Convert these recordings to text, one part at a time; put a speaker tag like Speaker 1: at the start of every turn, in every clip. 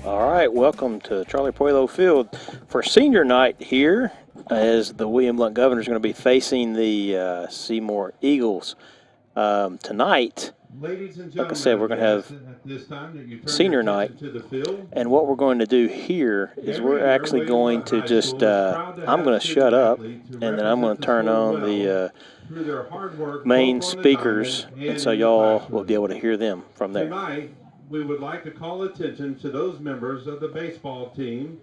Speaker 1: All right, welcome to Charlie Puelo Field for senior night here, as the William Blount Governors are going to be facing the Seymour Eagles tonight.
Speaker 2: Ladies and
Speaker 1: Like I
Speaker 2: gentlemen,
Speaker 1: said, we're going to have
Speaker 2: at this time that you turn
Speaker 1: senior
Speaker 2: your
Speaker 1: night,
Speaker 2: attention to the field.
Speaker 1: and what we're going to do here is
Speaker 2: Every
Speaker 1: we're
Speaker 2: year,
Speaker 1: actually
Speaker 2: William
Speaker 1: going
Speaker 2: Blount
Speaker 1: to
Speaker 2: High
Speaker 1: just
Speaker 2: School is proud to
Speaker 1: I'm
Speaker 2: have
Speaker 1: going to shut
Speaker 2: student
Speaker 1: up,
Speaker 2: athletes who
Speaker 1: and then I'm going
Speaker 2: represent
Speaker 1: to
Speaker 2: the
Speaker 1: turn
Speaker 2: school
Speaker 1: on
Speaker 2: well
Speaker 1: the
Speaker 2: through their hard work
Speaker 1: main
Speaker 2: both on the
Speaker 1: speakers,
Speaker 2: diamond
Speaker 1: and
Speaker 2: and
Speaker 1: so
Speaker 2: in the
Speaker 1: y'all will be
Speaker 2: classroom.
Speaker 1: able to hear them from there.
Speaker 2: Tonight, we would like to call attention to those members of the baseball team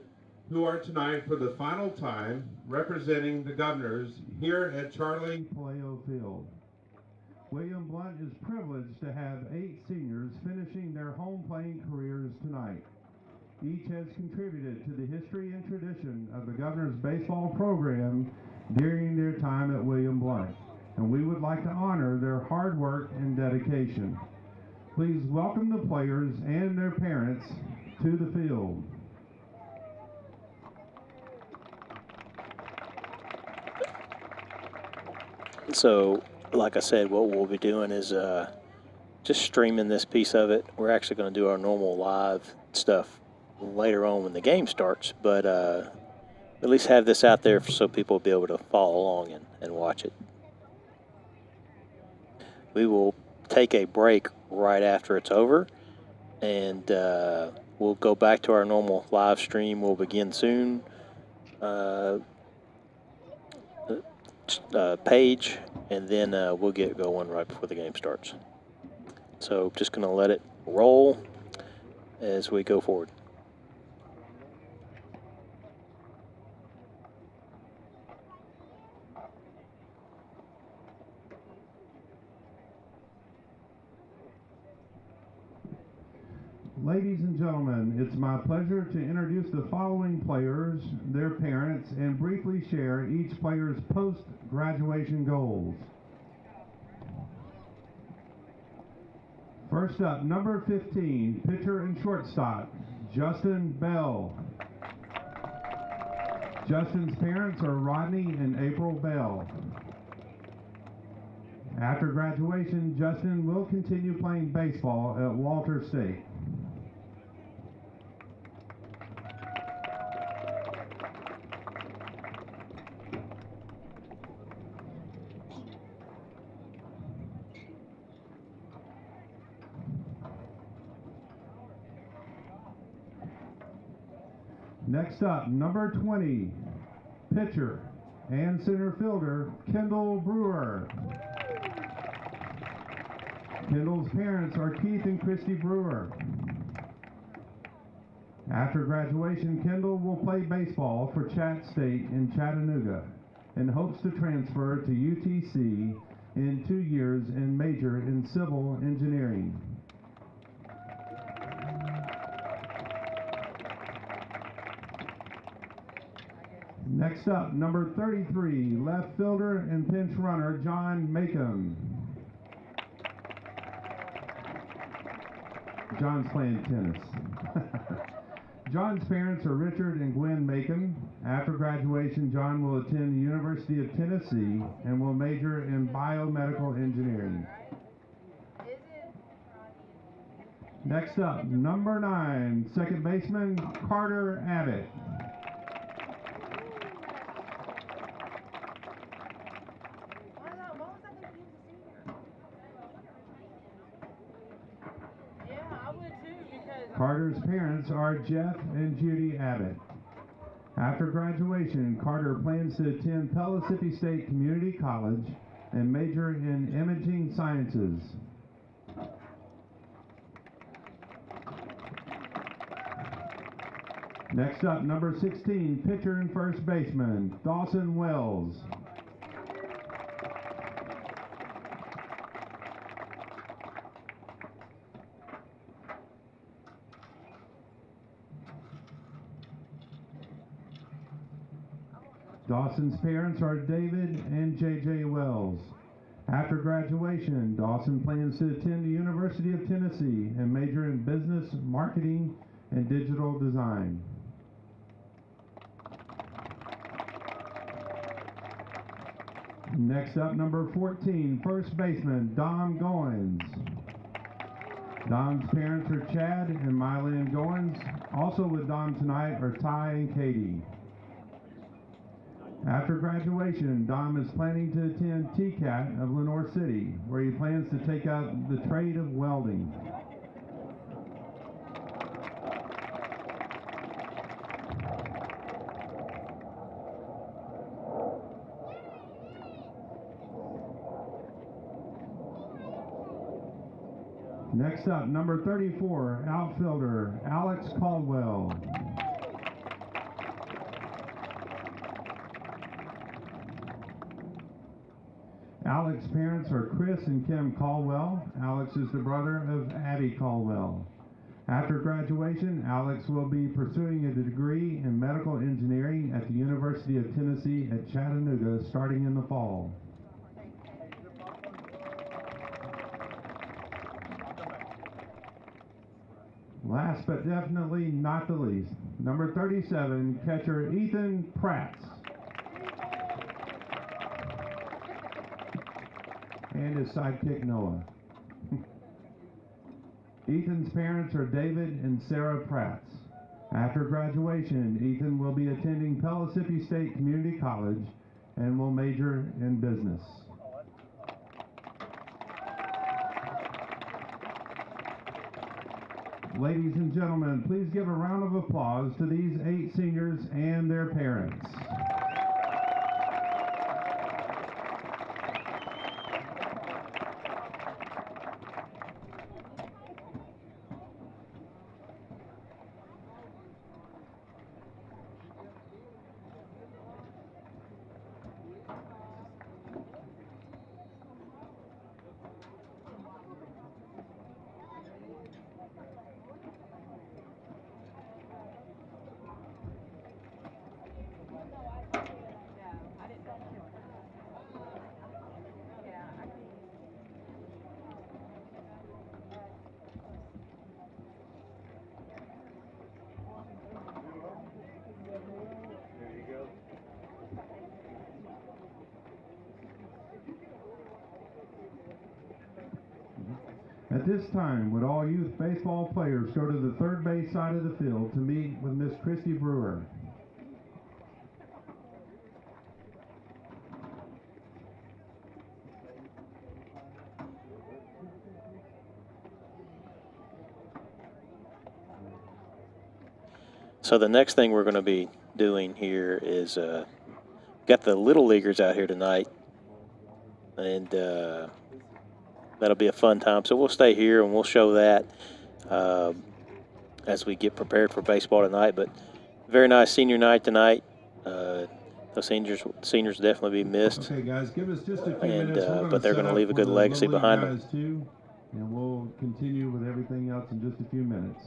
Speaker 2: who are tonight for the final time representing the Governors here at Charlie Puelo Field. William Blount is privileged to have 8 seniors finishing their home playing careers tonight. Each has contributed to the history and tradition of the Governor's baseball program during their time at William Blount, and we would like to honor their hard work and dedication. Please welcome the players and their parents to the field.
Speaker 1: So, like I said, what we'll be doing is just streaming this piece of it. We're actually going to do our normal live stuff later on when the game starts, but at least have this out there so people will be able to follow along and watch it. We will take a break right after it's over, and we'll go back to our normal live stream. We'll begin soon. Page, and then we'll get going right before the game starts. So just going to let it roll as we go forward.
Speaker 2: Ladies and gentlemen, it's my pleasure to introduce the following players, their parents, and briefly share each player's post-graduation goals. First up, number 15, pitcher and shortstop, Justin Bell. Justin's parents are Rodney and April Bell. After graduation, Justin will continue playing baseball at Walter State. Next up, number 20, pitcher and center fielder, Kendall Brewer. Kendall's parents are Keith and Christy Brewer. After graduation, Kendall will play baseball for Chat State in Chattanooga and hopes to transfer to UTC in 2 years and major in civil engineering. Next up, number 33, left fielder and pinch runner, John Macon. John's playing tennis. John's parents are Richard and Gwen Macon. After graduation, John will attend the University of Tennessee and will major in biomedical engineering. Next up, number 9, second baseman, Carter Abbott. Carter's parents are Jeff and Judy Abbott. After graduation, Carter plans to attend Pellissippi State Community College and major in imaging sciences. Next up, number 16, pitcher and first baseman, Dawson Wells. Dawson's parents are David and J.J. Wells. After graduation, Dawson plans to attend the University of Tennessee and major in business, marketing, and digital design. Next up, number 14, first baseman, Dom Goins. Don's parents are Chad and Mylin Goins. Also with Don tonight are Ty and Katie. After graduation, Don is planning to attend TCAT of Lenore City, where he plans to take up the trade of welding. Next up, number 34, outfielder Alex Caldwell. Alex's parents are Chris and Kim Caldwell. Alex is the brother of Addie Caldwell. After graduation, Alex will be pursuing a degree in medical engineering at the University of Tennessee at Chattanooga starting in the fall. Last but definitely not the least, number 37, catcher Ethan Pratt. And his sidekick Noah. Ethan's parents are David and Sarah Pratt. After graduation, Ethan will be attending Pellissippi State Community College and will major in business. Ladies and gentlemen, please give a round of applause to these 8 seniors and their parents. At this time, would all youth baseball players go to the third base side of the field to meet with Miss Christy Brewer.
Speaker 1: So the next thing we're going to be doing here is got the little leaguers out here tonight, and that'll be a fun time. So we'll stay here and we'll show that as we get prepared for baseball tonight. But very nice senior night tonight. The seniors definitely be missed.
Speaker 2: Okay, guys, give us just a few minutes.
Speaker 1: But they're going to leave a good legacy behind them.
Speaker 2: Too, and we'll continue with everything else in just a few minutes.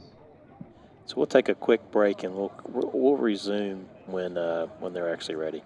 Speaker 1: So we'll take a quick break and we'll resume when they're actually ready.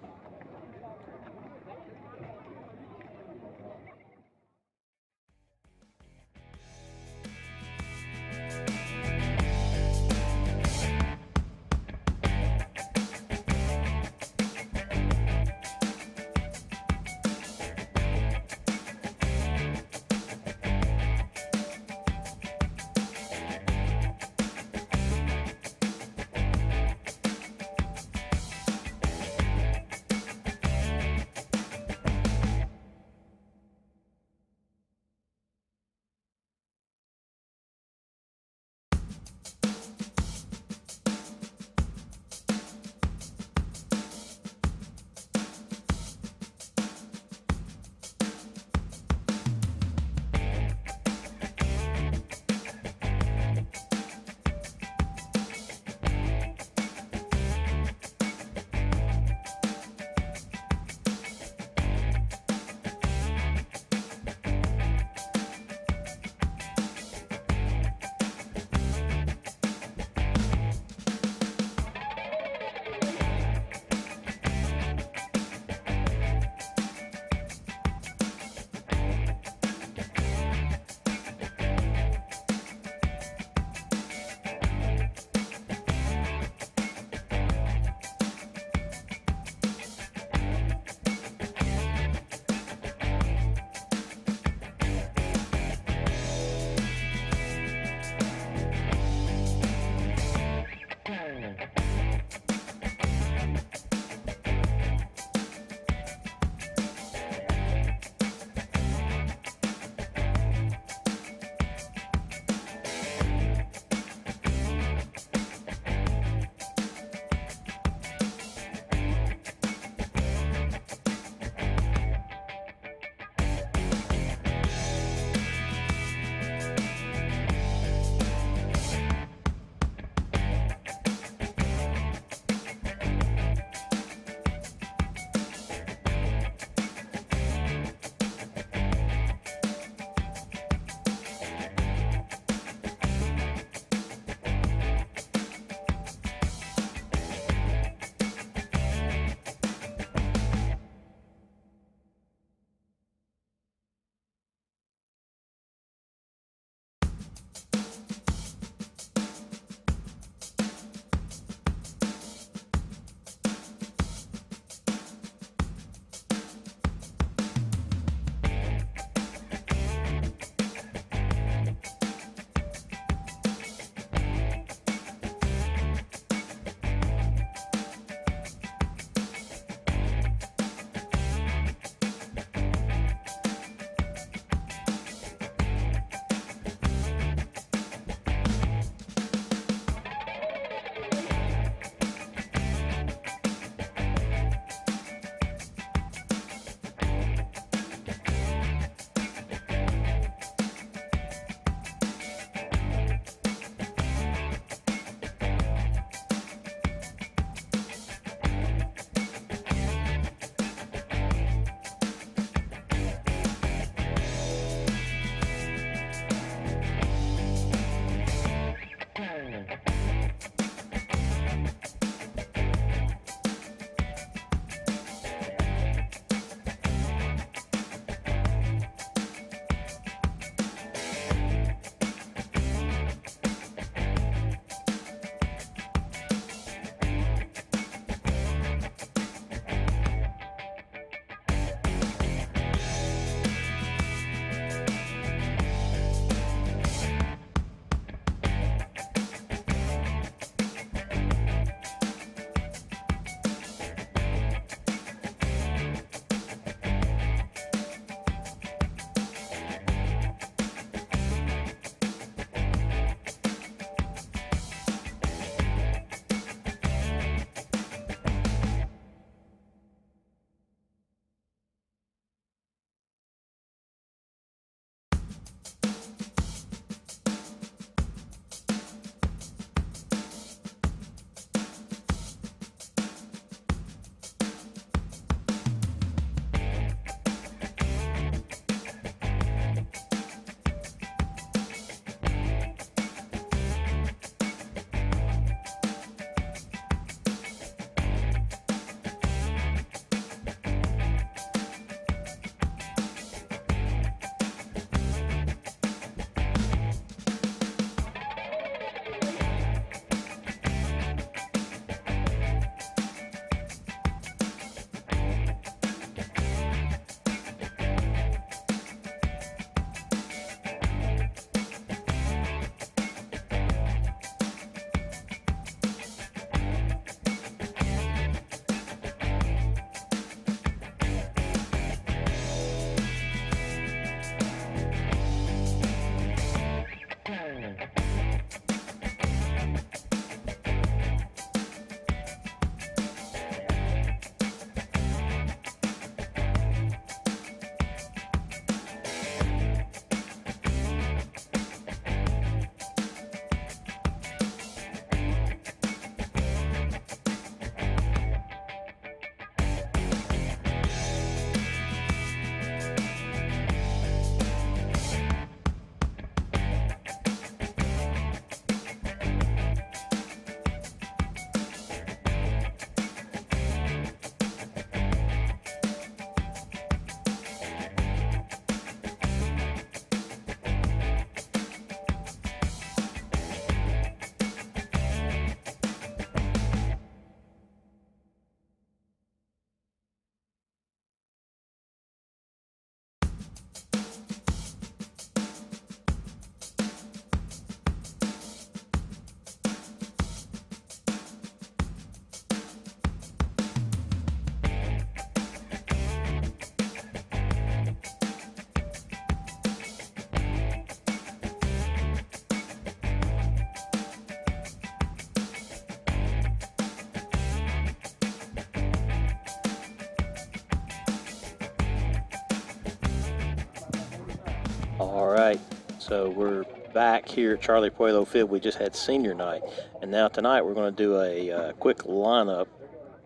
Speaker 1: All right, so we're back here at Charlie Pueblo Field. We just had senior night, and now tonight we're going to do a quick lineup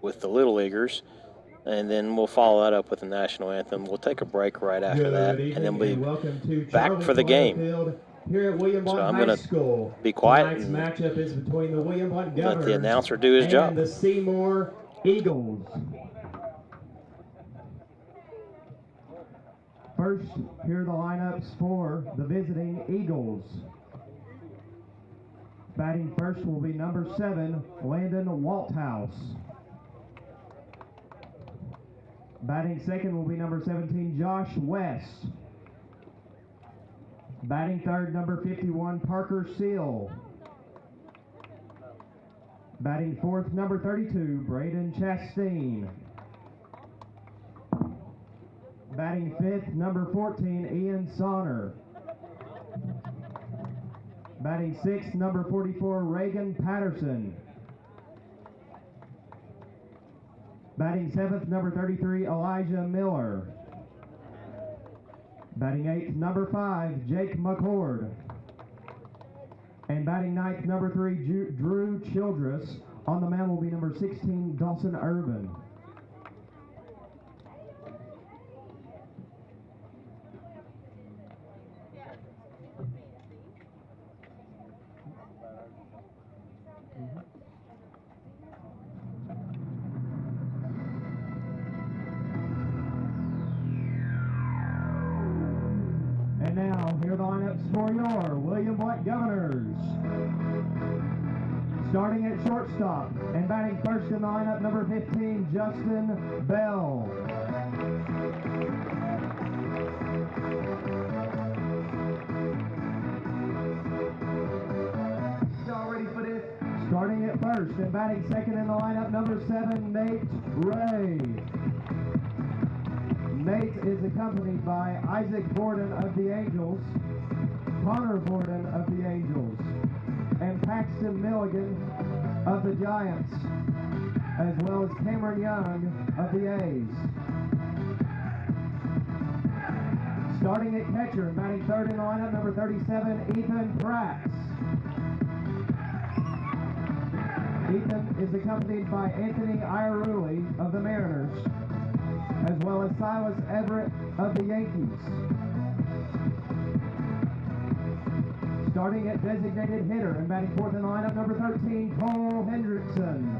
Speaker 1: with the Little Leaguers, and then we'll follow that up with the national anthem. We'll take a break right after that, and then we'll
Speaker 3: welcome to
Speaker 1: be back
Speaker 3: Charlie
Speaker 1: for the
Speaker 3: Pueblo
Speaker 1: game.
Speaker 3: Field here at William
Speaker 1: So
Speaker 3: Blount
Speaker 1: I'm
Speaker 3: High
Speaker 1: going to
Speaker 3: School.
Speaker 1: be quiet
Speaker 3: Tonight's
Speaker 1: and
Speaker 3: matchup is between the William Blount
Speaker 1: let the
Speaker 3: Governors
Speaker 1: announcer do his job.
Speaker 3: and the Seymour Eagles. First, here are the lineups for the visiting Eagles. Batting first will be number 7, Landon Walthouse. Batting second will be number 17, Josh West. Batting third, number 51, Parker Seal. Batting fourth, number 32, Braden Chastain. Batting fifth, number 14, Ian Sonner. Batting sixth, number 44, Reagan Patterson. Batting seventh, number 33, Elijah Miller. Batting eighth, number 5, Jake McCord. And batting ninth, number 3, Drew Childress. On the mound will be number 16, Dawson Urban. And now, here are the lineups for your William Blount Governors. Starting at shortstop and batting first in the lineup, number 15, Justin Bell. Y'all ready for this? Starting at first and batting second in the lineup, number 7, Nate Ray. Nate is accompanied by Isaac Borden of the Angels, Connor Borden of the Angels, and Paxton Milligan of the Giants, as well as Cameron Young of the A's. Starting at catcher and batting third in the lineup, number 37, Ethan Pratt. Ethan is accompanied by Anthony Iaruli of the Mariners, as well as Silas Everett of the Yankees. Starting at designated hitter and batting fourth in the lineup, number 13, Cole Hendrickson.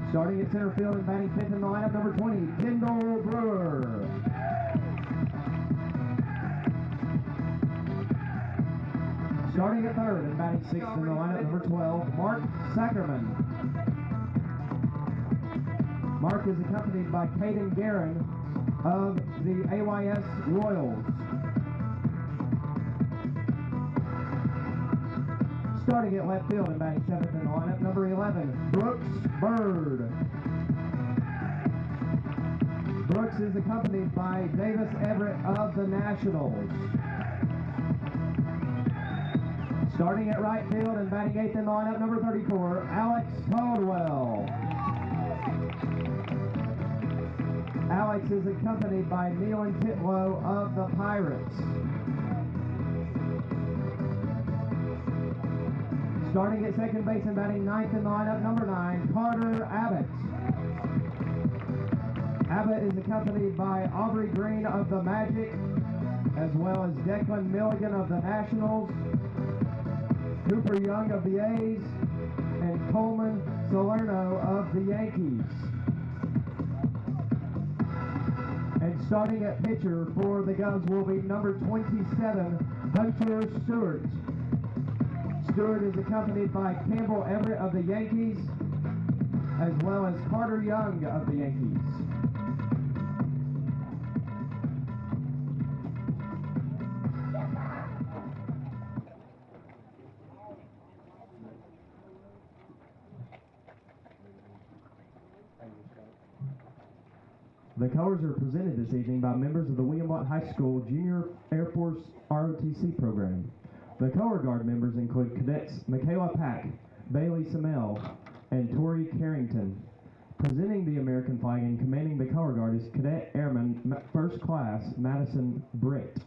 Speaker 3: Starting at center field and batting fifth in the lineup, number 20, Kendall Brewer. Starting at third and batting sixth in the lineup, number 12, Mark Sackerman. Mark is accompanied by Caden Guerin of the AYS Royals. Starting at left field and batting seventh in the lineup, number 11, Brooks Bird. Brooks is accompanied by Davis Everett of the Nationals. Starting at right field and batting eighth in the lineup, number 34, Alex Caldwell. Alex is accompanied by Nealon Titlow of the Pirates. Starting at second base and batting ninth in the lineup, number 9, Carter Abbott. Abbott is accompanied by Aubrey Green of the Magic, as well as Declan Milligan of the Nationals, Cooper Young of the A's, and Coleman Salerno of the Yankees. And starting at pitcher for the Govs will be number 27, Hunter Stewart. Stewart is accompanied by Campbell Everett of the Yankees, as well as Carter Young of the Yankees. The colors are presented this evening by members of the William Blount High School Junior Air Force ROTC program. The color guard members include cadets Michaela Pack, Bailey Samel, and Tori Carrington. Presenting the American flag and commanding the color guard is Cadet Airman First Class Madison Britt.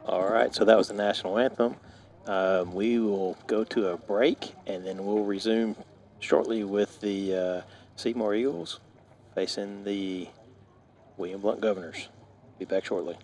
Speaker 1: All right, so that was the national anthem. We will go to a break, and then we'll resume shortly with the Seymour Eagles facing the William Blount Governors. Be back shortly.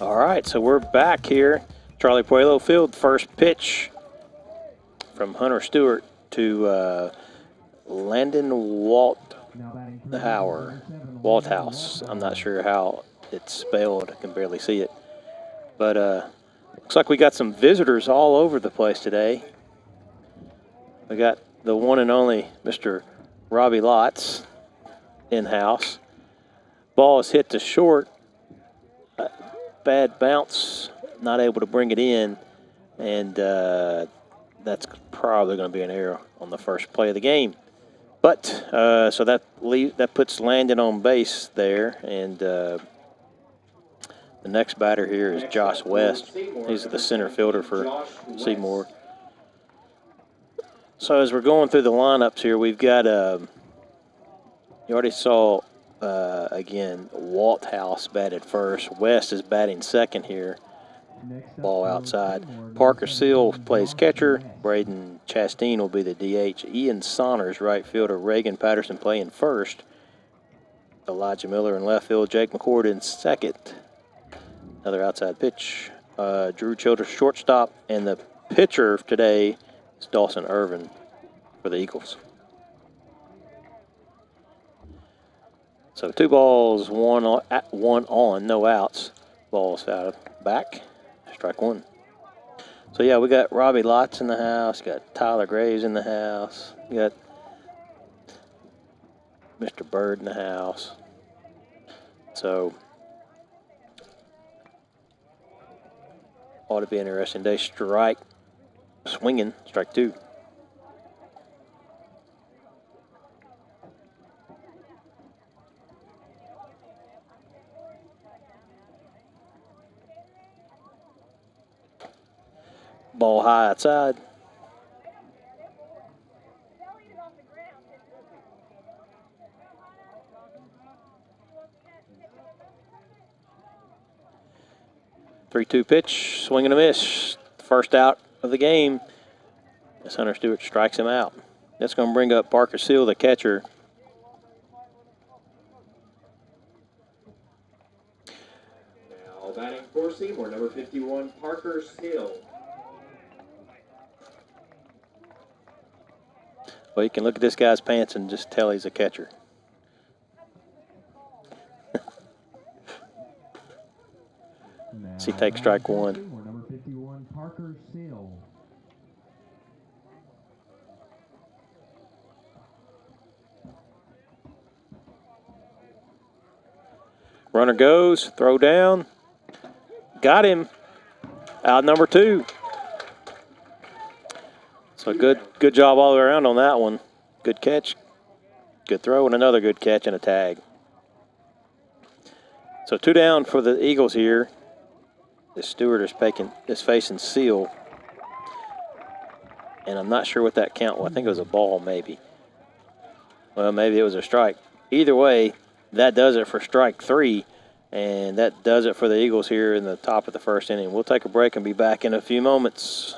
Speaker 1: All right, so we're back here. Charlie Pueblo Field, first pitch from Hunter Stewart to Landon Walthouse. I'm not sure how it's spelled. I can barely see it. But looks like we got some visitors all over the place today. We got the one and only Mr. Robbie Lotz in-house. Ball is hit to short, bad bounce, not able to bring it in, and that's probably going to be an error on the first play of the game. But so that puts Landon on base there, and the next batter here is Josh West. He's the center fielder for Seymour. So as we're going through the lineups here, we've got you already saw again Walthouse batted first. West is batting second here. Ball outside. Parker Seal plays catcher. Braden Chastain will be the DH. Ian Saunders, right fielder. Reagan Patterson playing first. Elijah Miller in left field. Jake McCord in second. Another outside pitch. Drew Childers, shortstop. And the pitcher today is Dawson Irvin for the Eagles. So 2 balls, one on, no outs. Ball's out of back. Strike 1. So, yeah, we got Robbie Lotz in the house. Got Tyler Graves in the house. We got Mr. Bird in the house. So, ought to be an interesting day. Strike, swinging, strike 2. Ball high outside. Three-two pitch, swing and a miss. First out of the game. As Hunter Stewart strikes him out. That's going to bring up Parker Seal, the catcher.
Speaker 4: Now batting for Seymour, number 51, Parker Seal.
Speaker 1: Well, you can look at this guy's pants and just tell he's a catcher. So he takes strike 1.
Speaker 3: Number 51, Parker Seal.
Speaker 1: Runner goes, throw down. Got him. Out number 2. So good job all the way around on that one. Good catch, good throw, and another good catch and a tag. So 2 down for the Eagles here. The Stewart is facing Seal. And I'm not sure what that count was. I think it was a ball maybe. Well, maybe it was a strike. Either way, that does it for strike 3. And that does it for the Eagles here in the top of the first inning. We'll take a break and be back in a few moments.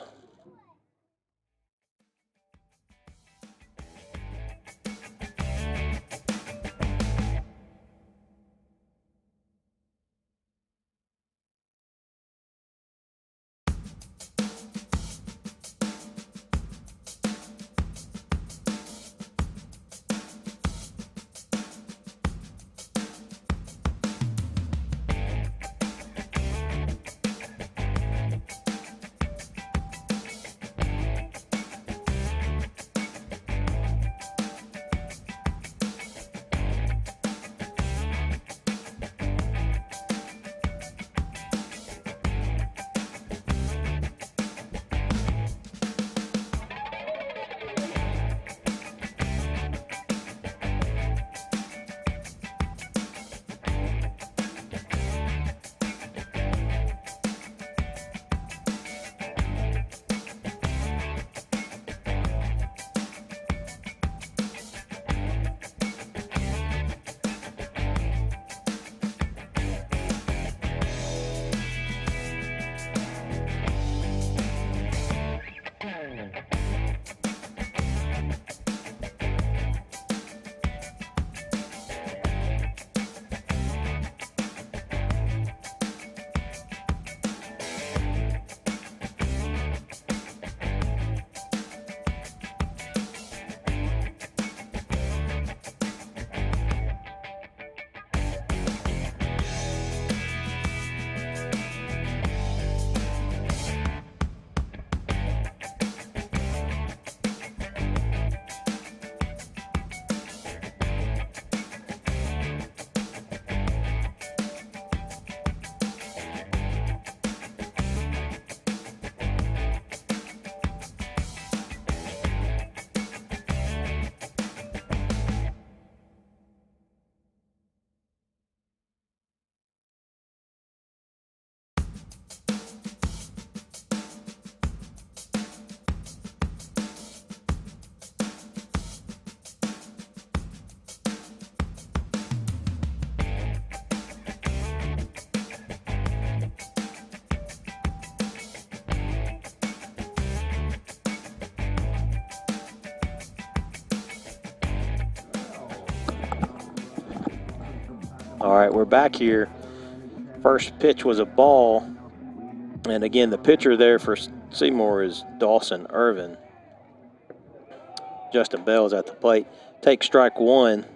Speaker 1: All right, we're back here. First pitch was a ball. And again, the pitcher there for Seymour is Dawson Irvin. Justin Bell is at the plate. Takes strike one,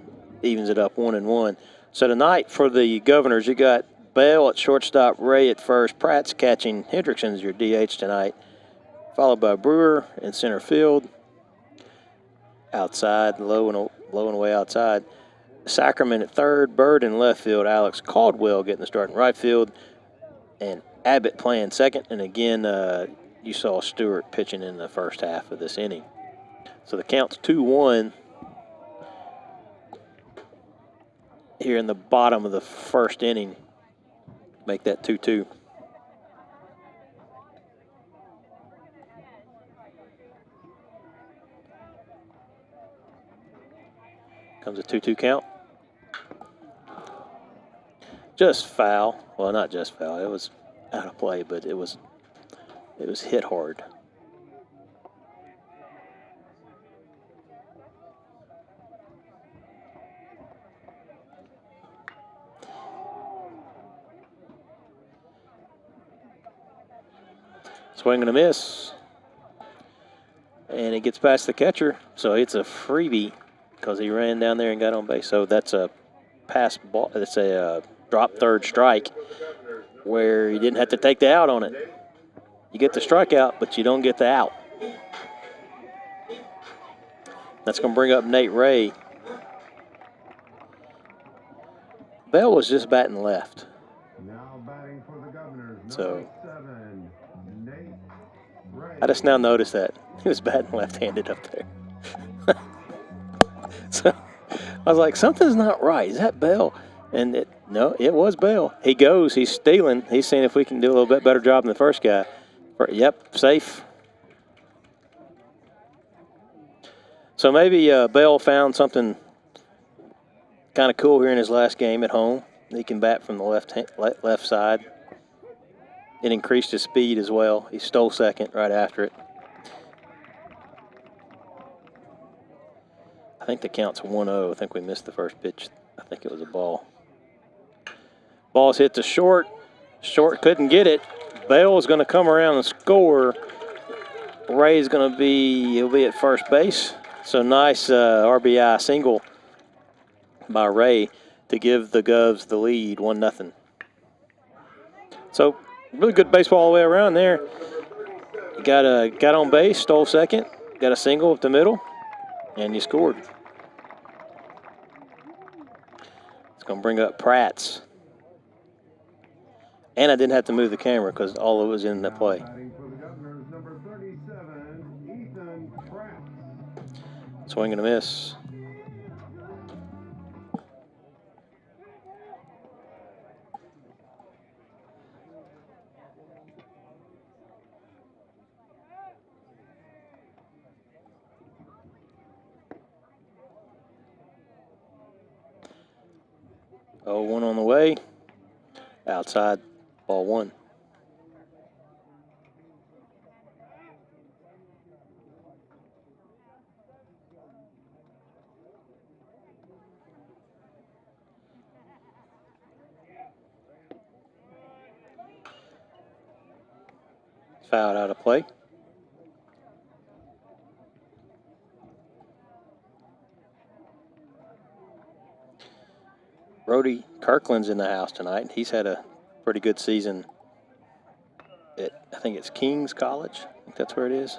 Speaker 1: evens it up 1-1. So tonight for the Governors, you got Bell at shortstop, Ray at first, Pratt's catching, Hendrickson's your DH tonight, followed by Brewer in center field, outside, low and away outside. Sacrament at third, Bird in left field, Alex Caldwell getting the start in right field, and Abbott playing second. And again, you saw Stewart pitching in the first half of this inning. So the count's 2-1 here in the bottom of the first inning. Make that 2-2. Comes a 2-2 count. Just foul. Well, not just foul. It was out of play, but it was hit hard. Swing and a miss. And it gets past the catcher, so it's a freebie because he ran down there and got on base. So that's a pass ball. It's a drop third strike where you didn't have to take the out on it. You get the strikeout, but you don't get the out. That's going to bring up Nate Ray. Bell was just batting left.
Speaker 2: Now batting for the Governors,
Speaker 1: So
Speaker 2: 7, Nate Ray.
Speaker 1: I just now noticed that he was batting left-handed up there. So I was like, something's not right. Is that Bell? And no, it was Bell. He goes. He's stealing. He's seeing if we can do a little bit better job than the first guy. Yep, safe. So maybe Bell found something kind of cool here in his last game at home. He can bat from the left side. It increased his speed as well. He stole second right after it. I think the count's 1-0. I think we missed the first pitch. I think it was a ball. Ball's hit to short. Short couldn't get it. Bell is going to come around and score. Ray's going to he'll be at first base. So nice RBI single by Ray to give the Govs the lead, 1-0. So really good baseball all the way around there. You got on base, stole second, got a single up the middle, and you scored. It's going to bring up Pratt's. And I didn't have to move the camera because all of it was in the play. Swing and a miss. Oh, 1 on the way. Outside, ball 1. Fouled out of play. Brody Kirkland's in the house tonight. He's had a pretty good season at, I think it's King's College. I think that's where it is.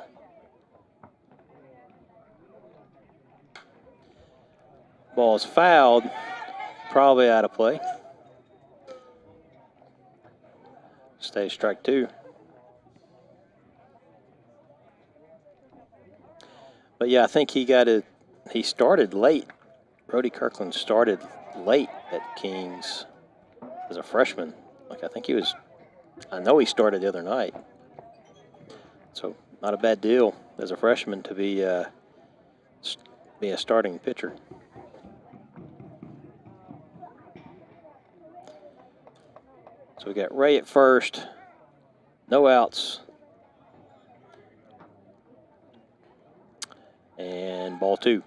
Speaker 1: Ball's fouled, probably out of play. Stays strike 2. But yeah, I think he started late. Brody Kirkland started late at King's as a freshman. I know he started the other night. So not a bad deal as a freshman to be a starting pitcher. So we got Ray at first, no outs. And ball 2.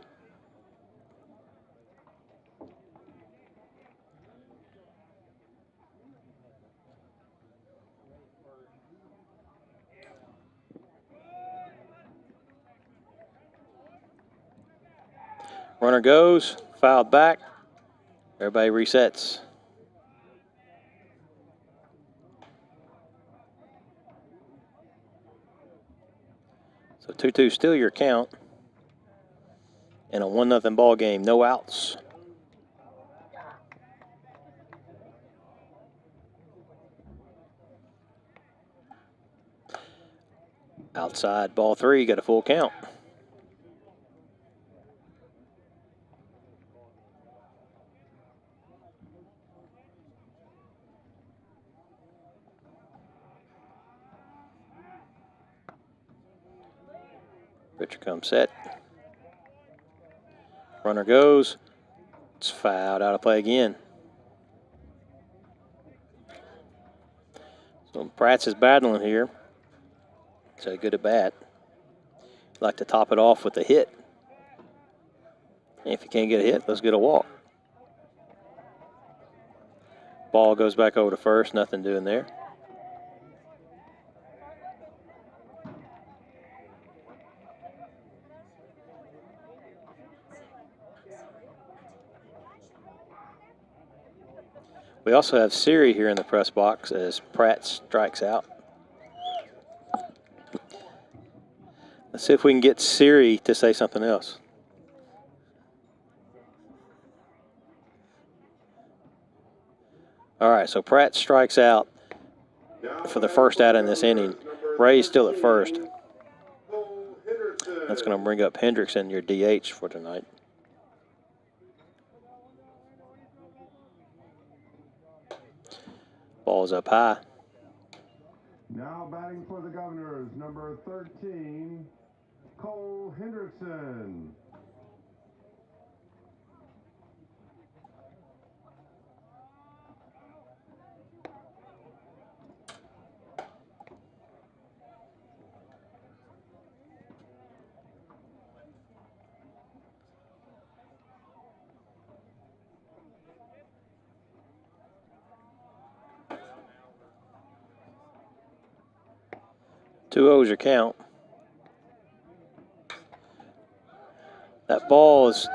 Speaker 1: Runner goes, fouled back. Everybody resets. So 2-2 still your count. In a 1-0 ball game, no outs. Outside, ball 3, got a full count. Pitcher comes set. Runner goes. It's fouled, out of play again. So Pratt's is battling here. So good at bat. Like to top it off with a hit. If you can't get a hit, let's get a walk. Ball goes back over to first, nothing doing there. We also have Siri here in the press box as Pratt strikes out. Let's see if we can get Siri to say something else. All right, so Pratt strikes out for the first out in this inning. Ray's still at first. That's going to bring up Hendrickson, your DH for tonight. Ball's up high.
Speaker 2: Now batting for the Governors, number 13, Cole Hendrickson.
Speaker 1: Two 0's your count. That ball is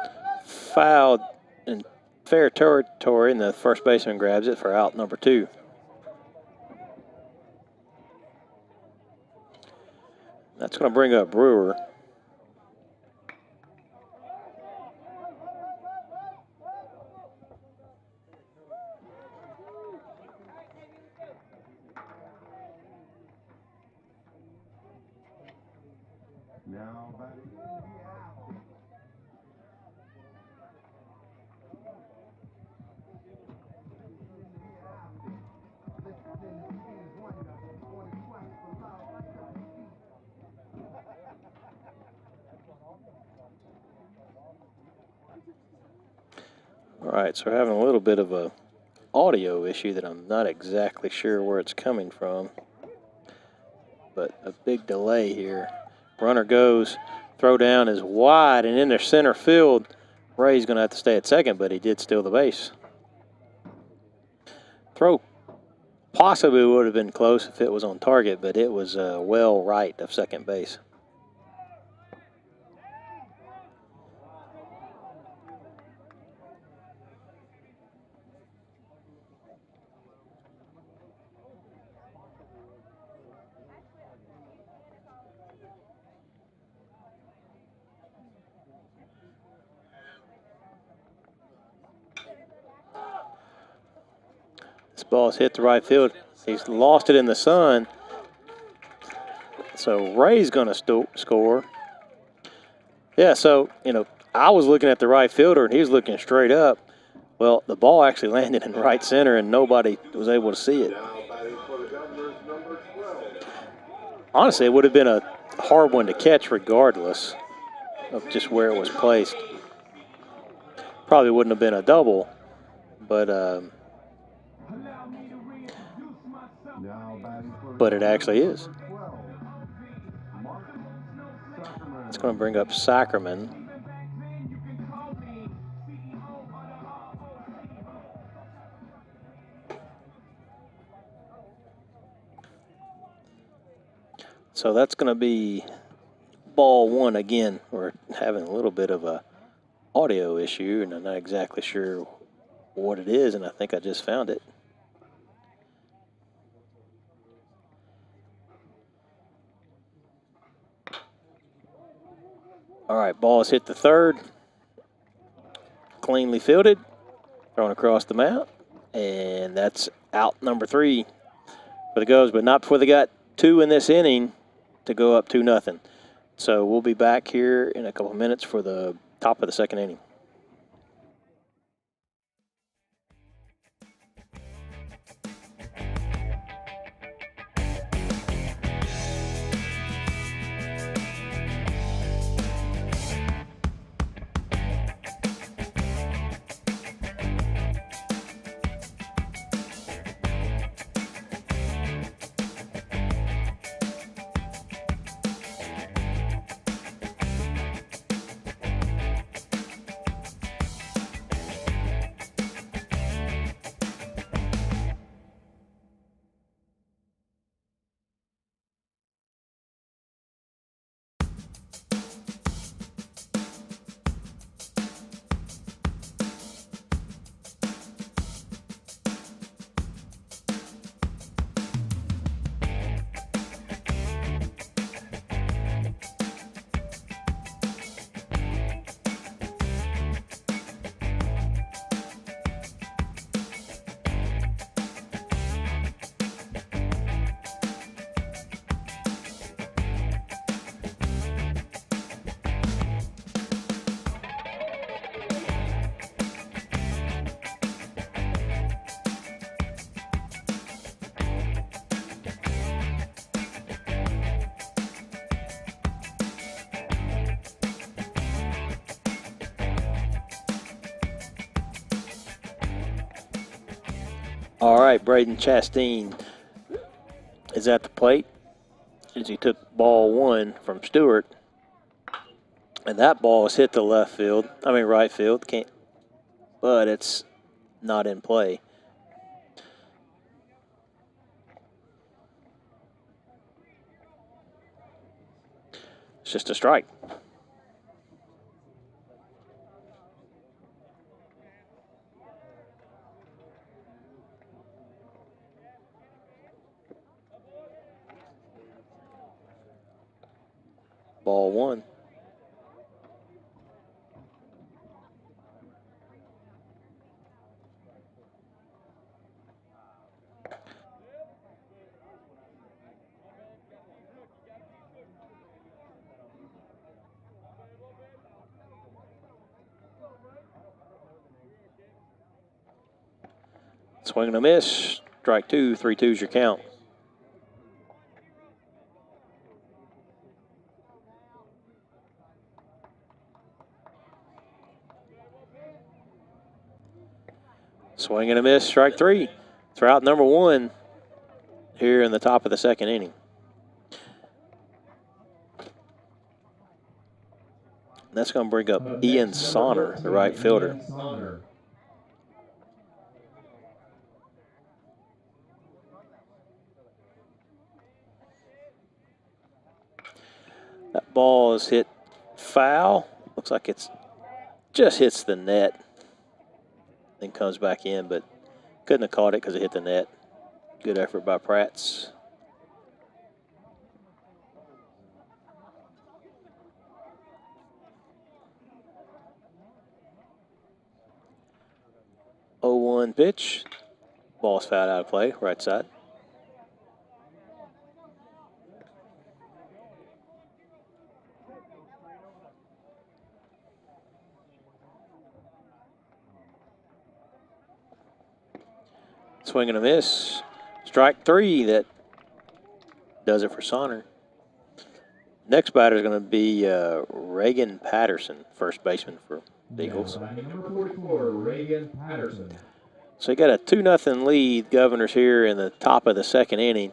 Speaker 1: fouled in fair territory, and the first baseman grabs it for out number 2. That's going to bring up Brewer.
Speaker 2: Now batting.
Speaker 1: All right, so we're having a little bit of a audio issue that I'm not exactly sure where it's coming from, but a big delay here. Runner goes, throw down is wide and in their center field. Ray's going to have to stay at second, but he did steal the base. Throw possibly would have been close if it was on target, but it was well right of second base. This ball's hit the right field. He's lost it in the sun. So Ray's going to score. Yeah, so, I was looking at the right fielder, and he was looking straight up. Well, the ball actually landed in right center, and nobody was able to see it. Honestly, it would have been a hard one to catch regardless of just where it was placed. Probably wouldn't have been a double, but it actually is. It's going to bring up Sackerman. So that's going to be ball 1 again. We're having a little bit of a audio issue, and I'm not exactly sure what it is, and I think I just found it. All right, ball's hit the third. Cleanly fielded, thrown across the mount, and that's out number 3 for the Govs, but not before they got 2 in this inning to go up 2-0. So we'll be back here in a couple of minutes for the top of the second inning. All right, Braden Chastain is at the plate as he took ball 1 from Stewart. And that ball is hit to right field, but it's not in play. It's just a strike. Ball 1. Swing and a miss. Strike 2, 3-2's your count. Swing and a miss, strike 3. Throw out number 1 here in the top of the second inning. That's going to bring up Ian Sonner, the right fielder. That ball is hit foul. Looks like it's just hits the net. Then comes back in, but couldn't have caught it because it hit the net. Good effort by Prats. Oh, 1 pitch. Ball's fouled out of play, right side. Swing and a miss. Strike 3, that does it for Sonner. Next batter is going to be Reagan Patterson, first baseman for the Eagles.
Speaker 2: Number 44, Reagan Patterson.
Speaker 1: So you got a 2-0 lead, Governors, here in the top of the second inning,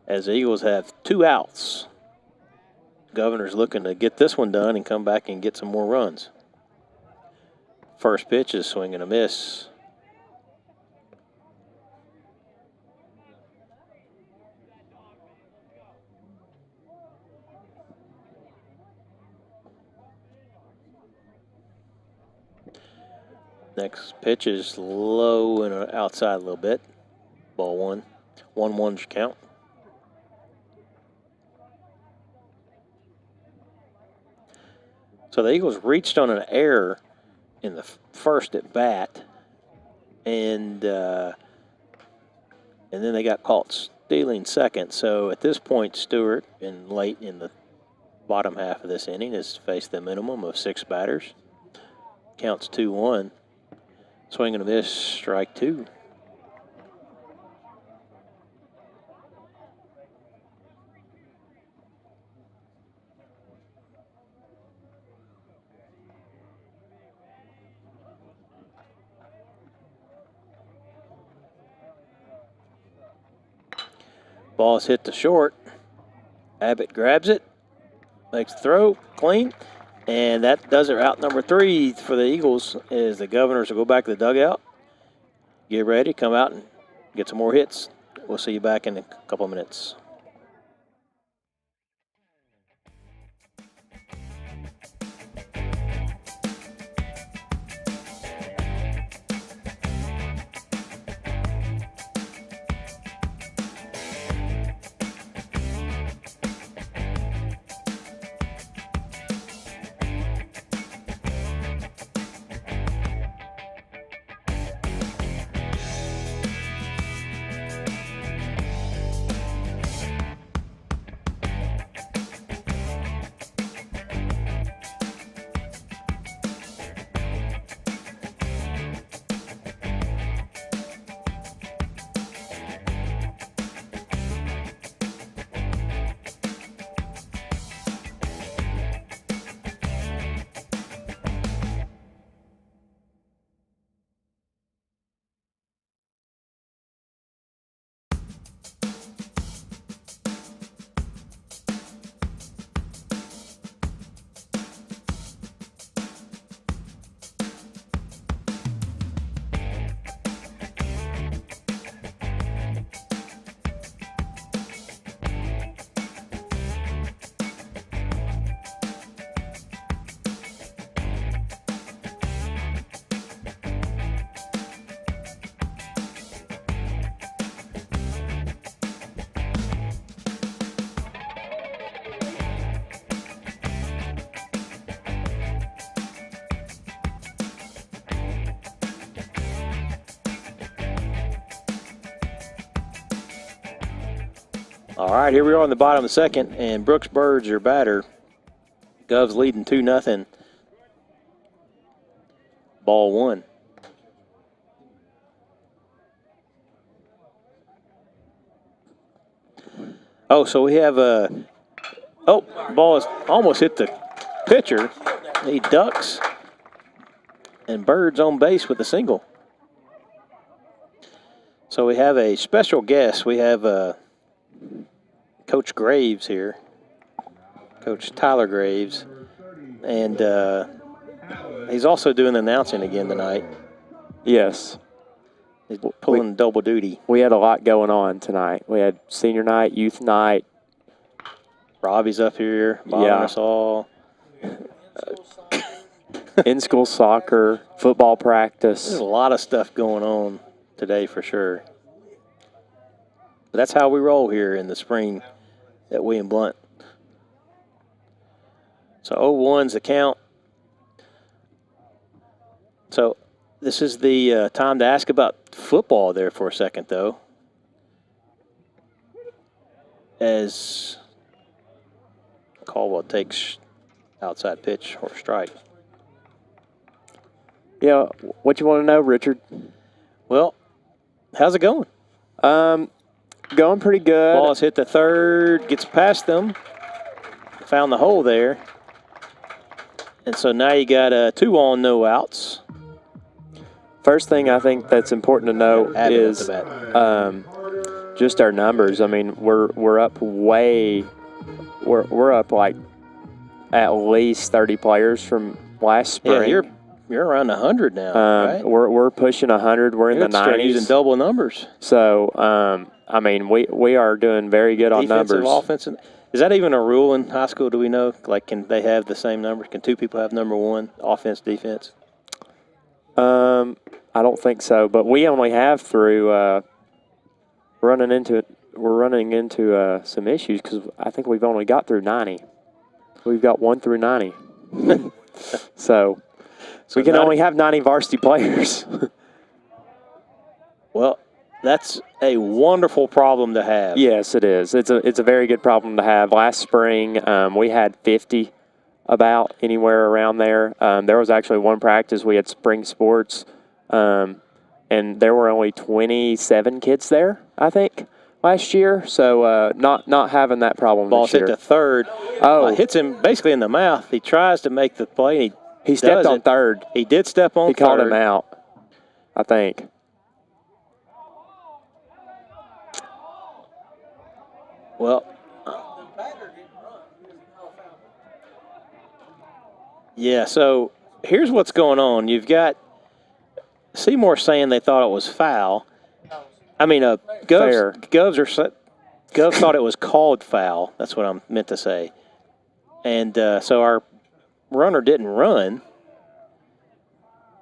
Speaker 1: as the Eagles have 2 outs. Governors looking to get this one done and come back and get some more runs. First pitch is swing and a miss. Next pitch is low and outside a little bit. Ball 1. 1-1's your count. So the Eagles reached on an error in the first at bat, and then they got caught stealing second. So at this point, Stewart, and late in the bottom half of this inning, has faced the minimum of 6 batters. Counts 2-1. Swing and a miss, strike 2. Ball is hit to short. Abbott grabs it, makes the throw, clean, and that does it. Out number 3 for the Eagles is the Governors will go back to the dugout, get ready, come out and get some more hits. We'll see you back in a couple of minutes. All right, here we are on the bottom of the second, and Brooks Bird's your batter. Govs leading 2-0. Ball 1. Oh, so we have a ball is almost hit the pitcher. He ducks, and Bird's on base with a single. So we have a special guest. We have Coach Graves here, Coach Tyler Graves, and he's also doing the announcing again tonight.
Speaker 5: Yes.
Speaker 1: He's pulling double duty.
Speaker 5: We had a lot going on tonight. We had senior night, youth night.
Speaker 1: Robbie's up here, bothering us all.
Speaker 5: In-school soccer, football practice.
Speaker 1: There's a lot of stuff going on today for sure. But that's how we roll here in the spring at William Blount. So 0-1's the count. So this is the time to ask about football there for a second, though. As Caldwell takes outside pitch or strike.
Speaker 5: Yeah, what you want to know, Richard?
Speaker 1: Well, how's it going?
Speaker 5: Going pretty good.
Speaker 1: Ball's hit the third, gets past them, found the hole there. And so now you got 2 on, no outs.
Speaker 5: First thing I think that's important to note is just our numbers. I mean, we're up way, we're up like at least 30 players from last spring.
Speaker 1: Yeah, you're around 100 now, right?
Speaker 5: We're pushing 100. We're in the 90s.
Speaker 1: Using double numbers.
Speaker 5: So, I mean, we are doing very good on numbers.
Speaker 1: Offensive. Is that even a rule in high school? Do we know? Like, can they have the same numbers? Can 2 people have number 1, offense, defense?
Speaker 5: I don't think so, but we only have through we're running into some issues because I think we've only got through 90. We've got 1 through 90. So we can only have 90 varsity players.
Speaker 1: Well, that's a wonderful problem to have.
Speaker 5: Yes, it is. It's a very good problem to have. Last spring, we had 50 about anywhere around there. There was actually one practice. We had spring sports, and there were only 27 kids there, I think, last year. So not having that problem
Speaker 1: Ball
Speaker 5: this year.
Speaker 1: hit the third.
Speaker 5: Oh.
Speaker 1: Hits him basically in the mouth. He tries to make the play.
Speaker 5: He stepped on third.
Speaker 1: He did step on third.
Speaker 5: He called him out, I think.
Speaker 1: Well, yeah, so here's what's going on. You've got Seymour saying they thought it was foul. I mean, Govs thought it was called foul. That's what I meant to say. And so our runner didn't run,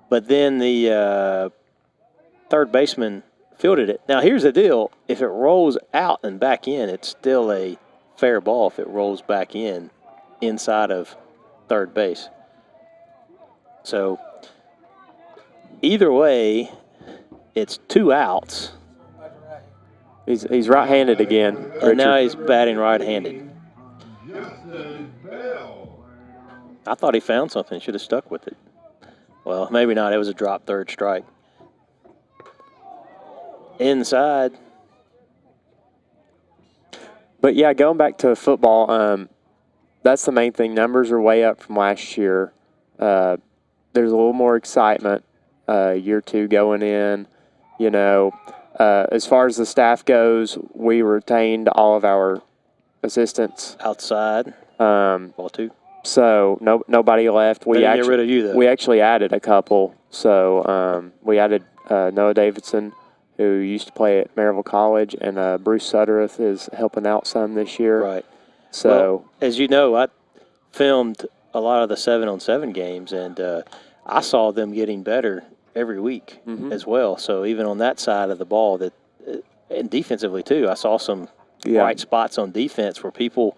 Speaker 1: but then the third baseman fielded it. Now, here's the deal. If it rolls out and back in, it's still a fair ball if it rolls back in inside of third base. So either way, it's 2 outs.
Speaker 5: He's right-handed again.
Speaker 1: And now he's batting right-handed. I thought he found something. Should have stuck with it. Well, maybe not. It was a drop third strike. Inside.
Speaker 5: But, yeah, going back to football, that's the main thing. Numbers are way up from last year. There's a little more excitement year 2 going in. You know, as far as the staff goes, we retained all of our assistants.
Speaker 1: Outside. Ball 2.
Speaker 5: So nobody left.
Speaker 1: We get rid of you, though.
Speaker 5: We actually added a couple. So we added Noah Davidson, who used to play at Maryville College, and Bruce Suttereth is helping out some this year.
Speaker 1: Right.
Speaker 5: So,
Speaker 1: well, as you know, I filmed a lot of the 7-on-7 games, and I saw them getting better every week as well. So even on that side of the ball, and defensively too, I saw some bright spots on defense where people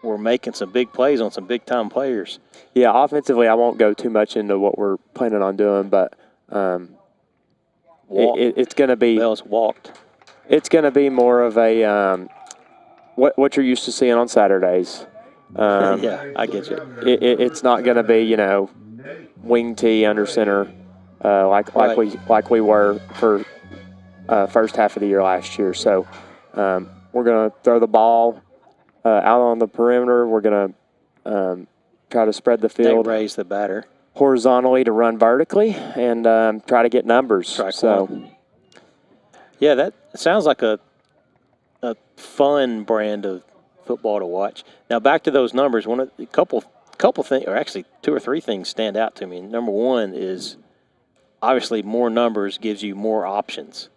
Speaker 1: were making some big plays on some big-time players.
Speaker 5: Yeah, offensively, I won't go too much into what we're planning on doing, but it's going to be
Speaker 1: Bells walked.
Speaker 5: It's going to be more of a what you're used to seeing on Saturdays.
Speaker 1: Yeah, I get you.
Speaker 5: It's not going to be, you know, wing tee under center like we were for first half of the year last year. So we're going to throw the ball out on the perimeter. We're going to try to spread the field.
Speaker 1: They raise the batter
Speaker 5: horizontally to run vertically and try to get numbers.
Speaker 1: Yeah, that sounds like a fun brand of football to watch. Now back to those numbers. A couple things, or actually 2 or 3 things stand out to me. Number one is obviously more numbers gives you more options.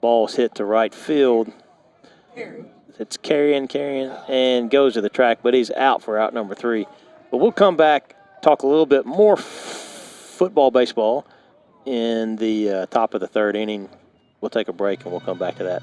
Speaker 1: Ball's hit to right field. It's carrying, and goes to the track, but he's out for out number 3. But we'll come back, talk a little bit more football, baseball in the top of the 3rd inning. We'll take a break, and we'll come back to that.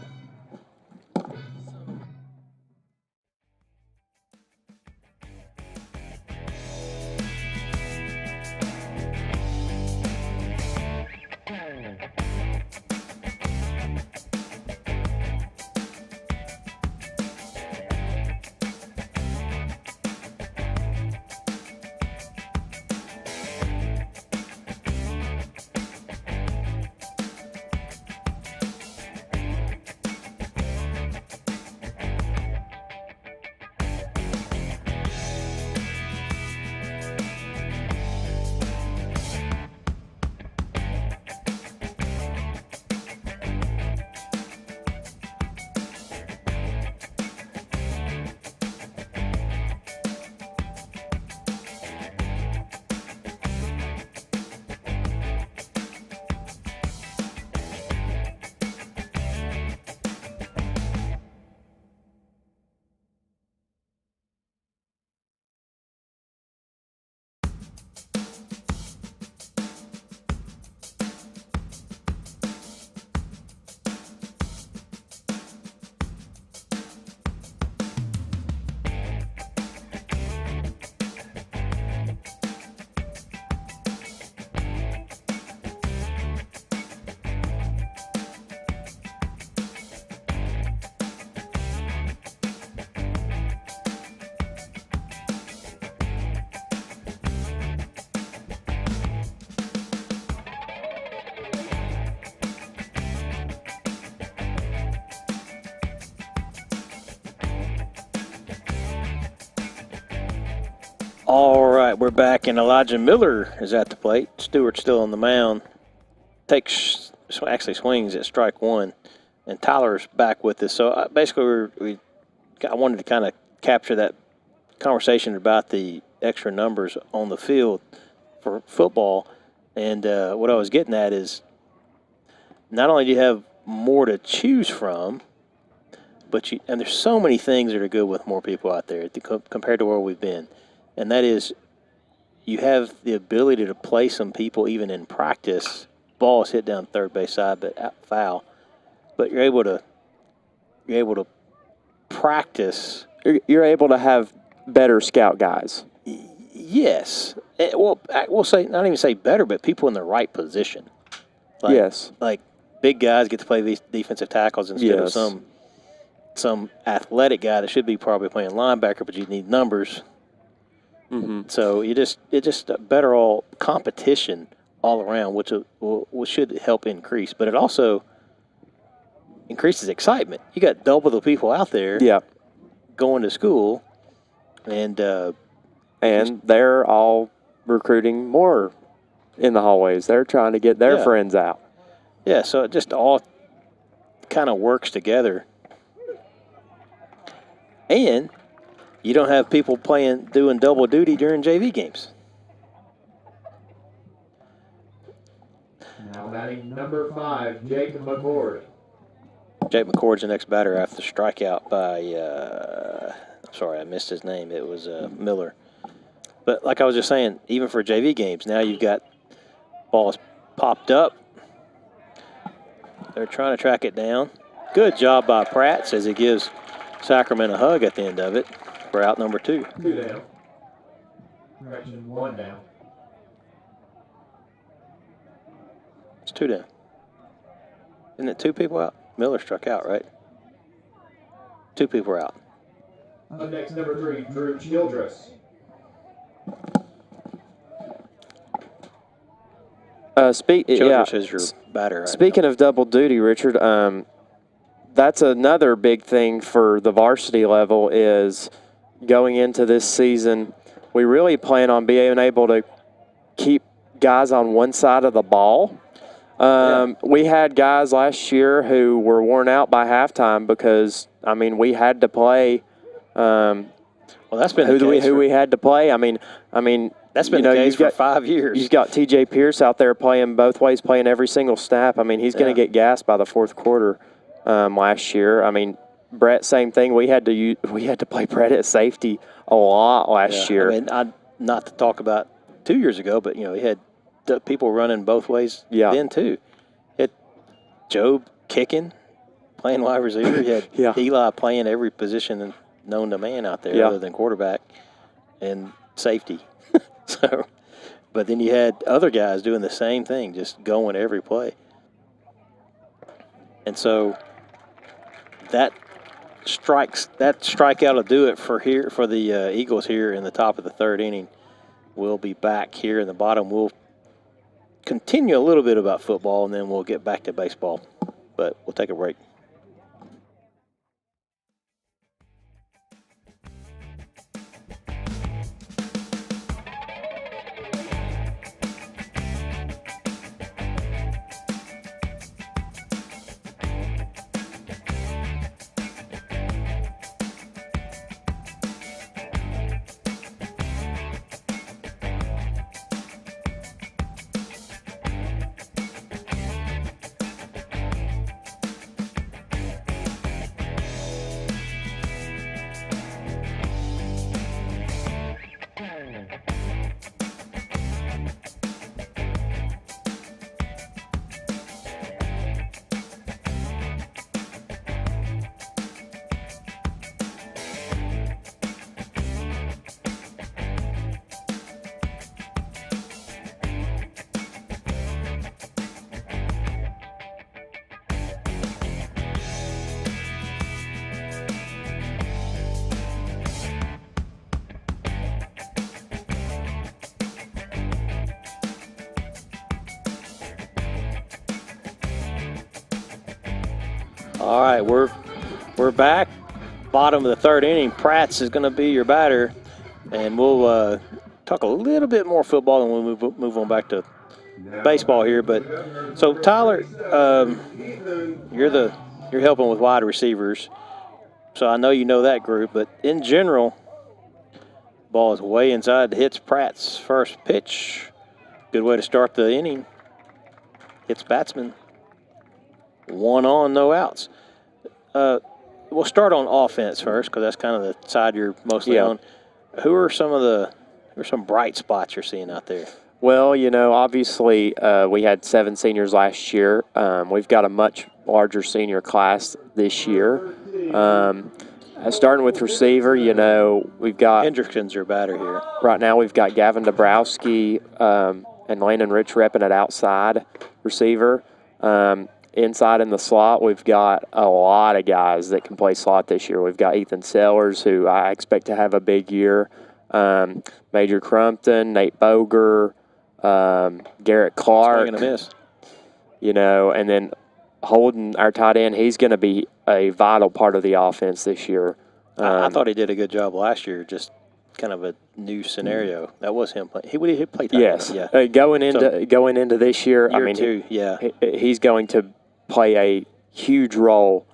Speaker 1: All right, we're back, and Elijah Miller is at the plate. Stewart's still on the mound. Actually swings at strike one, and Tyler's back with us. So basically, I wanted to kind of capture that conversation about the extra numbers on the field for football, and what I was getting at is not only do you have more to choose from, and there's so many things that are good with more people out there compared to where we've been. And that is, you have the ability to play some people even in practice. Ball is hit down third base side, but foul. But you're able to practice.
Speaker 5: You're able to have better scout guys.
Speaker 1: Yes. Well, we'll say not even say better, but people in the right position.
Speaker 5: Yes.
Speaker 1: Like big guys get to play these defensive tackles instead of some athletic guy that should be probably playing linebacker, but you need numbers.
Speaker 5: Mm-hmm.
Speaker 1: So it's just a better all competition all around, which should help increase. But it also increases excitement. You got double the people out there going to school, and
Speaker 5: they're all recruiting more in the hallways. They're trying to get their friends out.
Speaker 1: Yeah, so it just all kind of works together. And you don't have people doing double duty during JV games.
Speaker 4: Now batting number 5, Jake McCord.
Speaker 1: Jake McCord's the next batter after the strikeout by, sorry, I missed his name. It was Miller. But like I was just saying, even for JV games, now you've got balls popped up. They're trying to track it down. Good job by Pratt, as he gives Sacrament a hug at the end of it. We're out number 2.
Speaker 4: 2 down. Correction, 1 down.
Speaker 1: It's 2 down. Isn't it 2 people out? Miller struck out, right? 2 people are out.
Speaker 4: Up next, number 3, Drew Childress.
Speaker 1: Childress is your batter. Right
Speaker 5: Speaking
Speaker 1: now.
Speaker 5: of double duty, Richard, that's another big thing for the varsity level is going into this season. We really plan on being able to keep guys on one side of the ball. We had guys last year who were worn out by halftime because, we had to play.
Speaker 1: Well, that's been
Speaker 5: who we had to play.
Speaker 1: That's been the case for 5 years.
Speaker 5: You've got T.J. Pierce out there playing both ways, playing every single snap. He's going to get gassed by the fourth quarter last year. Brett, same thing. We had to play Brett at safety a lot last year.
Speaker 1: Not to talk about 2 years ago, but, he had people running both ways then, too. Job kicking, playing wide receiver. He had Eli playing every position known to man out there other than quarterback and safety. But then you had other guys doing the same thing, just going every play. And so that strikeout will do it for the Eagles here in the top of the 3rd inning. We'll be back here in the bottom. We'll continue a little bit about football, and then we'll get back to baseball. But we'll take a break. All right, we're back. Bottom of the 3rd inning. Pratt's is going to be your batter, and we'll talk a little bit more football, and we'll move on back to baseball here. But so Tyler, you're helping with wide receivers, so I know you know that group. But in general, ball is way inside. Hits Pratt's first pitch. Good way to start the inning. Hits batsman. 1 on, no outs. We'll start on offense first because that's kind of the side you're mostly on. Who are some bright spots you're seeing out there?
Speaker 5: Well, obviously we had 7 seniors last year. We've got a much larger senior class this year. Starting with receiver, we've got
Speaker 1: Hendrickson's your batter here.
Speaker 5: Right now we've got Gavin Dabrowski and Landon Rich repping at outside receiver. Inside in the slot, we've got a lot of guys that can play slot this year. We've got Ethan Sellers, who I expect to have a big year. Major Crumpton, Nate Boger, Garrett Clark.
Speaker 1: Swing and a miss.
Speaker 5: And then Holden, our tight end, he's going to be a vital part of the offense this year.
Speaker 1: I thought he did a good job last year, just kind of a new scenario. That was him playing. He played tight
Speaker 5: yes.
Speaker 1: end. Yeah.
Speaker 5: Going into this year, he's going to play a huge role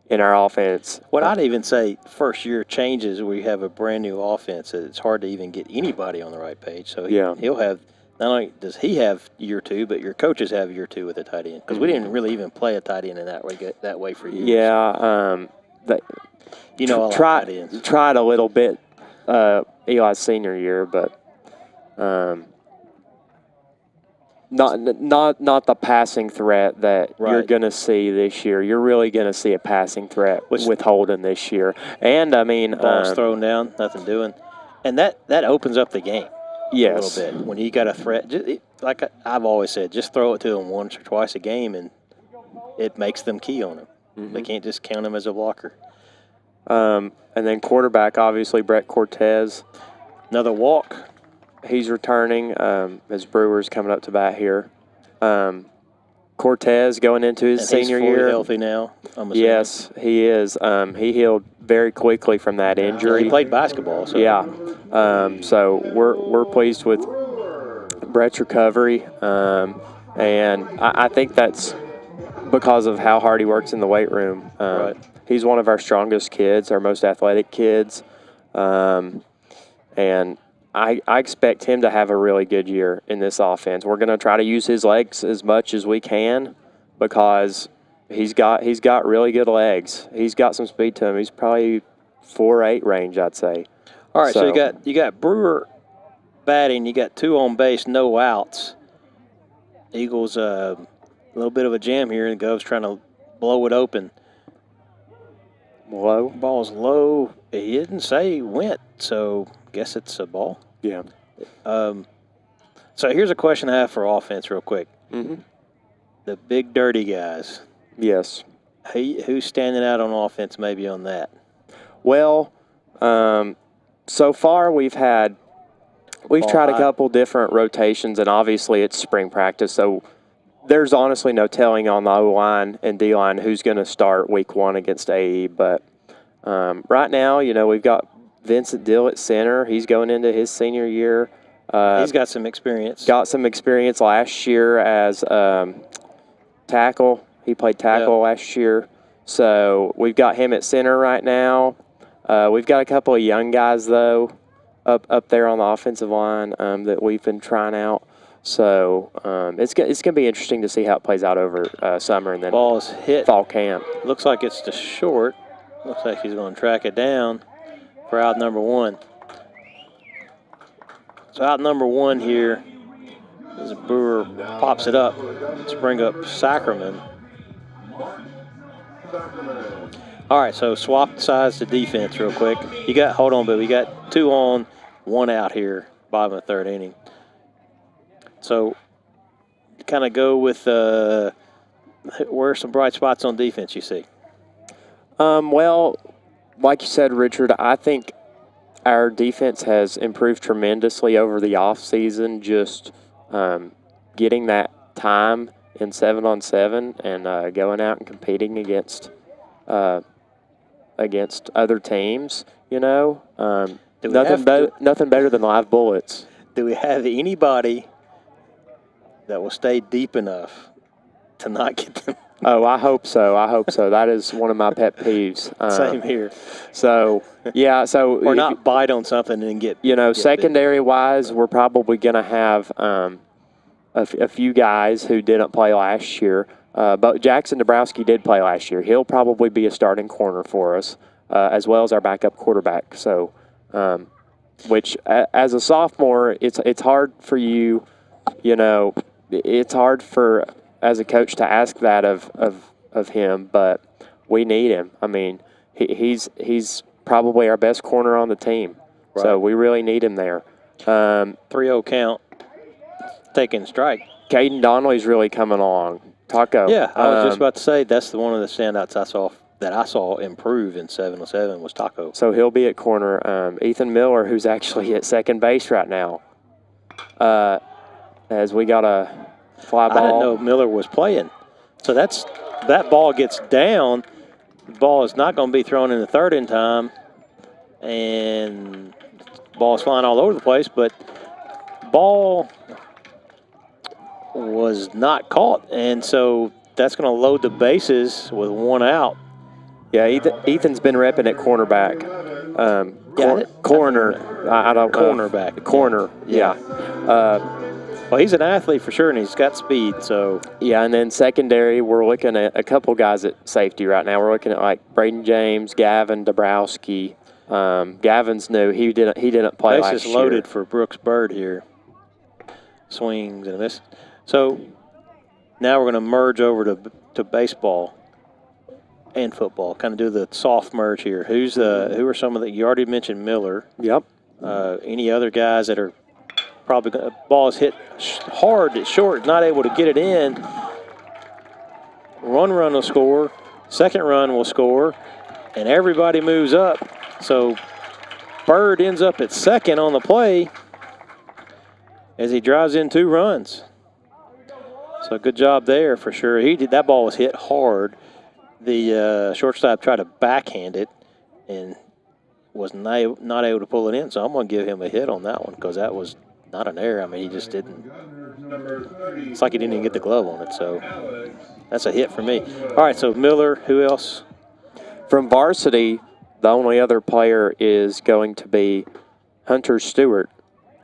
Speaker 5: in our offense.
Speaker 1: What I'd even say, first year changes, we have a brand new offense. It's hard to even get anybody on the right page. So he'll have, not only does he have year 2, but your coaches have year 2 with a tight end. Because we didn't really even play a tight end in that way for years.
Speaker 5: Yeah.
Speaker 1: Tight ends.
Speaker 5: Tried a little bit Eli's senior year, but not the passing threat that you're going to see this year. You're really going to see a passing threat with Holden this year. And,
Speaker 1: balls thrown down, nothing doing. And that opens up the game a little bit. When you got a threat, like I've always said, just throw it to them once or twice a game, and it makes them key on him. Mm-hmm. They can't just count him as a blocker.
Speaker 5: And then quarterback, obviously, Brett Cortez.
Speaker 1: Another walk.
Speaker 5: He's returning as Brewer's coming up to bat here. Cortez going into his senior year.
Speaker 1: He's healthy now, I'm assuming.
Speaker 5: Yes, he is. He healed very quickly from that injury.
Speaker 1: He played basketball. So.
Speaker 5: Yeah. So we're pleased with Brett's recovery. And I think that's because of how hard he works in the weight room.
Speaker 1: Right.
Speaker 5: He's one of our strongest kids, our most athletic kids. And I expect him to have a really good year in this offense. We're going to try to use his legs as much as we can because he's got really good legs. He's got some speed to him. He's probably 4.8 range, I'd say.
Speaker 1: All right, so you got Brewer batting. You got 2 on base, no outs. Eagles a little bit of a jam here, and Gov's trying to blow it open.
Speaker 5: Low.
Speaker 1: Ball's low. He didn't say he went, so guess it's a ball.
Speaker 5: Yeah.
Speaker 1: So here's a question I have for offense real quick.
Speaker 5: Mm-hmm.
Speaker 1: The big dirty guys.
Speaker 5: Yes.
Speaker 1: Who's standing out on offense maybe on that?
Speaker 5: Well, so far we've tried a couple different rotations, and obviously it's spring practice, so there's honestly no telling on the O-line and D-line who's going to start week 1 against AE. But right now, we've got Vincent Dill at center. He's going into his senior year.
Speaker 1: He's got some experience.
Speaker 5: Got some experience last year as tackle. He played tackle last year. So we've got him at center right now. We've got a couple of young guys, though, up there on the offensive line that we've been trying out. So it's going to be interesting to see how it plays out over summer and then
Speaker 1: ball's hit.
Speaker 5: Fall camp.
Speaker 1: Looks like it's to short. Looks like he's going to track it down for out number 1. So out number 1 here as Brewer pops it up to bring up Sackerman. All right, so swap sides to defense real quick. Hold on, but we got 2 on, 1 out here, bottom of the 3rd inning. So kind of go with where are some bright spots on defense you see?
Speaker 5: Well, like you said, Richard, I think our defense has improved tremendously over the offseason, just getting that time in 7-on-7 and going out and competing against other teams, nothing better than live bullets.
Speaker 1: do we have anybody that will stay deep enough to not get them?
Speaker 5: Oh, I hope so. I hope so. That is one of my pet peeves.
Speaker 1: Same here.
Speaker 5: So, yeah. So
Speaker 1: or not bite on something and get
Speaker 5: secondary wise, we're probably going to have a few guys who didn't play last year. But Jackson Dabrowski did play last year. He'll probably be a starting corner for us, as well as our backup quarterback. So, which as a sophomore, it's hard for you. It's hard for as a coach to ask that of him, but we need him. I mean, he's probably our best corner on the team, right. So we really need him there.
Speaker 1: 3-0 count, taking strike.
Speaker 5: Caden Donnelly's really coming along. Taco.
Speaker 1: Yeah, I was just about to say that's one of the standouts I saw improve in 7-7 was Taco.
Speaker 5: So he'll be at corner. Ethan Miller, who's actually at second base right now, as we got a fly ball.
Speaker 1: I didn't know Miller was playing. So that ball gets down. The ball is not going to be thrown in the third in time, and the ball is flying all over the place, but ball was not caught, and so that's going to load the bases with one out.
Speaker 5: Yeah, Ethan's been repping at cornerback. Corner. I don't know.
Speaker 1: Cornerback.
Speaker 5: Corner, yeah.
Speaker 1: Well, he's an athlete for sure, and he's got speed. So
Speaker 5: yeah, and then secondary, we're looking at a couple guys at safety right now. We're looking at like Braden James, Gavin Dabrowski. Gavin's new. He didn't play last year.
Speaker 1: Bases loaded for Brooks Bird here. Swings and this. So now we're going to merge over to baseball and football. Kind of do the soft merge here. Who are some of the? You already mentioned Miller.
Speaker 5: Yep.
Speaker 1: Any other guys that are probably going to, ball is hit hard, it's short, not able to get it in. One run will score, second run will score, and everybody moves up. So Bird ends up at second on the play as he drives in 2 runs. So good job there for sure. That ball was hit hard. The shortstop tried to backhand it and was not able to pull it in. So I'm going to give him a hit on that one because that was not an error. I mean, he just didn't. It's like he didn't even get the glove on it. So that's a hit for me. All right, so Miller, who else?
Speaker 5: From Varsity, the only other player is going to be Hunter Stewart.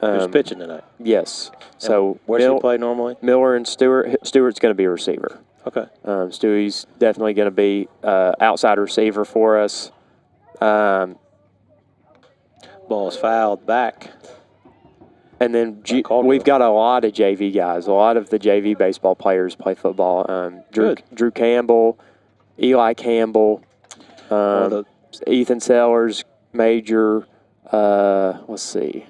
Speaker 1: Who's pitching tonight?
Speaker 5: Yes. So
Speaker 1: where does he play normally?
Speaker 5: Miller and Stewart. Stewart's going to be a receiver.
Speaker 1: Okay.
Speaker 5: Stewie's definitely going to be outside receiver for us.
Speaker 1: Ball is fouled back.
Speaker 5: And then we've got a lot of JV guys. A lot of the JV baseball players play football. Drew Campbell, Eli Campbell, Ethan Sellers, Major. Let's see.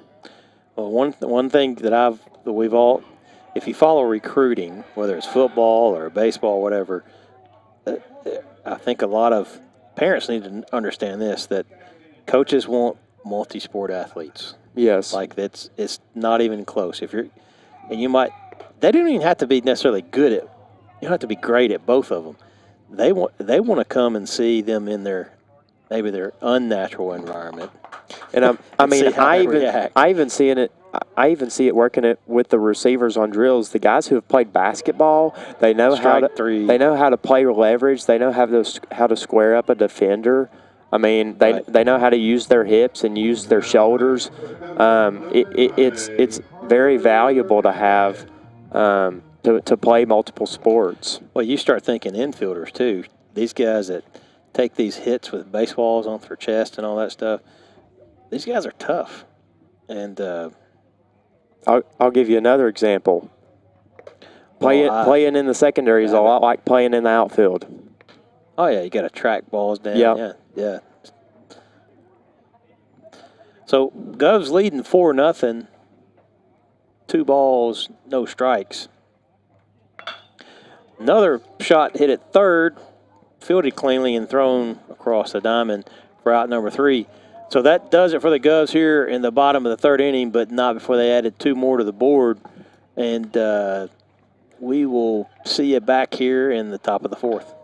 Speaker 1: Well, one thing that we've all, if you follow recruiting, whether it's football or baseball, or whatever, I think a lot of parents need to understand this, that coaches want multi-sport athletes.
Speaker 5: Yes.
Speaker 1: Like it's not even close. They don't even have to be necessarily good at, you don't have to be great at both of them. They want to come and see them in maybe their unnatural environment.
Speaker 5: And I even see it working it with the receivers on drills. The guys who have played basketball, they know how to play leverage. They know how to square up a defender. I mean, they know how to use their hips and use their shoulders. It's very valuable to have to play multiple sports.
Speaker 1: Well, you start thinking infielders too. These guys that take these hits with baseballs on their chest and all that stuff. These guys are tough. And
Speaker 5: I'll give you another example. Playing in the secondary is a lot like playing in the outfield.
Speaker 1: Oh, yeah, you got to track balls down.
Speaker 5: Yep.
Speaker 1: Yeah. So, Gov's leading 4-0. 2 balls, no strikes. Another shot hit at third, fielded cleanly and thrown across the diamond for out number 3. So that does it for the Govs here in the bottom of the 3rd inning, but not before they added 2 more to the board. And we will see you back here in the top of the 4th.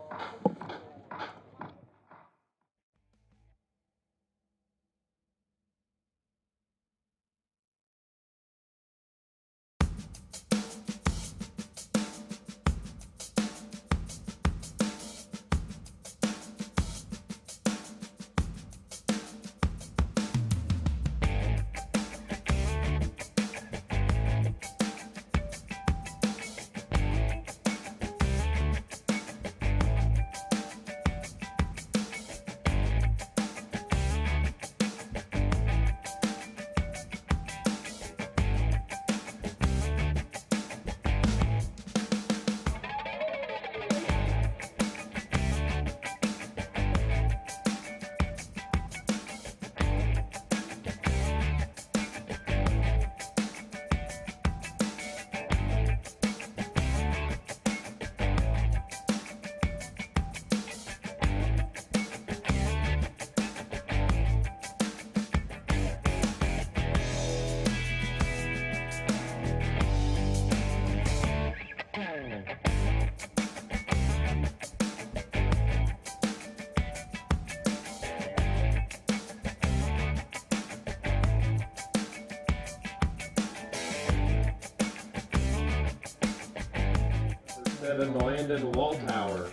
Speaker 4: 7, Landon Walthour.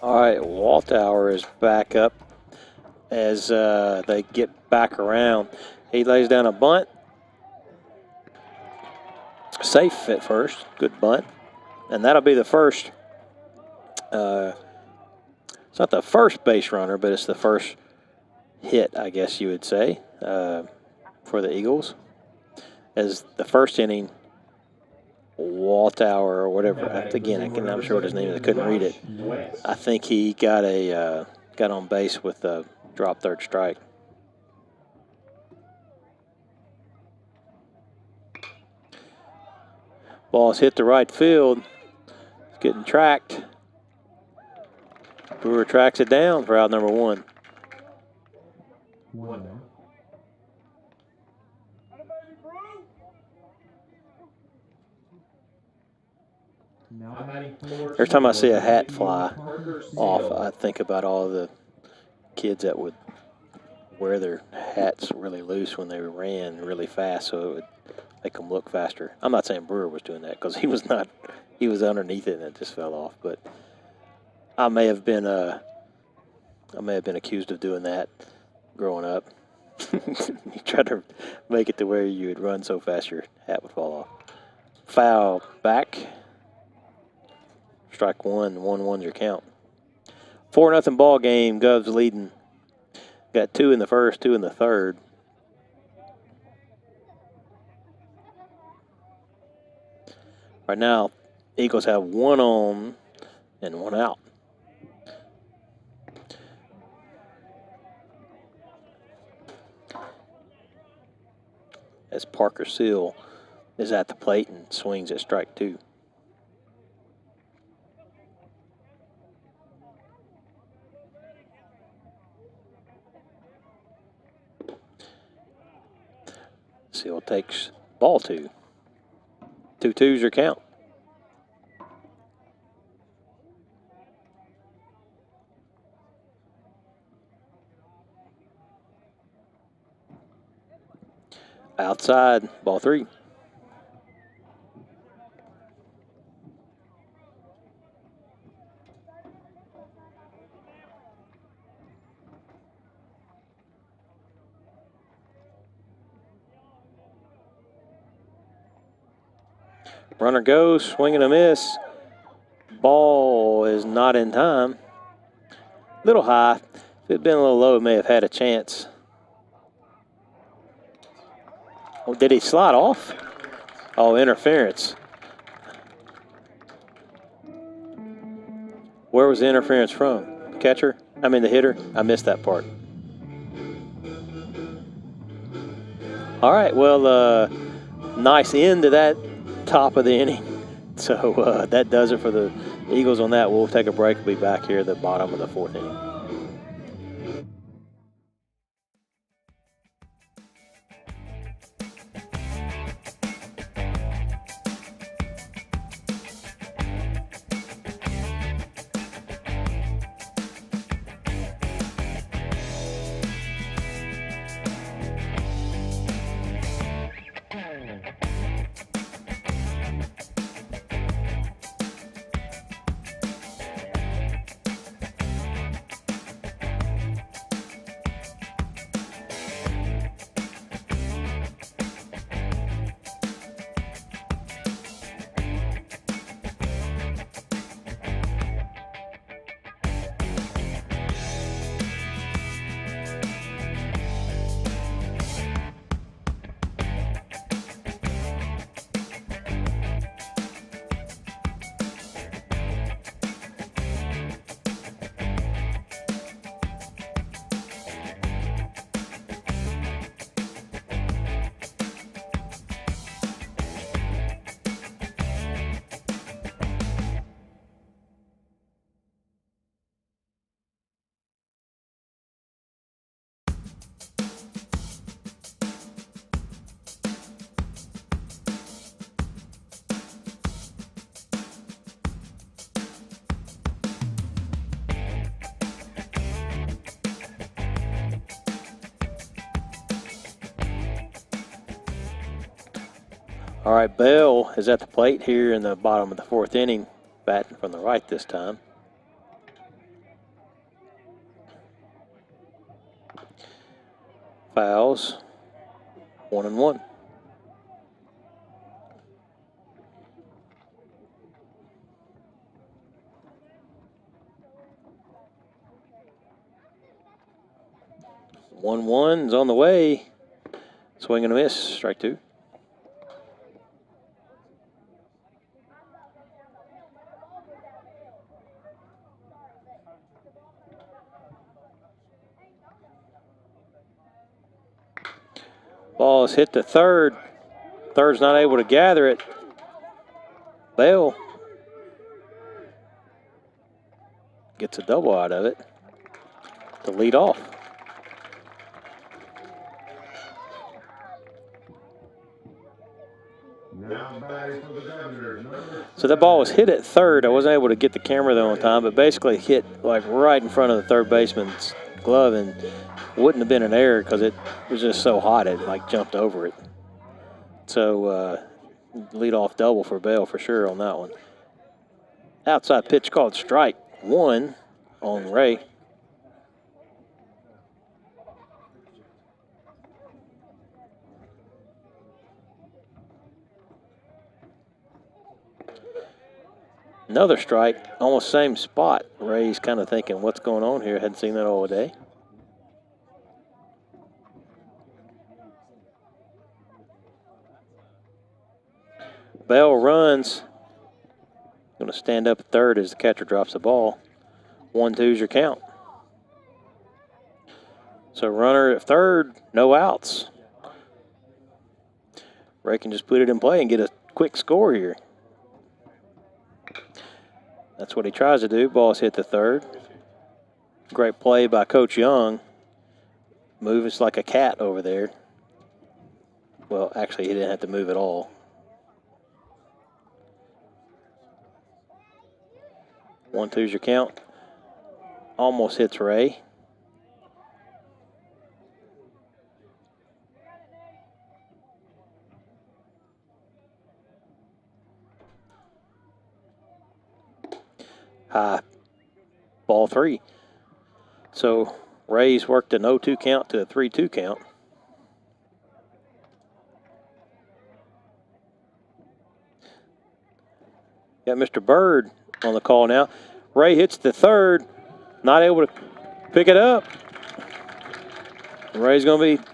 Speaker 1: All right, Walthour is back up as they get back around. He lays down a bunt. Safe at first. Good bunt. And that'll be the first. It's not the first base runner, but it's the first hit, I guess you would say, for the Eagles. As the first inning, Walthour or whatever, again, I'm sure what his name is, I couldn't read it. I think he got on base with a drop third strike. Ball's hit the right field. It's getting tracked. Brewer tracks it down for out number 1. Every time I see a hat fly off, I think about all the kids that would wear their hats really loose when they ran really fast, so it would make them look faster. I'm not saying Brewer was doing that because he was not. He was underneath it and it just fell off. But I may have been accused of doing that growing up. You try to make it to where you would run so fast your hat would fall off. Foul back. Strike 1, 1-1's your count. 4-0 ball game. Govs leading. Got 2 in the first, 2 in the third. Right now, Eagles have 1 on and 1 out. As Parker Seal is at the plate and swings at strike 2. Seal takes ball 2. 2-2's your count. Outside, ball 3. Runner goes, swing and a miss. Ball is not in time. Little high. If it had been a little low, it may have had a chance. Oh, did he slide off? Oh, interference. Where was the interference from? Catcher? I mean the hitter? I missed that part. All right, well, nice end to that top of the inning. So that does it for the Eagles on that. We'll take a break. We'll be back here at the bottom of the 4th inning. All right, Bell is at the plate here in the bottom of the 4th inning. batting from the right this time. Fouls, 1-1. One-one's on the way. Swing and a miss, strike two. Ball is hit to third. Third's not able to gather it. Bell gets a double out of it to lead off. So that ball was hit at third. I wasn't able to get the camera there on time, but basically hit like right in front of the third baseman's glove and wouldn't have been an error because it was just so hot it like jumped over it. So lead off double for Bell for sure on that one. Outside pitch called strike one on Ray. Another strike, almost same spot. Ray's kind of thinking, what's going on here? Hadn't seen that all day. Bell runs. Going to stand up at third as the catcher drops the ball. 1-2's your count. So runner at third, no outs. Ray can just put it in play and get a quick score here. That's what he tries to do. Ball's hit to third. Great play by Coach Young. Moves like a cat over there. Well, actually, he didn't have to move at all. 1-2's your count. Almost hits Ray. High. Ball three. So Ray's worked an 0-2 count to a 3-2 count. Got Mr. Bird on the call now. Ray hits the third, not able to pick it up. Ray's going to be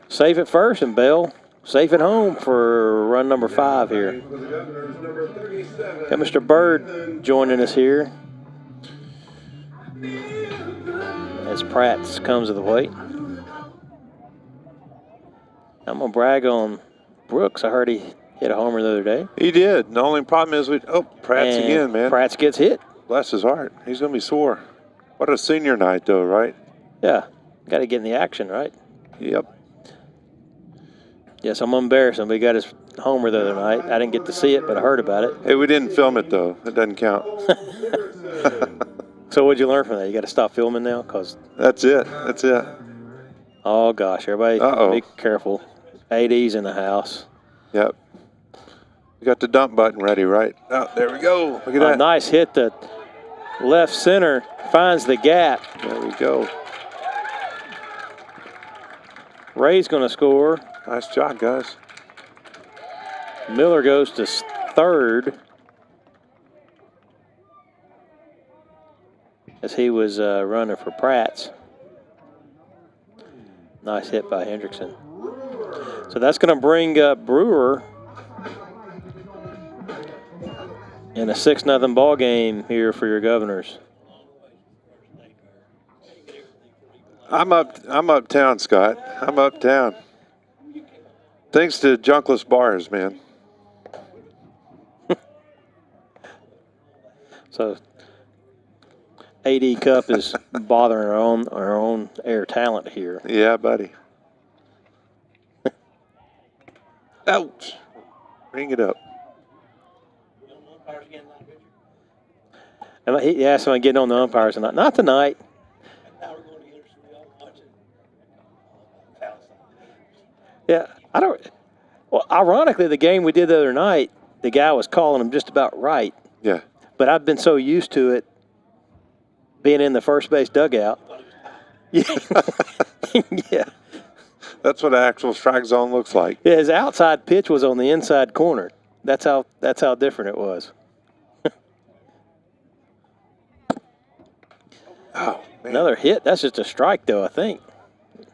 Speaker 1: safe at first, and Bell safe at home for run number 5 here. Got Mr. Bird joining us here as Pratt comes to the plate. I'm going to brag on Brooks. I heard he hit a homer the other day.
Speaker 6: He did. The only problem is Pratt's again, man.
Speaker 1: Pratt gets hit.
Speaker 6: Bless his heart. He's going to be sore. What a senior night, though, right?
Speaker 1: Yeah. Got to get in the action, right?
Speaker 6: Yep.
Speaker 1: Yes, I'm embarrassed. We got his homer the other night. I didn't get to see it, but I heard about it.
Speaker 6: Hey, we didn't film it, though. It doesn't count.
Speaker 1: So what'd you learn from that? You got to stop filming now?
Speaker 6: That's it. That's it.
Speaker 1: Oh, gosh. Everybody be careful. AD's in the house.
Speaker 6: Yep. We got the dump button ready, right? Oh, there we go. Look at that.
Speaker 1: Nice hit to left center. Finds the gap.
Speaker 6: There we go.
Speaker 1: Ray's going to score.
Speaker 6: Nice job, guys.
Speaker 1: Miller goes to third as he was running for Pratt's. Nice hit by Hendrickson. So that's going to bring up Brewer in a 6-0 ball game here for your Governors.
Speaker 6: I'm uptown, Scott. I'm uptown. Thanks to junkless bars, man.
Speaker 1: So AD Cup is bothering our own air talent here.
Speaker 6: Yeah, buddy. Ouch. Bring it up.
Speaker 1: He asked him to get on the umpires tonight. Not tonight. Yeah, I don't. Well, ironically, the game we did the other night, the guy was calling him just about right.
Speaker 6: Yeah.
Speaker 1: But I've been so used to it being in the first base dugout. Yeah. Yeah.
Speaker 6: That's what an actual strike zone looks like.
Speaker 1: Yeah, his outside pitch was on the inside corner. That's how different it was.
Speaker 6: Oh, man.
Speaker 1: Another hit. That's just a strike, though, I think.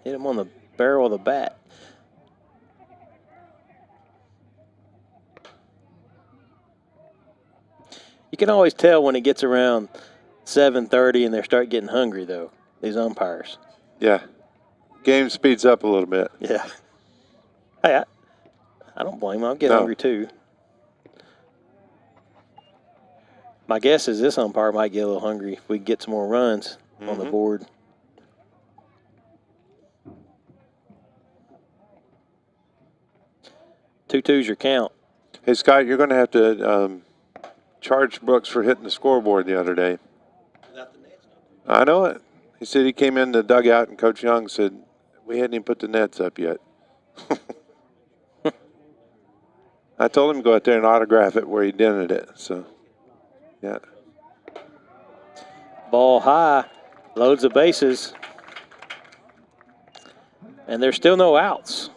Speaker 1: Hit him on the barrel of the bat. You can always tell when it gets around 7:30 and they start getting hungry, though, these umpires.
Speaker 6: Yeah. Game speeds up a little bit.
Speaker 1: Yeah. Hey, I don't blame them. I'll get hungry, too. My guess is this umpire might get a little hungry if we get some more runs on the board. Two-two's your count.
Speaker 6: Hey, Scott, you're going to have to charge Brooks for hitting the scoreboard the other day. I know it. He said he came in the dugout and Coach Young said, we hadn't even put the nets up yet. I told him to go out there and autograph it where he dented it. So, yeah.
Speaker 1: Ball high, loads the bases. And there's still no outs.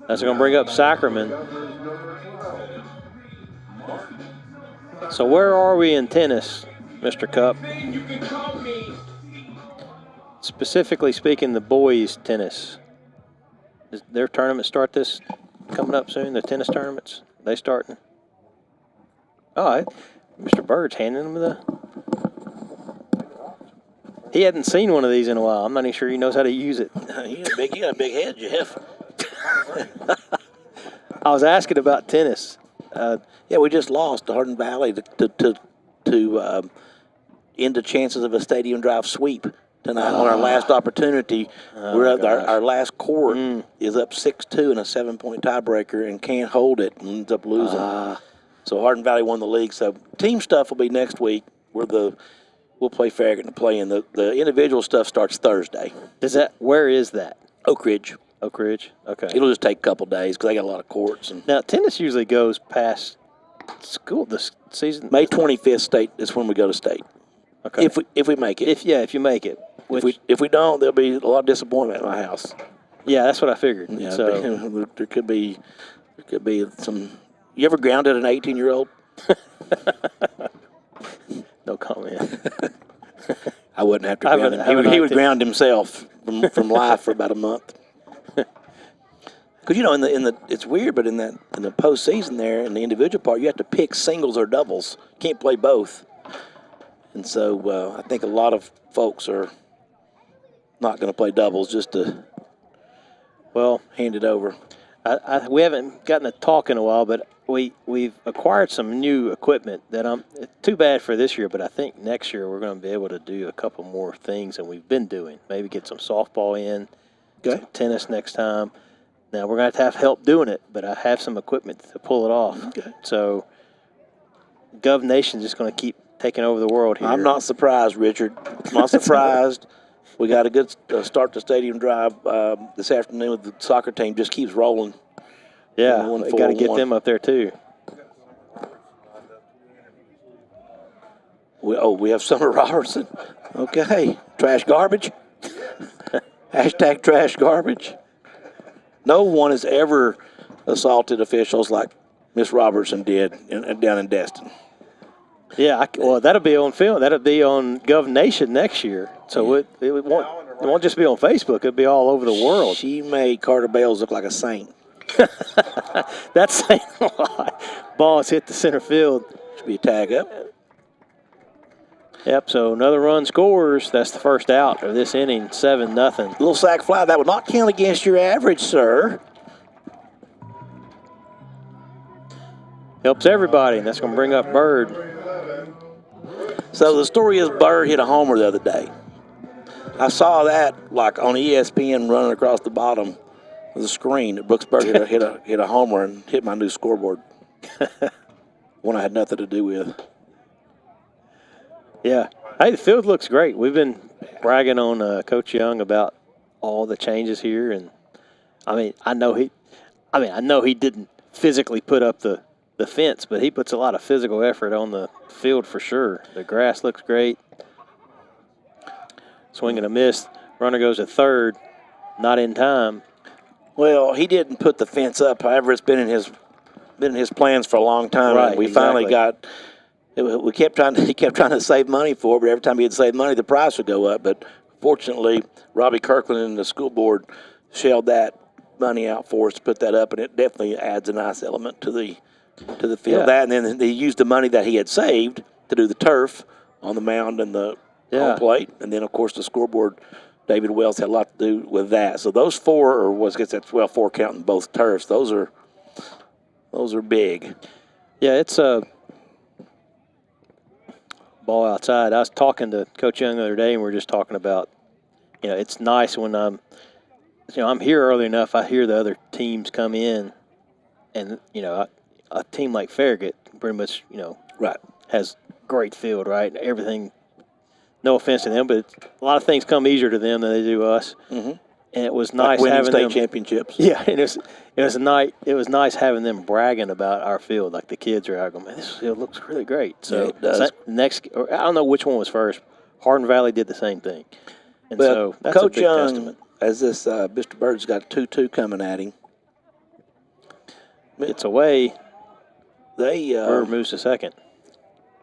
Speaker 1: That's going to bring up Sackerman. So where are we in tennis, Mr. Cup? Specifically speaking, the boys' tennis. Does their tournament start this coming up soon, the tennis tournaments? They starting? Oh, Mr. Bird's handing him the... He hadn't seen one of these in a while. I'm not even sure he knows how to use it.
Speaker 7: You got a big head, Jeff.
Speaker 1: I was asking about tennis.
Speaker 7: Yeah, we just lost to Hardin Valley to end the chances of a stadium drive sweep tonight on our last opportunity. We're at our last court is up 6-2 in a 7-point tiebreaker and can't hold it and ends up losing. So Hardin Valley won the league. So team stuff will be next week. We'll play Farragut and play in. The individual stuff starts Thursday.
Speaker 1: Where is that?
Speaker 7: Oak Ridge.
Speaker 1: Oak Ridge? Okay.
Speaker 7: It'll just take a couple days because they got a lot of courts. And
Speaker 1: now, tennis usually goes past school this season.
Speaker 7: May 25th state is when we go to state.
Speaker 1: Okay.
Speaker 7: If we make it.
Speaker 1: If you make it.
Speaker 7: If we don't, there'll be a lot of disappointment at my house.
Speaker 1: Yeah, that's what I figured.
Speaker 7: Yeah,
Speaker 1: so
Speaker 7: there could be some. You ever grounded an 18-year-old?
Speaker 1: No comment.
Speaker 7: I wouldn't have to ground him. He would ground himself from life for about a month. Because it's weird, but in the postseason there, in the individual part, you have to pick singles or doubles. You can't play both. And so I think a lot of folks are not going to play doubles just to hand it over.
Speaker 1: We haven't gotten to talk in a while, but we've acquired some new equipment that it's too bad for this year, but I think next year we're going to be able to do a couple more things than we've been doing. Maybe get some softball in, some tennis next time. Now we're going to have help doing it, but I have some equipment to pull it off.
Speaker 7: Okay.
Speaker 1: So Gov Nation's just going to keep taking over the world here.
Speaker 7: I'm not surprised, Richard. I'm not surprised. We got a good start to stadium drive this afternoon with the soccer team. Just keeps rolling.
Speaker 1: Yeah, we got to get them up there too.
Speaker 7: We have Summer Robertson. Okay, trash garbage. Hashtag trash garbage. No one has ever assaulted officials like Miss Robertson did down in Destin.
Speaker 1: Yeah, that'll be on film. That'll be on Gov Nation next year. So it won't just be on Facebook. It'll be all over the world.
Speaker 7: She made Carter Bales look like a saint.
Speaker 1: That's saying a lot. Ball's hit the center field.
Speaker 7: Should be a tag up.
Speaker 1: Yep, so another run scores. That's the first out of this inning, 7-0.
Speaker 7: Little sac fly. That would not count against your average, sir.
Speaker 1: Helps everybody, and that's going to bring up Bird.
Speaker 7: So the story is Bird hit a homer the other day. I saw that like on ESPN running across the bottom of the screen. Brooks Bird hit a homer and hit my new scoreboard. One I had nothing to do with.
Speaker 1: Yeah. Hey, the field looks great. We've been bragging on Coach Young about all the changes here, and I know he didn't physically put up the the fence, but he puts a lot of physical effort on the field for sure. The grass looks great. Swing and a miss. Runner goes to third, not in time.
Speaker 7: Well, he didn't put the fence up. However, it's been in his plans for a long time.
Speaker 1: Right,
Speaker 7: And we finally got. He kept trying to save money for it, but every time he had saved money, the price would go up. But fortunately, Robbie Kirkland and the school board shelled that money out for us to put that up, and it definitely adds a nice element to the field.
Speaker 1: Yeah.
Speaker 7: That, and then they used the money that he had saved to do the turf on the mound and the home plate, and then of course the scoreboard. David Wells had a lot to do with that. So those four, or I guess that's 4 counting both turfs. Those are big.
Speaker 1: Yeah, it's a ball outside. I was talking to Coach Young the other day, and we were just talking about, it's nice when I'm here early enough. I hear the other teams come in, and a team like Farragut pretty much
Speaker 7: Right.
Speaker 1: has great field, right? Everything. No offense to them, but a lot of things come easier to them than they do us.
Speaker 7: Mm-hmm.
Speaker 1: And it was
Speaker 7: Like
Speaker 1: nice
Speaker 7: winning
Speaker 1: having
Speaker 7: state
Speaker 1: them
Speaker 7: championships.
Speaker 1: Yeah, and it was nice having them bragging about our field. Like the kids are out going, man, this field looks really great. So
Speaker 7: yeah, it does.
Speaker 1: I don't know which one was first. Hardin Valley did the same thing, and
Speaker 7: But
Speaker 1: so that's
Speaker 7: Coach
Speaker 1: a big
Speaker 7: Young,
Speaker 1: testament.
Speaker 7: as this Mr. Bird's got 2-2 coming at him.
Speaker 1: It's away.
Speaker 7: They
Speaker 1: Bird moves to second.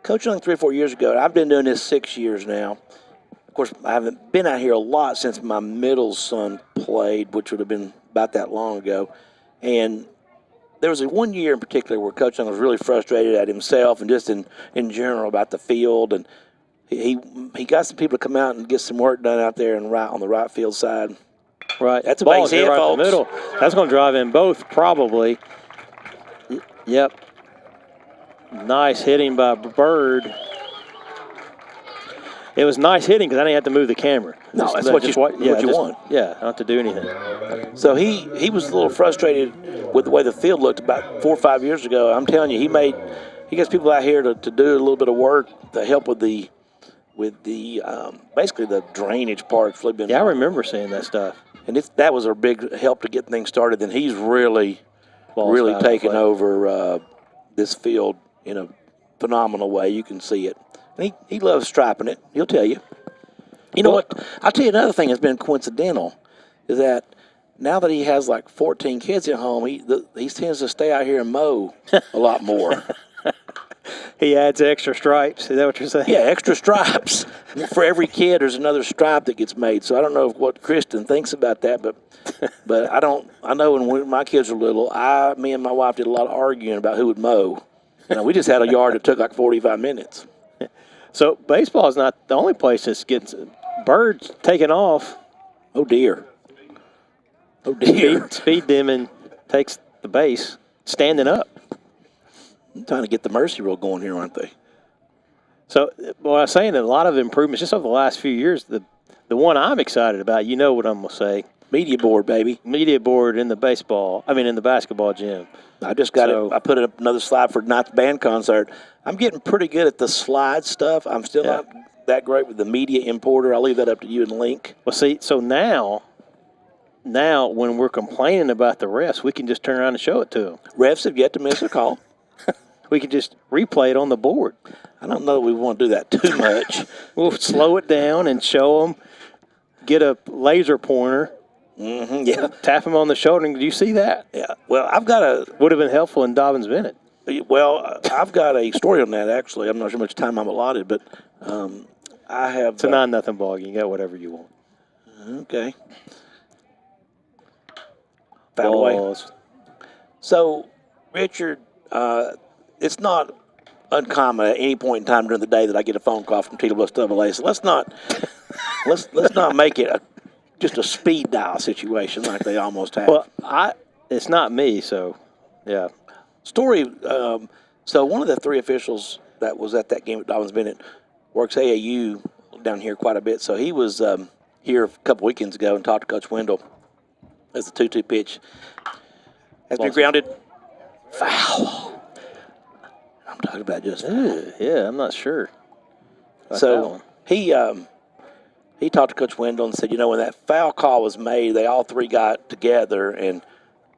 Speaker 7: Coach Young 3 or 4 years ago, and I've been doing this 6 years now. Of course, I haven't been out here a lot since my middle son played, which would have been about that long ago. And there was one year in particular where Coach Young was really frustrated at himself and just in general about the field. And he got some people to come out and get some work done out there and on the right field side.
Speaker 1: Right.
Speaker 7: That's a
Speaker 1: Ball's
Speaker 7: base hit,
Speaker 1: right
Speaker 7: folks.
Speaker 1: in the middle. That's going to drive in both, probably. Yep. Nice hitting by Bird. It was nice hitting because I didn't have to move the camera.
Speaker 7: No, that's what you want.
Speaker 1: Yeah, not to do anything.
Speaker 7: So he was a little frustrated with the way the field looked about 4 or 5 years ago. I'm telling you, he gets people out here to do a little bit of work to help with the basically the drainage part.
Speaker 1: Yeah, I remember seeing that stuff.
Speaker 7: And that was a big help to get things started. Then he's really taken over this field in a phenomenal way. You can see it. And he loves striping it. He'll tell you. You know what? I'll tell you another thing that's been coincidental is that now that he has like 14 kids at home, he tends to stay out here and mow a lot more.
Speaker 1: He adds extra stripes. Is that what you're saying?
Speaker 7: Yeah, extra stripes. For every kid, there's another stripe that gets made. So I don't know what Kristen thinks about that, but I don't. I know when my kids were little, me and my wife did a lot of arguing about who would mow. We just had a yard that took like 45 minutes.
Speaker 1: So baseball is not the only place that's getting Birds taking off.
Speaker 7: Oh dear. Oh dear.
Speaker 1: Speed dimming takes the base, standing up.
Speaker 7: I'm trying to get the mercy rule going here, aren't they?
Speaker 1: So what I was saying, a lot of improvements just over the last few years. The one I'm excited about, you know what I'm gonna say.
Speaker 7: Media board, baby.
Speaker 1: Media board in the basketball gym.
Speaker 7: I just got it. I put up another slide for tonight's band concert. I'm getting pretty good at the slide stuff. I'm still not that great with the media importer. I'll leave that up to you and Link.
Speaker 1: Well, see, so now when we're complaining about the refs, we can just turn around and show it to them.
Speaker 7: Refs have yet to miss a call.
Speaker 1: We can just replay it on the board.
Speaker 7: I don't know that we want to do that too much.
Speaker 1: We'll slow it down and show them. Get a laser pointer.
Speaker 7: Mm-hmm, yeah.
Speaker 1: Tap him on the shoulder. And, do you see that?
Speaker 7: Yeah. Well, would
Speaker 1: have been helpful in Dobbins Bennett.
Speaker 7: Well, I've got a story on that, actually. I'm not sure how much time I'm allotted, but I have.
Speaker 1: It's a 9-0 ball. You can get whatever you want.
Speaker 7: Okay. Foul away. So, Richard, it's not uncommon at any point in time during the day that I get a phone call from TWSAA. So let's not make it just a speed dial situation like they almost have.
Speaker 1: Well, it's not me, so yeah.
Speaker 7: Story. So one of the 3 officials that was at that game at Dobbins Bennett works AAU down here quite a bit. So he was here a couple weekends ago and talked to Coach Wendell as the 2-2 pitch has been grounded. Foul. I'm talking about just foul.
Speaker 1: Yeah, I'm not sure.
Speaker 7: So he talked to Coach Wendell and said, when that foul call was made, they all 3 got together and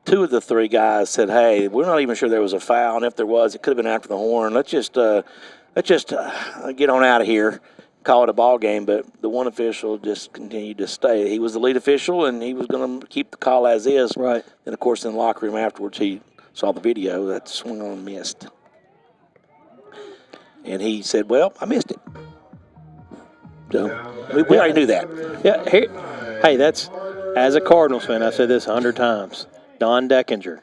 Speaker 7: two of the three guys said, "Hey, we're not even sure there was a foul, and if there was, it could have been after the horn. Let's just get on out of here, call it a ball game." But the one official just continued to stay. He was the lead official, and he was going to keep the call as is.
Speaker 1: Right.
Speaker 7: And of course, in the locker room afterwards, he saw the video that swung on and missed, and he said, "Well, I missed it." So we already knew that.
Speaker 1: Yeah. Hey, that's as a Cardinals fan, I've said this 100 times. Don Deckinger.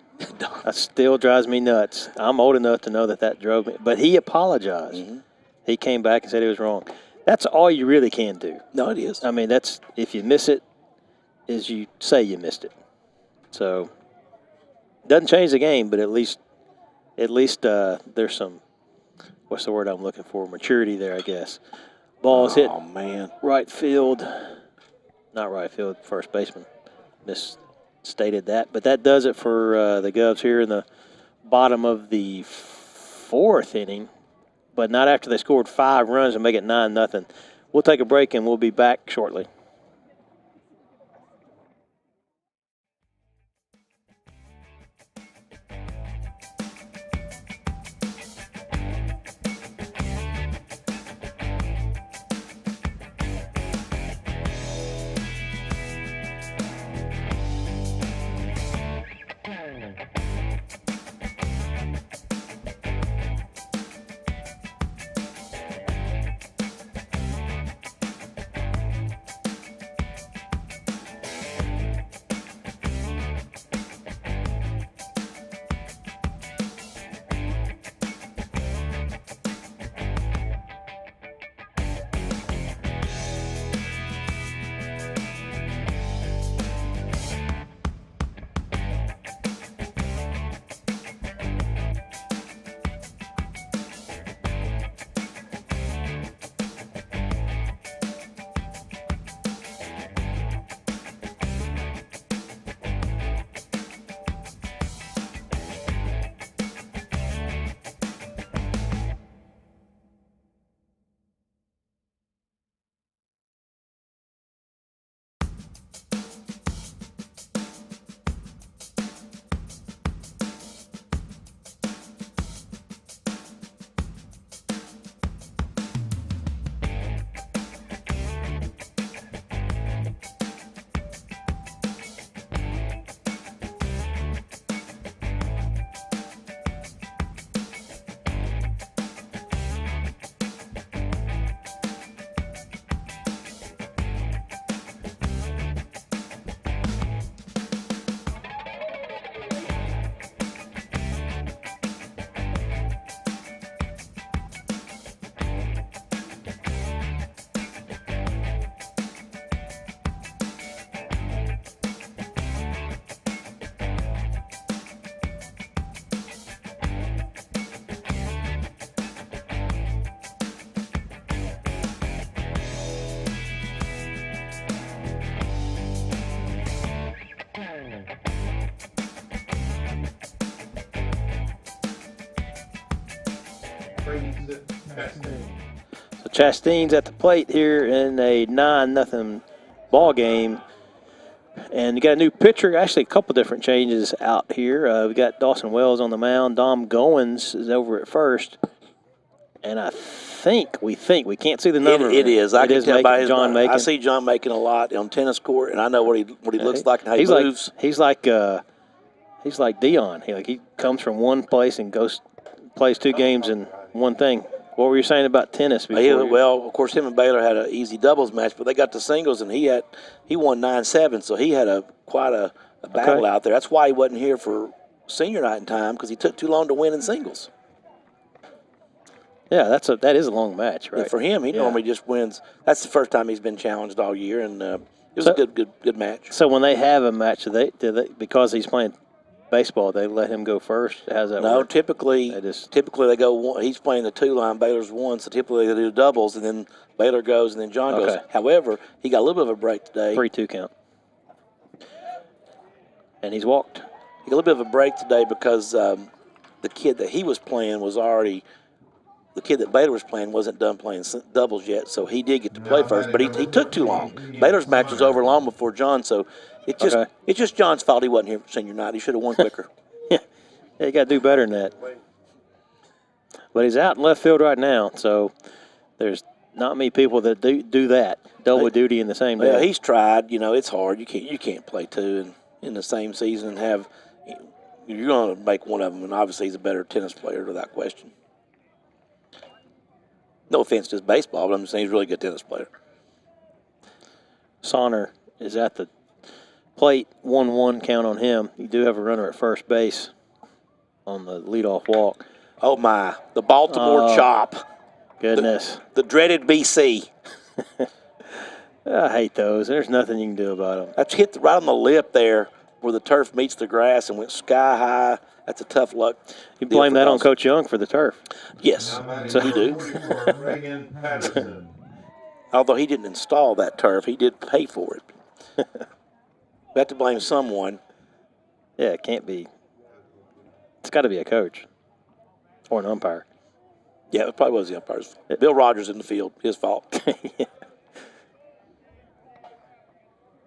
Speaker 1: That still drives me nuts. I'm old enough to know that drove me. But he apologized.
Speaker 7: Mm-hmm.
Speaker 1: He came back and said he was wrong. That's all you really can do.
Speaker 7: No, it is.
Speaker 1: I mean, that's if you miss it, is you say you missed it. So doesn't change the game, but at least there's some, what's the word I'm looking for? Maturity there, I guess. Ball's hit.
Speaker 7: Oh man,
Speaker 1: Right field. Not right field. First baseman misstated that, but that does it for the Govs here in the bottom of the fourth inning. But not after they scored 5 runs and make it 9-0. We'll take a break and we'll be back shortly. So Chastain's at the plate here in a 9-0 ball game. And you got a new pitcher, actually a couple different changes out here. We got Dawson Wells on the mound. Dom Goins is over at first. And we can't see the number.
Speaker 7: It is. I can tell by his
Speaker 1: John Macon.
Speaker 7: I see John Macon a lot on tennis court, and I know what he looks like and how he moves.
Speaker 1: He's like Dion. He comes from one place and plays 2 games in one thing. What were you saying about tennis before?
Speaker 7: Well, of course, him and Baylor had an easy doubles match, but they got to singles, and he won 9-7, so he had quite a battle out there. That's why he wasn't here for senior night in time, because he took too long to win in singles.
Speaker 1: Yeah, that is a long match, right?
Speaker 7: And for him, he normally just wins. That's the first time he's been challenged all year, and it was a good match.
Speaker 1: So when they have a match, do they because he's playing baseball, they let him go first? How's that work?
Speaker 7: No, typically they go one. He's playing the 2-line, Baylor's 1, so typically they do doubles, and then Baylor goes, and then John goes. However, he got a little bit of a break today.
Speaker 1: 3-2 count. And he's walked.
Speaker 7: He got a little bit of a break today because the kid that he was playing was already – the kid that Baylor was playing wasn't done playing doubles yet, so he did get to play first, but he took too long. Baylor's match was over long before John, so It's just John's fault he wasn't here for senior night. He should have won quicker.
Speaker 1: Yeah, you got to do better than that. But he's out in left field right now, so there's not many people that do that, double duty in the same day.
Speaker 7: Well, he's tried. You know, it's hard. You can't play two in the same season and have – you're going to make one of them, and obviously he's a better tennis player without question. No offense to his baseball, but I'm just saying he's a really good tennis player.
Speaker 1: Sonner is at the plate, 1-1 count on him. You do have a runner at first base on the leadoff walk.
Speaker 7: Oh, my. The Baltimore chop.
Speaker 1: Goodness.
Speaker 7: The dreaded BC.
Speaker 1: I hate those. There's nothing you can do about them.
Speaker 7: That's hit right on the lip there where the turf meets the grass and went sky high. That's a tough luck.
Speaker 1: You blame that on Coach Young for the turf.
Speaker 7: Yes, so you do. Although he didn't install that turf, he did pay for it. We have to blame someone.
Speaker 1: Yeah, it can't be. It's got to be a coach or an umpire.
Speaker 7: Yeah, it probably was the umpire's. Bill Rogers in the field, his fault.
Speaker 1: Yeah.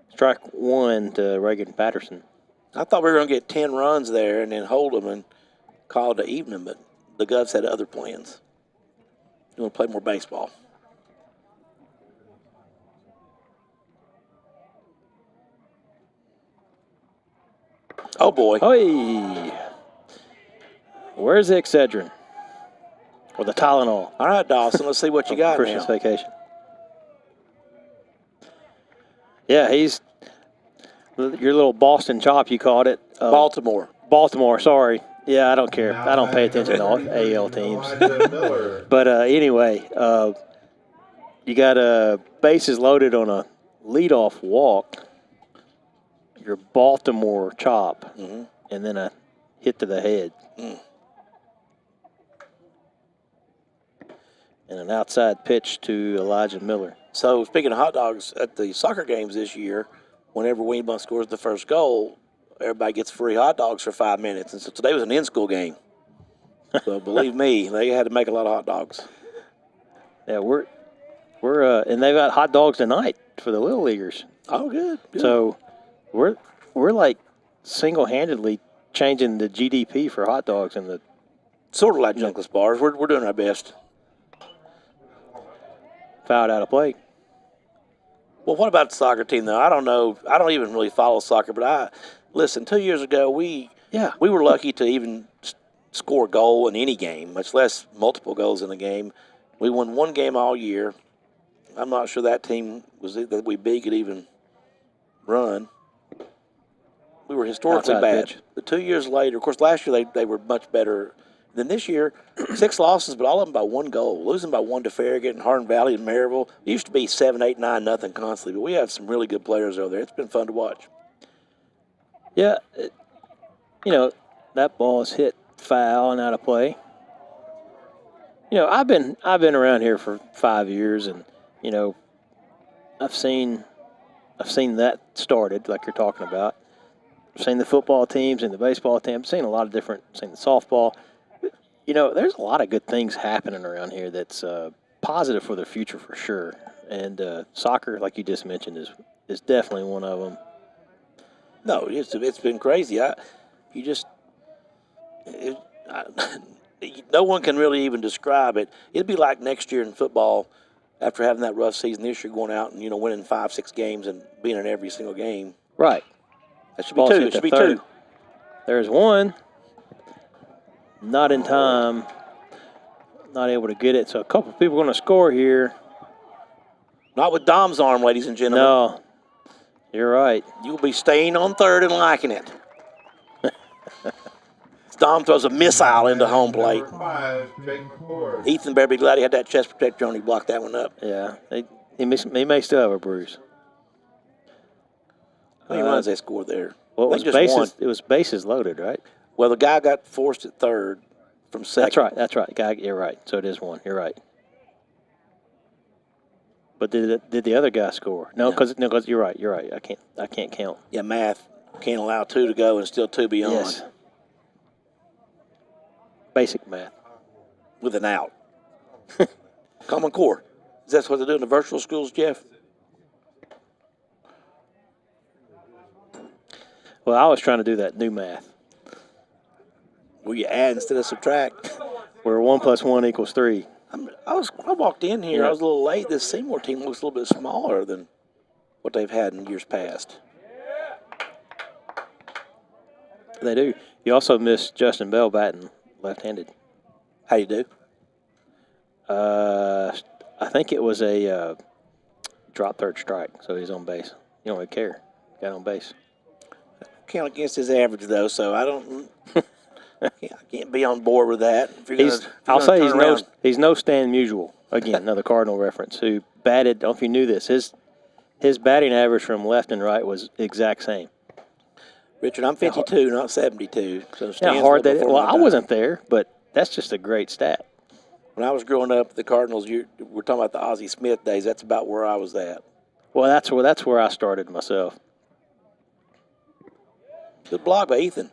Speaker 1: Strike one to Reagan Patterson.
Speaker 7: I thought we were going to get 10 runs there and then hold them and call it an evening, but the Govs had other plans. You want to play more baseball. Oh, boy.
Speaker 1: Hey! Where's the Excedrin? Or the Tylenol?
Speaker 7: All right, Dawson, let's see what you got
Speaker 1: Christmas
Speaker 7: now.
Speaker 1: vacation. Yeah, he's your little Boston chop, you called it.
Speaker 7: Baltimore.
Speaker 1: Baltimore, sorry. Yeah, I don't care. I don't pay attention to all AL teams. But anyway, you got bases loaded on a leadoff walk. Your Baltimore chop, and then a hit to the head. And an outside pitch to Elijah Miller.
Speaker 7: So, speaking of hot dogs, at the soccer games this year, whenever Wienbund scores the first goal, everybody gets free hot dogs for 5 minutes. And so today was an in-school game. So, believe me, they had to make a lot of hot dogs.
Speaker 1: Yeah, we're and they've got hot dogs tonight for the Little Leaguers.
Speaker 7: Oh, good.
Speaker 1: So, we're like single-handedly changing the GDP for hot dogs in the
Speaker 7: sort of like junkless bars. We're doing our best.
Speaker 1: Fouled out of play.
Speaker 7: Well, what about the soccer team, though? I don't know. I don't even really follow soccer, but listen, 2 years ago, we were lucky to even score a goal in any game, much less multiple goals in a game. We won one game all year. I'm not sure that team that we beat could even run. We were historically bad.
Speaker 1: Pitch.
Speaker 7: But 2 years later, of course, last year they were much better than this year. 6 losses, but all of them by 1 goal. Losing by 1 to Farragut and Hardin Valley and Maryville. It used to be 7, 8, 9, nothing constantly, but we have some really good players over there. It's been fun to watch.
Speaker 1: Yeah, that ball is hit foul and out of play. I've been around here for 5 years, and I've seen that started like you're talking about. I've seen the football teams and the baseball team. I've seen a lot of different. Seen the softball. There's a lot of good things happening around here that's positive for the future for sure. And soccer, like you just mentioned, is definitely one of them.
Speaker 7: No, it's been crazy. No one can really even describe it. It'd be like next year in football, after having that rough season this year, going out and winning 5, 6 games and being in every single game.
Speaker 1: Right.
Speaker 7: That should be 2. It should be 2.
Speaker 1: There's one. Not in time. Not able to get it. So a couple people going to score here.
Speaker 7: Not with Dom's arm, ladies and gentlemen.
Speaker 1: No. You're right.
Speaker 7: You'll be staying on third and liking it. Dom throws a missile into home plate. Ethan better be glad he had that chest protector on. He blocked that one up.
Speaker 1: Yeah. He may still have a bruise.
Speaker 7: How many runs they scored there?
Speaker 1: Well, it was bases loaded, right?
Speaker 7: Well, the guy got forced at third from second.
Speaker 1: That's right. Guy, you're right. So it is 1. You're right. But did the other guy score? No, because you're right. You're right. I can't count.
Speaker 7: Yeah, math can't allow 2 to go and still 2 beyond.
Speaker 1: Yes. Basic math.
Speaker 7: With an out. Common Core. Is that what they do in the virtual schools, Jeff?
Speaker 1: Well, I was trying to do that new math
Speaker 7: Will you add instead of subtract?
Speaker 1: where 1 + 1 = 3.
Speaker 7: I walked in here.
Speaker 1: Yeah.
Speaker 7: I was a little late. This Seymour team looks a little bit smaller than what they've had in years past.
Speaker 1: They do. You also missed Justin Bell batting left-handed.
Speaker 7: How you do?
Speaker 1: I think it was a drop third strike, so he's on base. You don't really care. Got on base.
Speaker 7: Count against his average though, so I don't. I can't be on board with that.
Speaker 1: I'll say he's no Stan Musial. Again, another Cardinal reference. Who batted? I don't know if you knew this. His batting average from left and right was exact same.
Speaker 7: Richard, I'm 52, not 72. So
Speaker 1: Yeah, hard that. Well, I wasn't there, but that's just a great stat.
Speaker 7: When I was growing up, the Cardinals. We're talking about the Ozzie Smith days. That's about where I was at.
Speaker 1: Well, that's where I started myself.
Speaker 7: Good block by Ethan.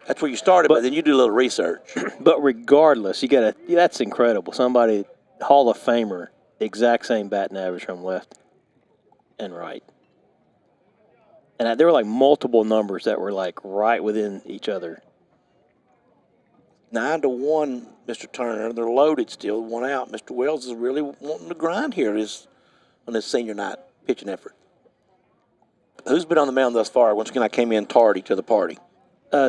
Speaker 7: That's where you started, but then you do a little research.
Speaker 1: But regardless, that's incredible. Somebody, Hall of Famer, exact same batting average from left and right. And there were like multiple numbers that were like right within each other.
Speaker 7: 9-1, Mr. Turner. They're loaded still, 1 out. Mr. Wells is really wanting to grind here on his senior night pitching effort. Who's been on the mound thus far? Once again, I came in tardy to the party.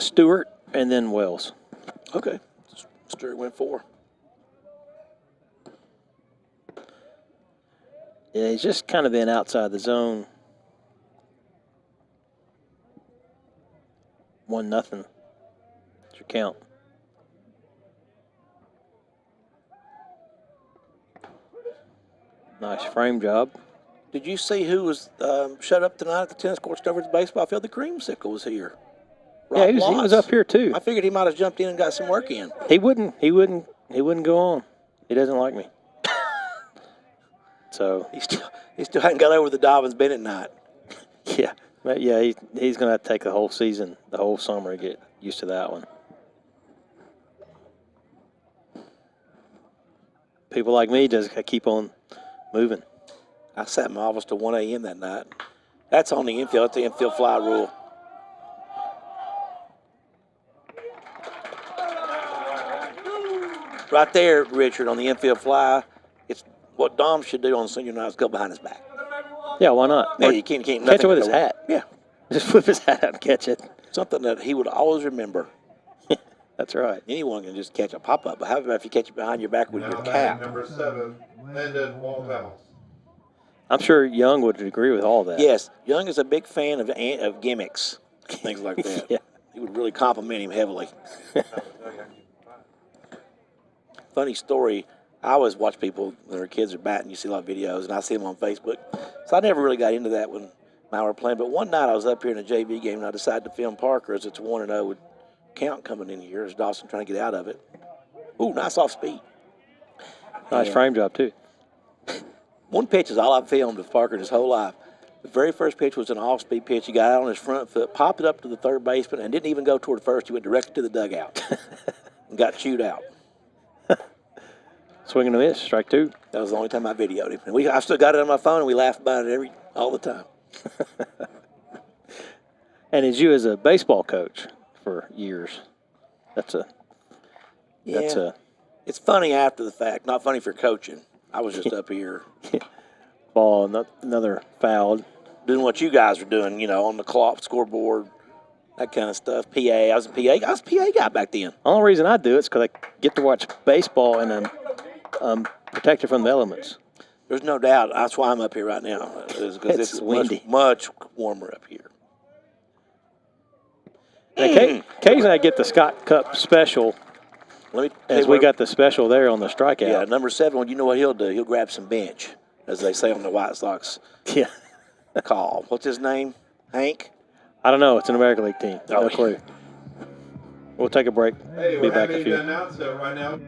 Speaker 1: Stewart and then Wells.
Speaker 7: Okay. Stewart went 4.
Speaker 1: Yeah, he's just kind of been outside the zone. 1-0. That's your count. Nice frame job.
Speaker 7: Did you see who was shut up tonight at the tennis courts over at the baseball field? The creamsicle was here.
Speaker 1: Yeah, he was up here too.
Speaker 7: I figured he might have jumped in and got some work in.
Speaker 1: He wouldn't go on. He doesn't like me. So
Speaker 7: he still hadn't got over the Dobbins Bennett night.
Speaker 1: Yeah, but yeah, he's going to have to take the whole season, the whole summer to get used to that one. People like me just keep on moving.
Speaker 7: I sat in my office till 1 a.m. that night. That's on the infield. That's the infield fly rule. Right there, Richard, on the infield fly, it's what Dom should do on senior night is go behind his back.
Speaker 1: Yeah, why not?
Speaker 7: Yeah, you can't
Speaker 1: catch it with his hat.
Speaker 7: Yeah.
Speaker 1: Just flip his hat out and catch it.
Speaker 7: Something that he would always remember.
Speaker 1: That's right.
Speaker 7: Anyone can just catch a pop-up, but how about if you catch it behind your back with your cap?
Speaker 2: Number 7, Lyndon Walthouse.
Speaker 1: I'm sure Young would agree with all that.
Speaker 7: Yes, Young is a big fan of gimmicks, things like that.
Speaker 1: Yeah.
Speaker 7: He would really compliment him heavily. Funny story, I always watch people when their kids are batting. You see a lot of videos, and I see them on Facebook. So I never really got into that when I were playing. But one night I was up here in a JV game, and I decided to film Parker as it's 1-0 with count coming in here as Dawson trying to get out of it. Ooh, nice off speed.
Speaker 1: Nice frame job, too.
Speaker 7: One pitch is all I've filmed of Parker his whole life. The very first pitch was an off-speed pitch. He got out on his front foot, popped it up to the third baseman, and didn't even go toward first. He went directly to the dugout and got chewed out.
Speaker 1: Swing and a miss, strike 2.
Speaker 7: That was the only time I videoed him. And I still got it on my phone, and we laugh about it all the time.
Speaker 1: And as you as a baseball coach for years,
Speaker 7: It's funny after the fact, not funny for coaching. I was just up here.
Speaker 1: Ball, another foul.
Speaker 7: Doing what you guys were doing, on the clock, scoreboard, that kind of stuff. PA, I was a PA guy back then.
Speaker 1: The only reason I do it is because I get to watch baseball and I'm protected from the elements.
Speaker 7: There's no doubt. That's why I'm up here right now. Because it's
Speaker 1: windy.
Speaker 7: Much warmer up here.
Speaker 1: Occasionally I get the Scott Cup special. We got the special there on the strikeout.
Speaker 7: Yeah, number 7, you know what he'll do? He'll grab some bench, as they say on the White Sox call. What's his name? Hank?
Speaker 1: I don't know. It's an American League team. No
Speaker 7: Oh,
Speaker 1: clue. We'll take a break.
Speaker 2: Hey,
Speaker 1: Be
Speaker 2: we're
Speaker 1: back in a
Speaker 2: having
Speaker 1: few.
Speaker 2: to announce that right now.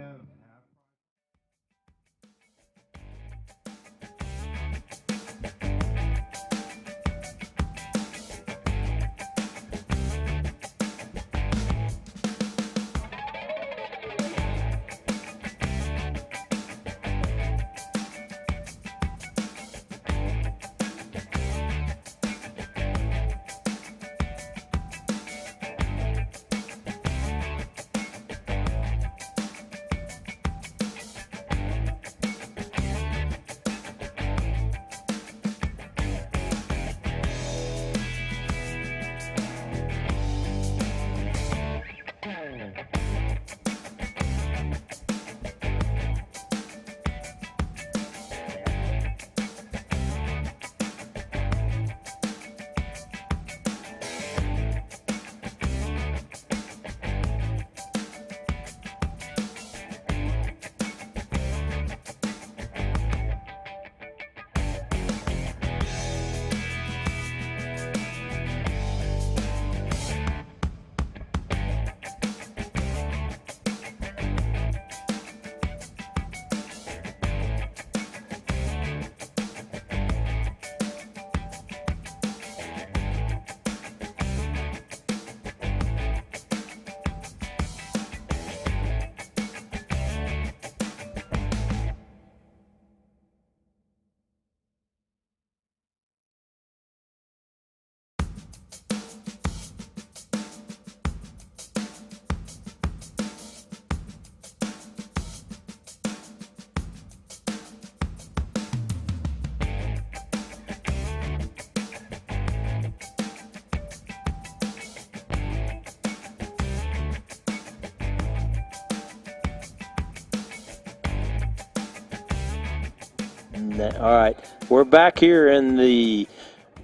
Speaker 1: All right. We're back here in the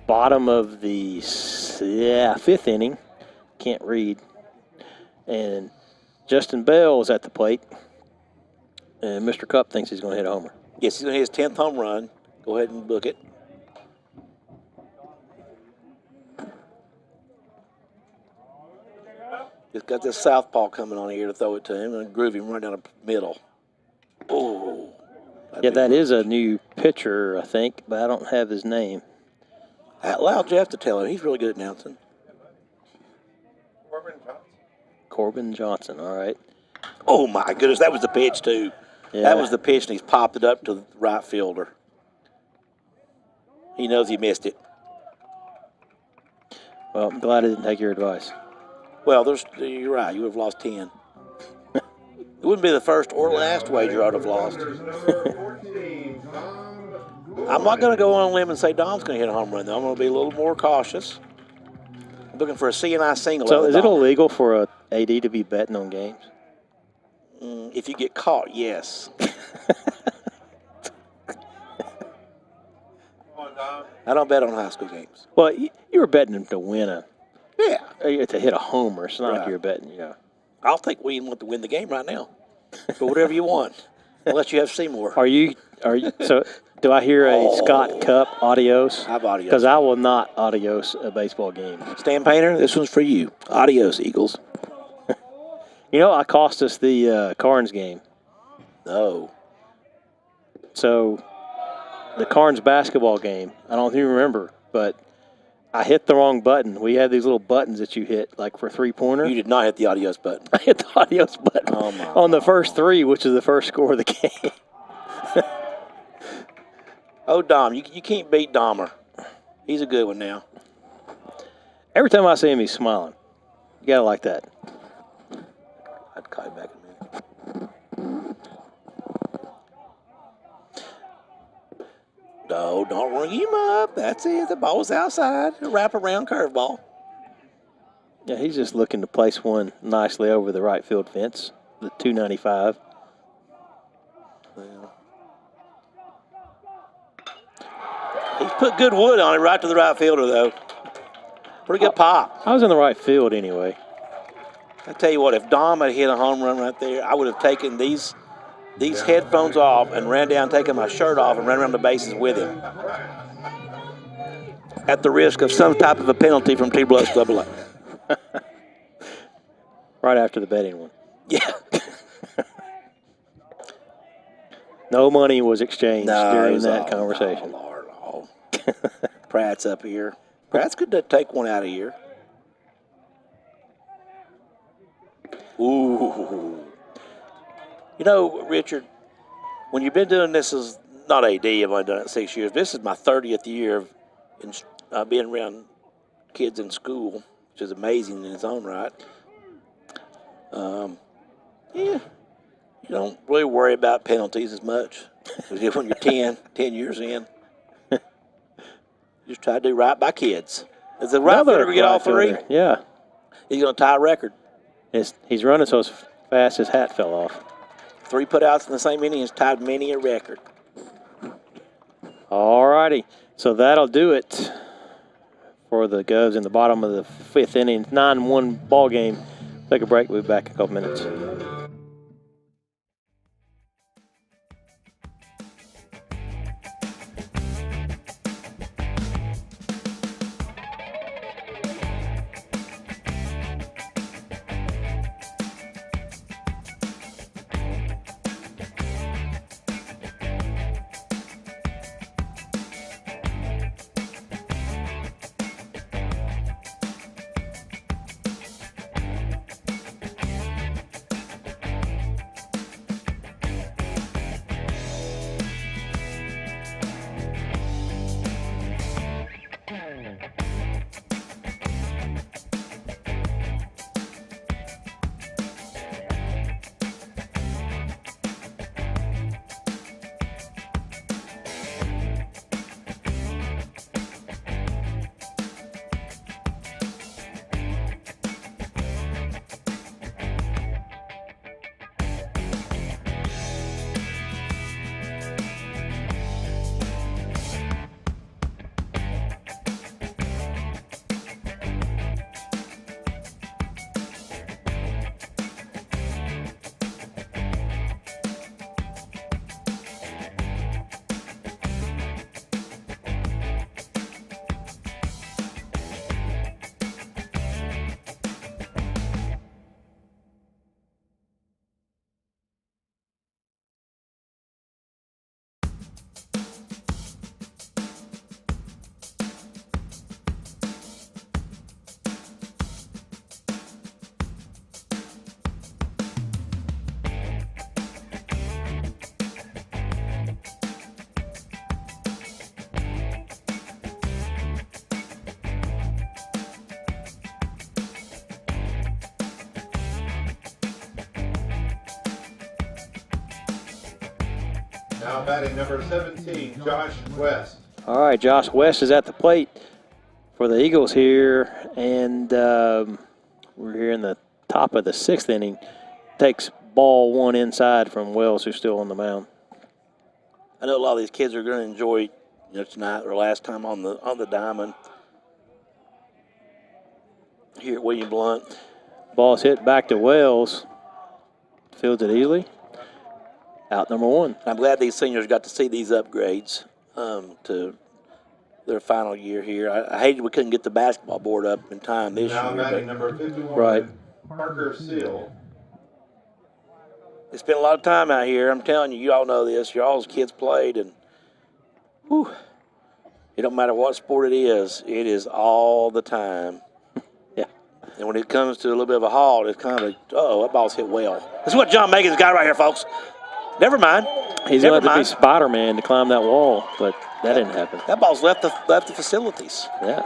Speaker 1: bottom of the fifth inning. Can't read. And Justin Bell is at the plate. And Mr. Cup thinks he's going to hit a homer.
Speaker 7: Yes, he's going to hit his 10th home run. Go ahead and book it. He's got this southpaw coming on here to throw it to him and groove him right down the middle. Oh.
Speaker 1: Yeah, that is a new pitcher, I think, but I don't have his name.
Speaker 7: Allow Jeff to tell him. He's really good at announcing.
Speaker 1: Corbin Johnson, all right.
Speaker 7: Oh, my goodness, that was the pitch, too.
Speaker 1: Yeah.
Speaker 7: That was the pitch, and he's popped it up to the right fielder. He knows he missed it.
Speaker 1: Well, I'm glad I didn't take your advice.
Speaker 7: Well, you're right. You would have lost 10. It wouldn't be the first or last wager I'd have lost. I'm not going to go on a limb and say Dom's going to hit a home run, though. I'm going to be a little more cautious. I'm looking for a C&I single.
Speaker 1: So is it illegal for a AD to be betting on games?
Speaker 7: If you get caught, yes. I don't bet on high school games.
Speaker 1: Well, you were betting him to win to hit a homer. It's not like
Speaker 7: Right.
Speaker 1: you were betting, you know.
Speaker 7: I'll take William to win the game right now. For whatever you want. Unless you have Seymour.
Speaker 1: Are you so do I hear a Scott Cup adios?
Speaker 7: I've adios.
Speaker 1: Because I will not adios a baseball game.
Speaker 7: Stan Painter, this one's for you. Adios, Eagles.
Speaker 1: You know, I cost us the Carnes game.
Speaker 7: No.
Speaker 1: So the Carnes basketball game, I don't even remember, but I hit the wrong button. We had these little buttons that you hit, like for three-pointer.
Speaker 7: You did not hit the adios button.
Speaker 1: I hit the adios button on the first three, which is the first score of the game.
Speaker 7: Oh, Dom, you can't beat Dahmer. He's a good one now.
Speaker 1: Every time I see him, he's smiling. You got to like that.
Speaker 7: I'd call him back in a minute. No, don't ring him up. That's it. The ball's outside. A wrap-around curveball.
Speaker 1: Yeah, he's just looking to place one nicely over the right field fence, the 295.
Speaker 7: Well, he's put good wood on it right to the right fielder, though. Pretty good pop.
Speaker 1: I was in the right field anyway.
Speaker 7: I tell you what, if Dom had hit a home run right there, I would have taken these headphones off and ran down, taken my shirt off, and ran around the bases with him. At the risk of some type of a penalty from T-Bluffs AA.
Speaker 1: Right after the betting one.
Speaker 7: Yeah.
Speaker 1: No money was exchanged during that
Speaker 7: all,
Speaker 1: conversation.
Speaker 7: No, Lord, oh. Pratt's up here. Pratt's good to take one out of here. Ooh. You know, Richard, when you've been doing this as not AD, I've only done it 6 years. This is my 30th year of being around kids in school, which is amazing in its own right. Yeah, you don't really worry about penalties as much as you do when you're 10 years in. Just try to do right by kids. Does the right fielder get all three?
Speaker 1: Yeah.
Speaker 7: He's going to tie a record.
Speaker 1: He's running so fast his hat fell off.
Speaker 7: 3 putouts in the same inning has tied many a record.
Speaker 1: All righty. So that'll do it for the Govs in the bottom of the fifth inning. 9-1 ball game. Take a break. We'll be back in a couple minutes.
Speaker 2: Now batting number 17, Josh West.
Speaker 1: All right, Josh West is at the plate for the Eagles here, and we're here in the top of the 6th inning. Takes ball 1 inside from Wells, who's still on the mound.
Speaker 7: I know a lot of these kids are going to enjoy tonight, their last time on the diamond here at William Blount.
Speaker 1: Ball's hit back to Wells. Fields it easily. Out number 1.
Speaker 7: I'm glad these seniors got to see these upgrades to their final year here. I hated we couldn't get the basketball board up in time this
Speaker 2: Now
Speaker 7: year.
Speaker 2: batting number 51,
Speaker 1: Right.
Speaker 2: Parker Seal.
Speaker 7: They spent a lot of time out here. I'm telling you, you all know this. Y'all's kids played, and whew, it don't matter what sport it is all the time.
Speaker 1: Yeah.
Speaker 7: And when it comes to a little bit of a halt, it's kind of, that ball's hit well. This is what John Megan's got right here, folks. Never mind.
Speaker 1: He's going to have to be Spider-Man to climb that wall, but that didn't happen.
Speaker 7: That ball's left the facilities.
Speaker 1: Yeah.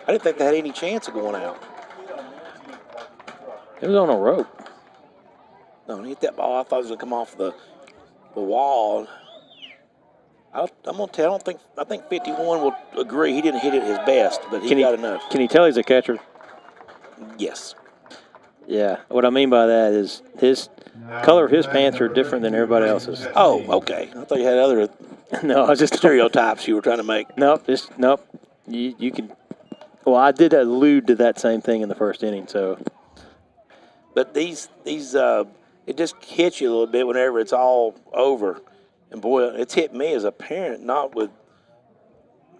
Speaker 7: I didn't think they had any chance of going out.
Speaker 1: It was on a rope.
Speaker 7: No, when he hit that ball, I thought it was going to come off the wall. I'm going to tell you, I think 51 will agree. He didn't hit it his best, but he got enough.
Speaker 1: Can you tell he's a catcher?
Speaker 7: Yes.
Speaker 1: Yeah. What I mean by that is his color of his pants are different than everybody else's.
Speaker 7: Oh, okay. I thought you had other
Speaker 1: No, I was just
Speaker 7: stereotypes you were trying to make.
Speaker 1: Nope. You can. Well, I did allude to that same thing in the first inning. So,
Speaker 7: but these it just hits you a little bit whenever it's all over. And boy, it's hit me as a parent, not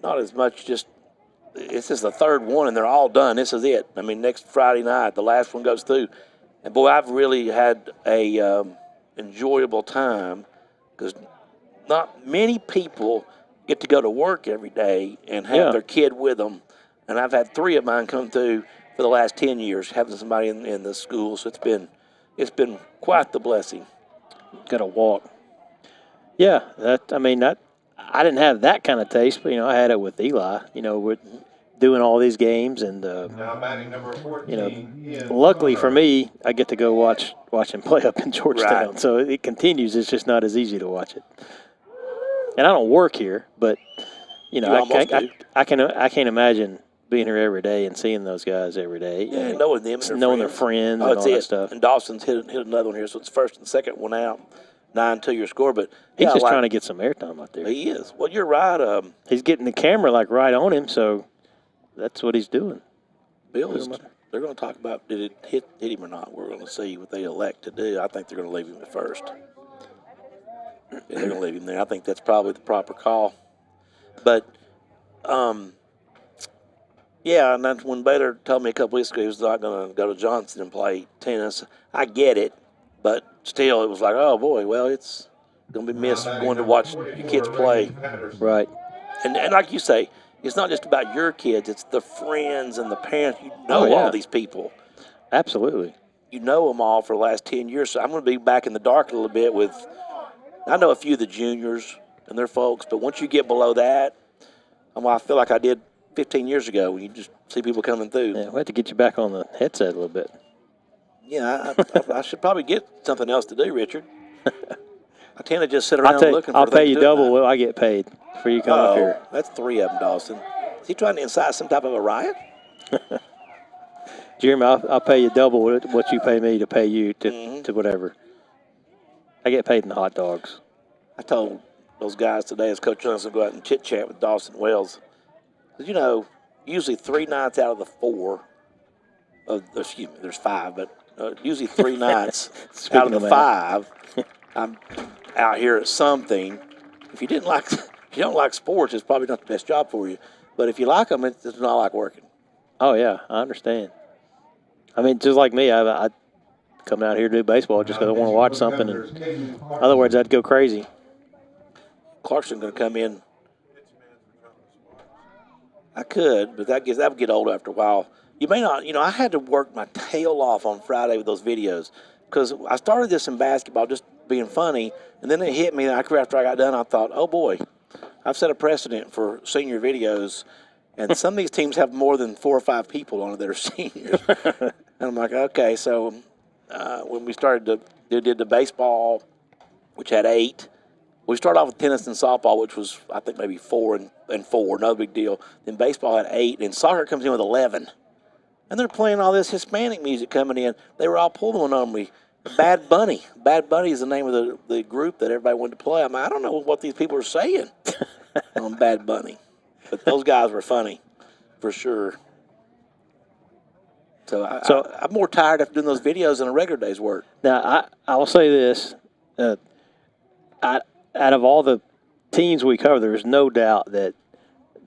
Speaker 7: as much. It's just the third one, and they're all done. This is it. I mean, next Friday night, the last one goes through. And boy, I've really had a enjoyable time because not many people get to go to work every day and have their kid with them. And I've had 3 of mine come through for the last 10 years, having somebody in the school. So it's been quite the blessing.
Speaker 1: got to walk. Yeah, I didn't have that kind of taste, but I had it with Eli. With doing all these games, and
Speaker 2: Now batting number 14,
Speaker 1: luckily for me, I get to go watch him play up in Georgetown.
Speaker 7: Right.
Speaker 1: So it continues. It's just not as easy to watch it. And I don't work here, but I can't imagine being here every day and seeing those guys every day.
Speaker 7: Yeah, knowing them, and
Speaker 1: knowing their friends, and all that stuff.
Speaker 7: And Dawson's hit another one here, so it's first and second one out. 9-2 your score, but
Speaker 1: he's just trying to get some airtime out there.
Speaker 7: He is. Well, you're right.
Speaker 1: He's getting the camera right on him, so that's what he's doing.
Speaker 7: They're going to talk about did it hit him or not. We're going to see what they elect to do. I think they're going to leave him at first. Yeah, they're going to leave him there. I think that's probably the proper call. But, yeah, and that's when Baylor told me a couple weeks ago he was not going to go to Johnson and play tennis. I get it, but still it was like, oh, boy, well, it's going to be missed going to watch your kids play.
Speaker 1: Right.
Speaker 7: And like you say, it's not just about your kids. It's the friends and the parents. You know all these people.
Speaker 1: Absolutely.
Speaker 7: You know them all for the last 10 years. So I'm going to be back in the dark a little bit with – I know a few of the juniors and their folks, but once you get below that, I feel like I did 15 years ago when you just see people coming through.
Speaker 1: Yeah, we have to get you back on the headset a little bit.
Speaker 7: Yeah, I should probably get something else to do, Richard. I tend to just sit around looking for
Speaker 1: I'll pay you
Speaker 7: things to do
Speaker 1: double
Speaker 7: tonight.
Speaker 1: what I get paid for you coming up here.
Speaker 7: That's 3 of them, Dawson. Is he trying to incite some type of a riot?
Speaker 1: Jeremy, I'll pay you double what you pay me to pay you to whatever. I get paid in hot dogs.
Speaker 7: I told those guys today as Coach Johnson go out and chit-chat with Dawson Wells. Usually 3 nights out of the 4, there's 5, but usually 3 nights out of the 5, I'm out here at something. If you don't like sports, it's probably not the best job for you. But if you like them, it's not like working.
Speaker 1: Oh, yeah, I understand. I mean, just like me, I come out here to do baseball just because I want to watch something. And otherwise, I'd go crazy.
Speaker 7: Clarkson going to come in. I could, but that would get old after a while. You may not, I had to work my tail off on Friday with those videos because I started this in basketball just being funny, and then it hit me after I got done. I thought, oh, boy, I've set a precedent for senior videos, and some of these teams have more than 4 or 5 people on it that are seniors. And I'm like, okay, so when we did the baseball which had 8. We started off with tennis and softball, which was, I think, maybe 4 and 4, no big deal. Then baseball had 8, and soccer comes in with 11. And they're playing all this Hispanic music coming in. They were all pulling on me. Bad Bunny. Bad Bunny is the name of the group that everybody wanted to play. I don't know what these people are saying on Bad Bunny. But those guys were funny, for sure. So I'm more tired after doing those videos than a regular day's work.
Speaker 1: Now, I will say this. Out of all the teams we cover, there's no doubt that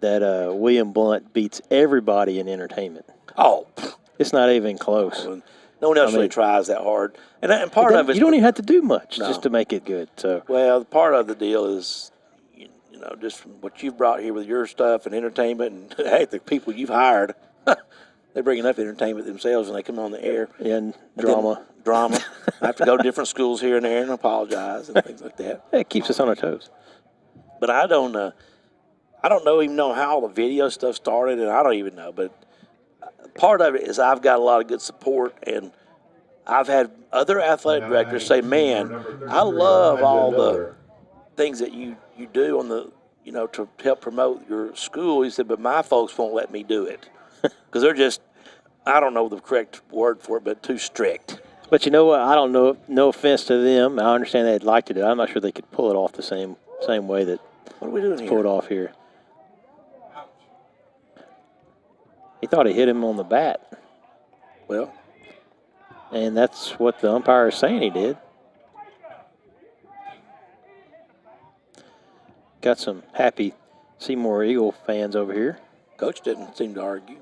Speaker 1: William Blount beats everybody in entertainment.
Speaker 7: Oh.
Speaker 1: It's not even close.
Speaker 7: No one else really tries that hard. And part of it,
Speaker 1: you don't even have to do much just to make it good. So,
Speaker 7: well, part of the deal is, you know, just from what you've brought here with your stuff and entertainment, and hey, the people you've hired, they bring enough entertainment themselves when they come on the air.
Speaker 1: And drama.
Speaker 7: I have to go to different schools here and there and apologize and things like that.
Speaker 1: It keeps us on our toes.
Speaker 7: But I don't even know how the video stuff started, and I don't even know. But part of it is I've got a lot of good support, and I've had other athletic directors say, "Man, I love all the things that you do on the, you know, to help promote your school." He said, "But my folks won't let me do it because they're just, I don't know the correct word for it, but too strict."
Speaker 1: But you know what? I don't know. No offense to them. I understand they'd like to do it. I'm not sure they could pull it off the same way that
Speaker 7: what are we doing here?
Speaker 1: Pull it off here. He thought he hit him on the bat.
Speaker 7: Well,
Speaker 1: and that's what the umpire is saying he did. Got some happy Seymour Eagle fans over here.
Speaker 7: Coach didn't seem to argue.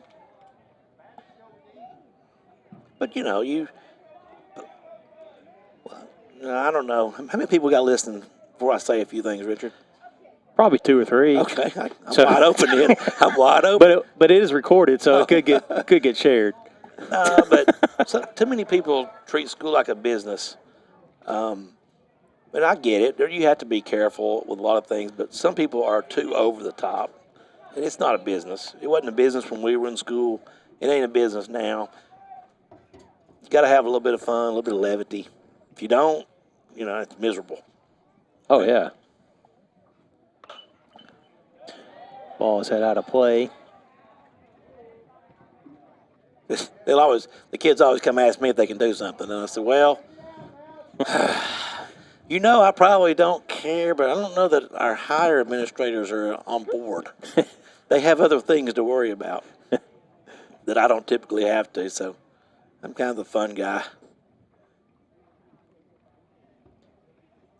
Speaker 7: But, you know, I don't know. How many people got listening before I say a few things, Richard?
Speaker 1: Probably 2 or 3.
Speaker 7: Okay, I'm wide open then. I'm wide open.
Speaker 1: But it is recorded, so it could get shared.
Speaker 7: No, but too many people treat school like a business. And I get it. You have to be careful with a lot of things, but some people are too over the top. And it's not a business. It wasn't a business when we were in school. It ain't a business now. You got to have a little bit of fun, a little bit of levity. If you don't, you know, it's miserable.
Speaker 1: Oh, yeah. Ball is head out of play.
Speaker 7: The kids always come ask me if they can do something. And I said, well, you know, I probably don't care, but I don't know that our higher administrators are on board. They have other things to worry about that I don't typically have to, so I'm kind of the fun guy.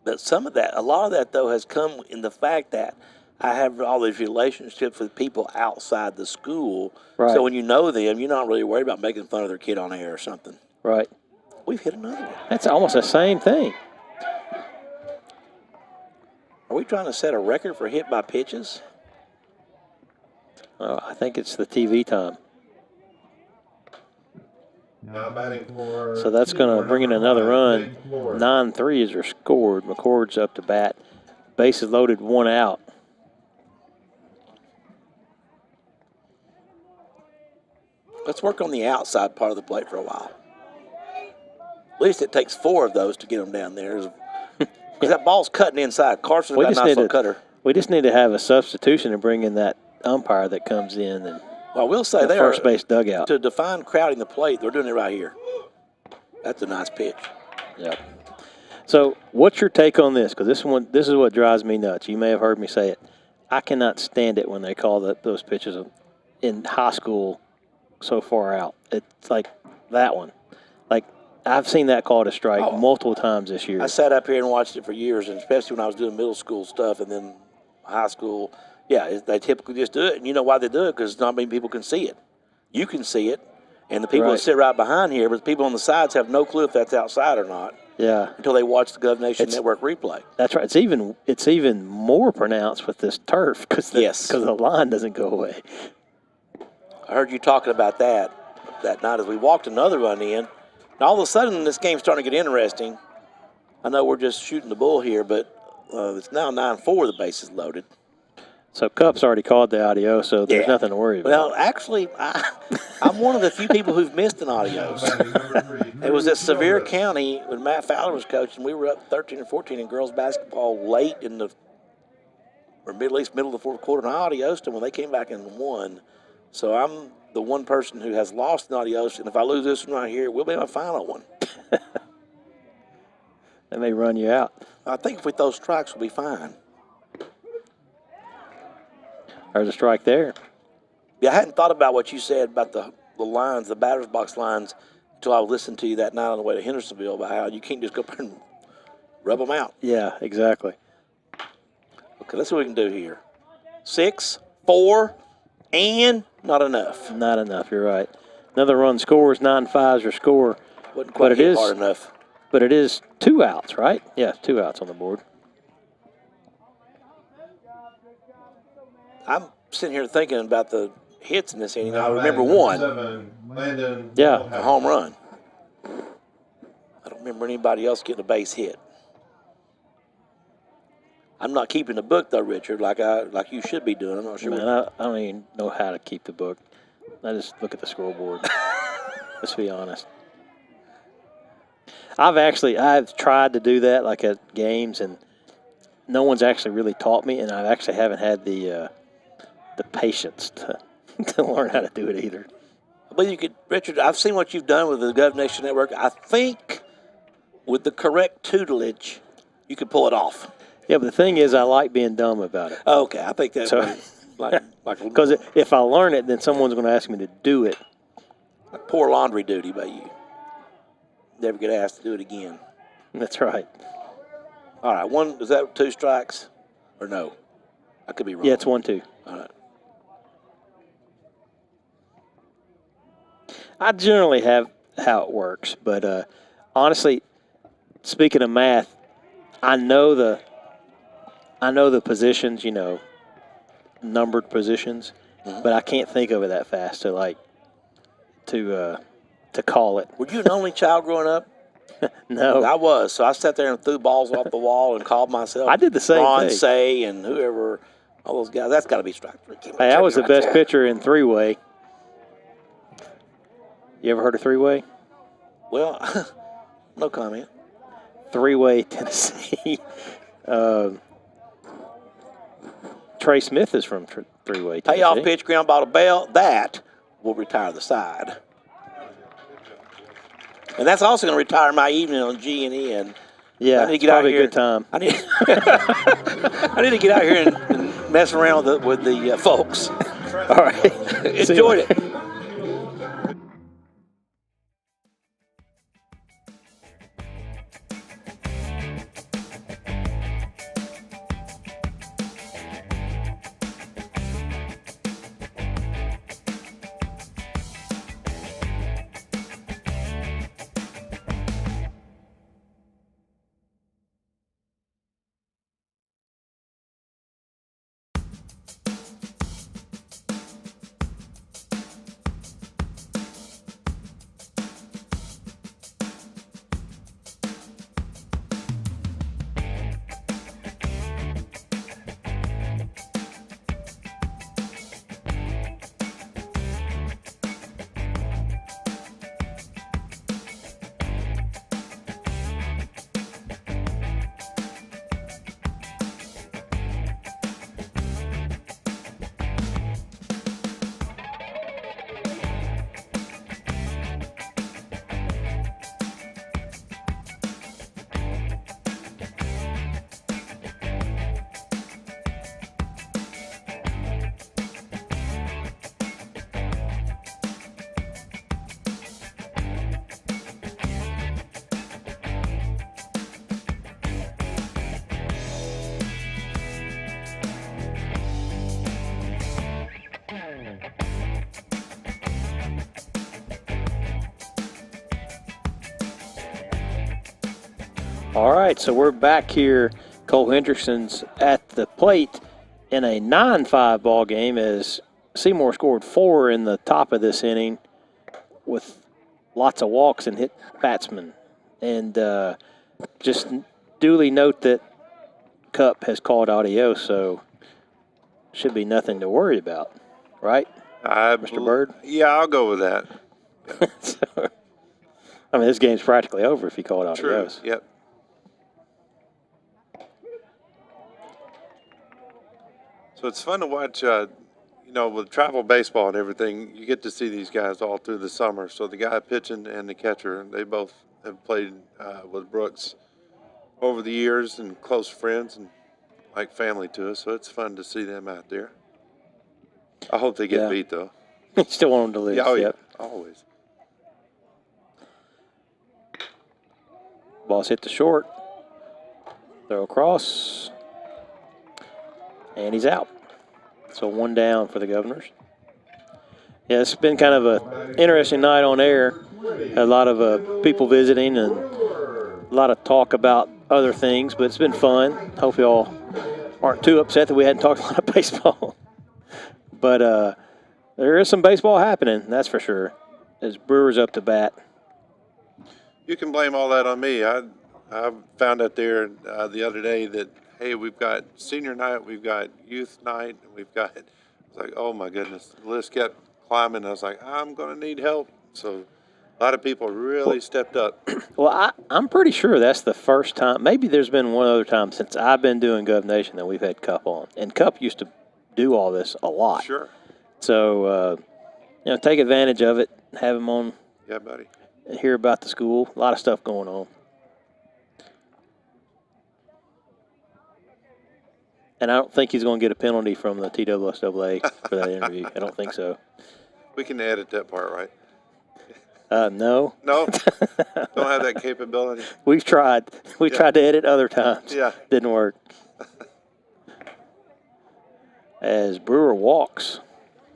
Speaker 7: But a lot of that, though, has come in the fact that I have all these relationships with people outside the school.
Speaker 1: Right.
Speaker 7: So when you know them, you're not really worried about making fun of their kid on air or something.
Speaker 1: Right.
Speaker 7: We've hit another one.
Speaker 1: That's almost the same thing.
Speaker 7: Are we trying to set a record for hit by pitches?
Speaker 1: I think it's the TV time.
Speaker 2: Now batting for
Speaker 1: So that's going to bring in another run. 9 threes are scored. McCord's up to bat. Bases loaded, 1 out.
Speaker 7: Let's work on the outside part of the plate for a while. At least it takes 4 of those to get them down there. Because that ball's cutting inside. Carson's got a nice little cutter.
Speaker 1: We just need to have a substitution to bring in that umpire that comes in. And
Speaker 7: well, we'll say they
Speaker 1: first base dugout.
Speaker 7: To define crowding the plate, they're doing it right here. That's a nice pitch.
Speaker 1: Yep. So what's your take on this? Because this is what drives me nuts. You may have heard me say it. I cannot stand it when they call those pitches in high school so far out. It's like that one. Like, I've seen that called a strike multiple times this year.
Speaker 7: I sat up here and watched it for years, and especially when I was doing middle school stuff and then high school. Yeah, they typically just do it, and you know why they do it? Because not many people can see it. You can see it, and the people that sit right behind here, but the people on the sides have no clue if that's outside or not.
Speaker 1: Yeah.
Speaker 7: Until they watch the GovNation Network replay.
Speaker 1: That's right. It's even more pronounced with this turf because the line doesn't go away.
Speaker 7: I heard you talking about that night as we walked another run in. And all of a sudden, this game's starting to get interesting. I know we're just shooting the bull here, but it's now 9-4, the bases loaded.
Speaker 1: So Cup's already called the adios, so there's
Speaker 7: Yeah.
Speaker 1: nothing to worry about.
Speaker 7: Well, actually, I'm one of the few people who've missed an adios. It was at Sevier County when Matt Fowler was coaching. We were up 13 or 14 in girls basketball late in the, or at least middle of the fourth quarter, and I adiosed them when they came back and won. So I'm the one person who has lost an adios, and if I lose this one right here, it will be my final one.
Speaker 1: They may run you out.
Speaker 7: I think if we throw strikes, we'll be fine.
Speaker 1: There's a strike there.
Speaker 7: Yeah, I hadn't thought about what you said about the lines, the batter's box lines, until I listened to you that night on the way to Hendersonville about how you can't just go up there and rub them out.
Speaker 1: Yeah, exactly.
Speaker 7: Okay, let's see what we can do here. 6, 4, and not enough.
Speaker 1: Not enough, you're right. Another run scores, 9-5's your score.
Speaker 7: Wasn't quite
Speaker 1: But it
Speaker 7: hit
Speaker 1: is
Speaker 7: hard enough.
Speaker 1: But it is 2 outs, right? Yeah, 2 outs on the board.
Speaker 7: I'm sitting here thinking about the hits in this inning. I
Speaker 2: Now
Speaker 7: remember
Speaker 2: batting
Speaker 7: one,
Speaker 2: number 7, Landon
Speaker 1: Yeah.
Speaker 7: a home run. I don't remember anybody else getting a base hit. I'm not keeping the book though, Richard, like you should be doing. I'm not sure.
Speaker 1: Man, I don't even know how to keep the book. I just look at the scoreboard. Let's be honest. I've tried to do that like at games, and no one's actually really taught me, and I actually haven't had the patience to learn how to do it either.
Speaker 7: But you could, Richard, I've seen what you've done with the Gov Nation Network. I think with the correct tutelage, you could pull it off.
Speaker 1: Yeah, but the thing is, I like being dumb about it.
Speaker 7: Okay, I think that's
Speaker 1: So-
Speaker 7: like
Speaker 1: Because if I learn it, then someone's going to ask me to do it.
Speaker 7: poor laundry duty by you. Never get asked to do it again.
Speaker 1: That's right.
Speaker 7: All right, is that 2 strikes? Or no? I could be wrong.
Speaker 1: Yeah, it's 1-2.
Speaker 7: All right.
Speaker 1: I generally have how it works, but honestly, speaking of math, I know the positions, numbered positions, but I can't think of it that fast to call it.
Speaker 7: Were you an only child growing up?
Speaker 1: No,
Speaker 7: I was. So I sat there and threw balls off the wall and called myself.
Speaker 1: I did the same
Speaker 7: Ron
Speaker 1: thing.
Speaker 7: Say and whoever, all those guys. That's got to be strike 3.
Speaker 1: Hey, I was the best pitcher in 3-way. You ever heard of 3-way?
Speaker 7: Well, no comment.
Speaker 1: 3-way Tennessee. Trey Smith is from 3-way Tennessee.
Speaker 7: Payoff pitch, ground ball to Bell. That will retire the side. And that's also going to retire my evening on G&E. And
Speaker 1: Yeah,
Speaker 7: I need to
Speaker 1: it's
Speaker 7: get out
Speaker 1: probably
Speaker 7: here.
Speaker 1: a good time.
Speaker 7: I need to get out here and mess around with the folks.
Speaker 1: All right.
Speaker 7: Enjoyed it.
Speaker 1: All right, so we're back here. Cole Hendrickson's at the plate in a 9-5 ball game as Seymour scored 4 in the top of this inning with lots of walks and hit batsmen. And just duly note that Cup has called adios, so should be nothing to worry about, right, Mr. Bird?
Speaker 6: Yeah, I'll go with that.
Speaker 1: So, I mean, this game's practically over if you call it out.
Speaker 6: True. Yep. So it's fun to watch. With travel baseball and everything, you get to see these guys all through the summer. So the guy pitching and the catcher, they both have played with Brooks over the years and close friends and like family to us. So it's fun to see them out there. I hope they get beat, though.
Speaker 1: Still want them to lose.
Speaker 6: Yeah,
Speaker 1: Yep.
Speaker 6: Always.
Speaker 1: Ball's hit the short. Throw across. And he's out. So 1 down for the Governors. Yeah, it's been kind of an interesting night on air. A lot of people visiting and a lot of talk about other things, but it's been fun. Hope you all aren't too upset that we hadn't talked a lot of baseball. But there is some baseball happening, that's for sure, as Brewers up to bat.
Speaker 6: You can blame all that on me. I found out there the other day that, hey, we've got senior night, we've got youth night, and we've got, it's like, oh my goodness, the list kept climbing. I was like, I'm going to need help. So a lot of people really stepped up.
Speaker 1: Well, I'm pretty sure that's the first time. Maybe there's been one other time since I've been doing Gov Nation that we've had Cup on. And Cup used to do all this a lot.
Speaker 6: Sure.
Speaker 1: So, take advantage of it, have him on.
Speaker 6: Yeah, buddy.
Speaker 1: And hear about the school. A lot of stuff going on. And I don't think he's going to get a penalty from the TWSAA for that interview. I don't think so.
Speaker 6: We can edit that part, right?
Speaker 1: No.
Speaker 6: No? Don't have that capability?
Speaker 1: We've tried. We tried to edit other times.
Speaker 6: Yeah.
Speaker 1: Didn't work. As Brewer walks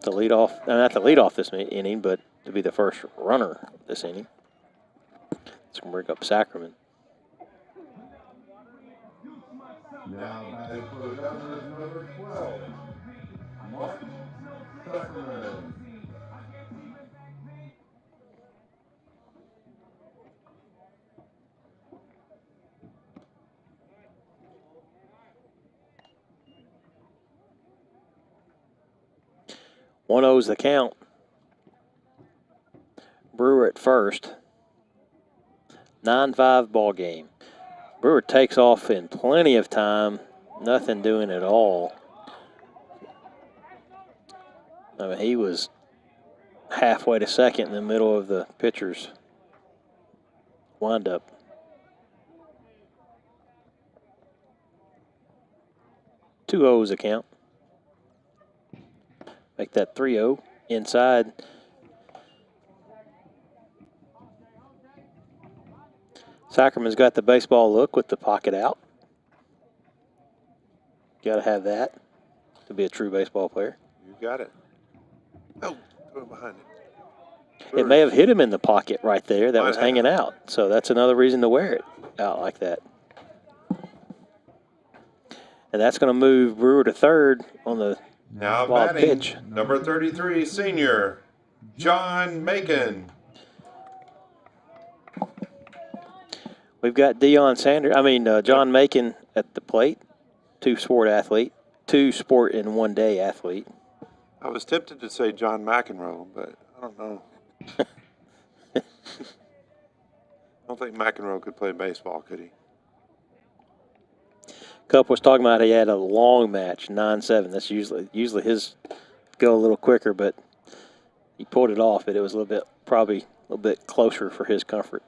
Speaker 1: to lead off, not to lead off this inning, but to be the first runner this inning. It's going to bring up Sacrament.
Speaker 2: Now batting for the Governors, number 12, Mark Zuckerman.
Speaker 1: One O's the count. Brewer at first. 9-5 ball game. Brewer takes off in plenty of time. Nothing doing at all. I mean, he was halfway to second in the middle of the pitcher's windup. Two O's account. Make that 3-0 inside. Sacrament's got the baseball look with the pocket out. Got to have that to be a true baseball player.
Speaker 6: You got it. Oh, throw it behind it.
Speaker 1: It may have hit him in the pocket right there that was hanging out. So that's another reason to wear it out like that. And that's going to move Brewer to third on the
Speaker 6: now
Speaker 1: wild
Speaker 6: batting,
Speaker 1: pitch.
Speaker 6: number 33, senior, John Macon.
Speaker 1: We've got John Macon at the plate, two-sport in one day athlete.
Speaker 6: I was tempted to say John McEnroe, but I don't know. I don't think McEnroe could play baseball, could he?
Speaker 1: Cup was talking about he had a long match, 9-7. That's usually his go a little quicker, but he pulled it off. But it was probably a little bit closer for his comfort.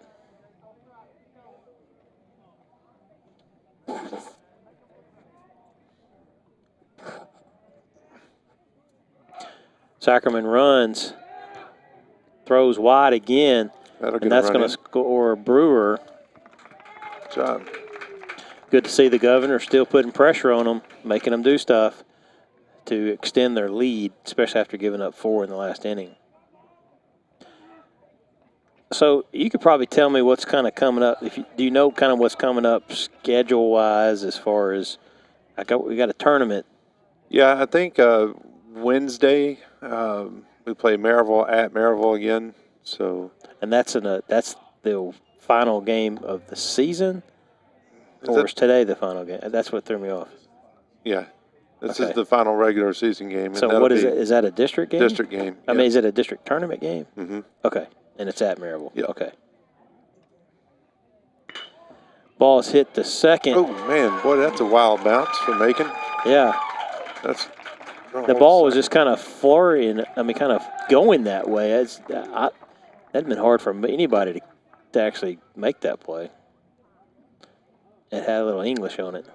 Speaker 1: Sacrament runs, throws wide again, and that's going to score Brewer.
Speaker 6: Good job.
Speaker 1: Good to see the Governor still putting pressure on them, making them do stuff to extend their lead, especially after giving up 4 in the last inning. So you could probably tell me what's kind of coming up. Do you know kind of what's coming up schedule-wise as far as we got a tournament?
Speaker 6: Yeah, I think Wednesday we play Maryville at Maryville again. So
Speaker 1: and that's the final game of the season, or is today the final game? That's what threw me off.
Speaker 6: Yeah, This
Speaker 1: Okay.
Speaker 6: is the final regular season game. And
Speaker 1: So
Speaker 6: that'll
Speaker 1: what is
Speaker 6: be
Speaker 1: it? Is that a district game?
Speaker 6: District game.
Speaker 1: I mean, is it a district tournament game?
Speaker 6: Mm-hmm.
Speaker 1: Okay, and it's at Maryville.
Speaker 6: Yeah.
Speaker 1: Okay. Ball is hit to second.
Speaker 6: Oh, man. Boy, that's a wild bounce for Macon.
Speaker 1: Yeah.
Speaker 6: That's
Speaker 1: The ball was just kind of flurrying. I mean, kind of going that way. That'd been hard for anybody to actually make that play. It had a little English on it.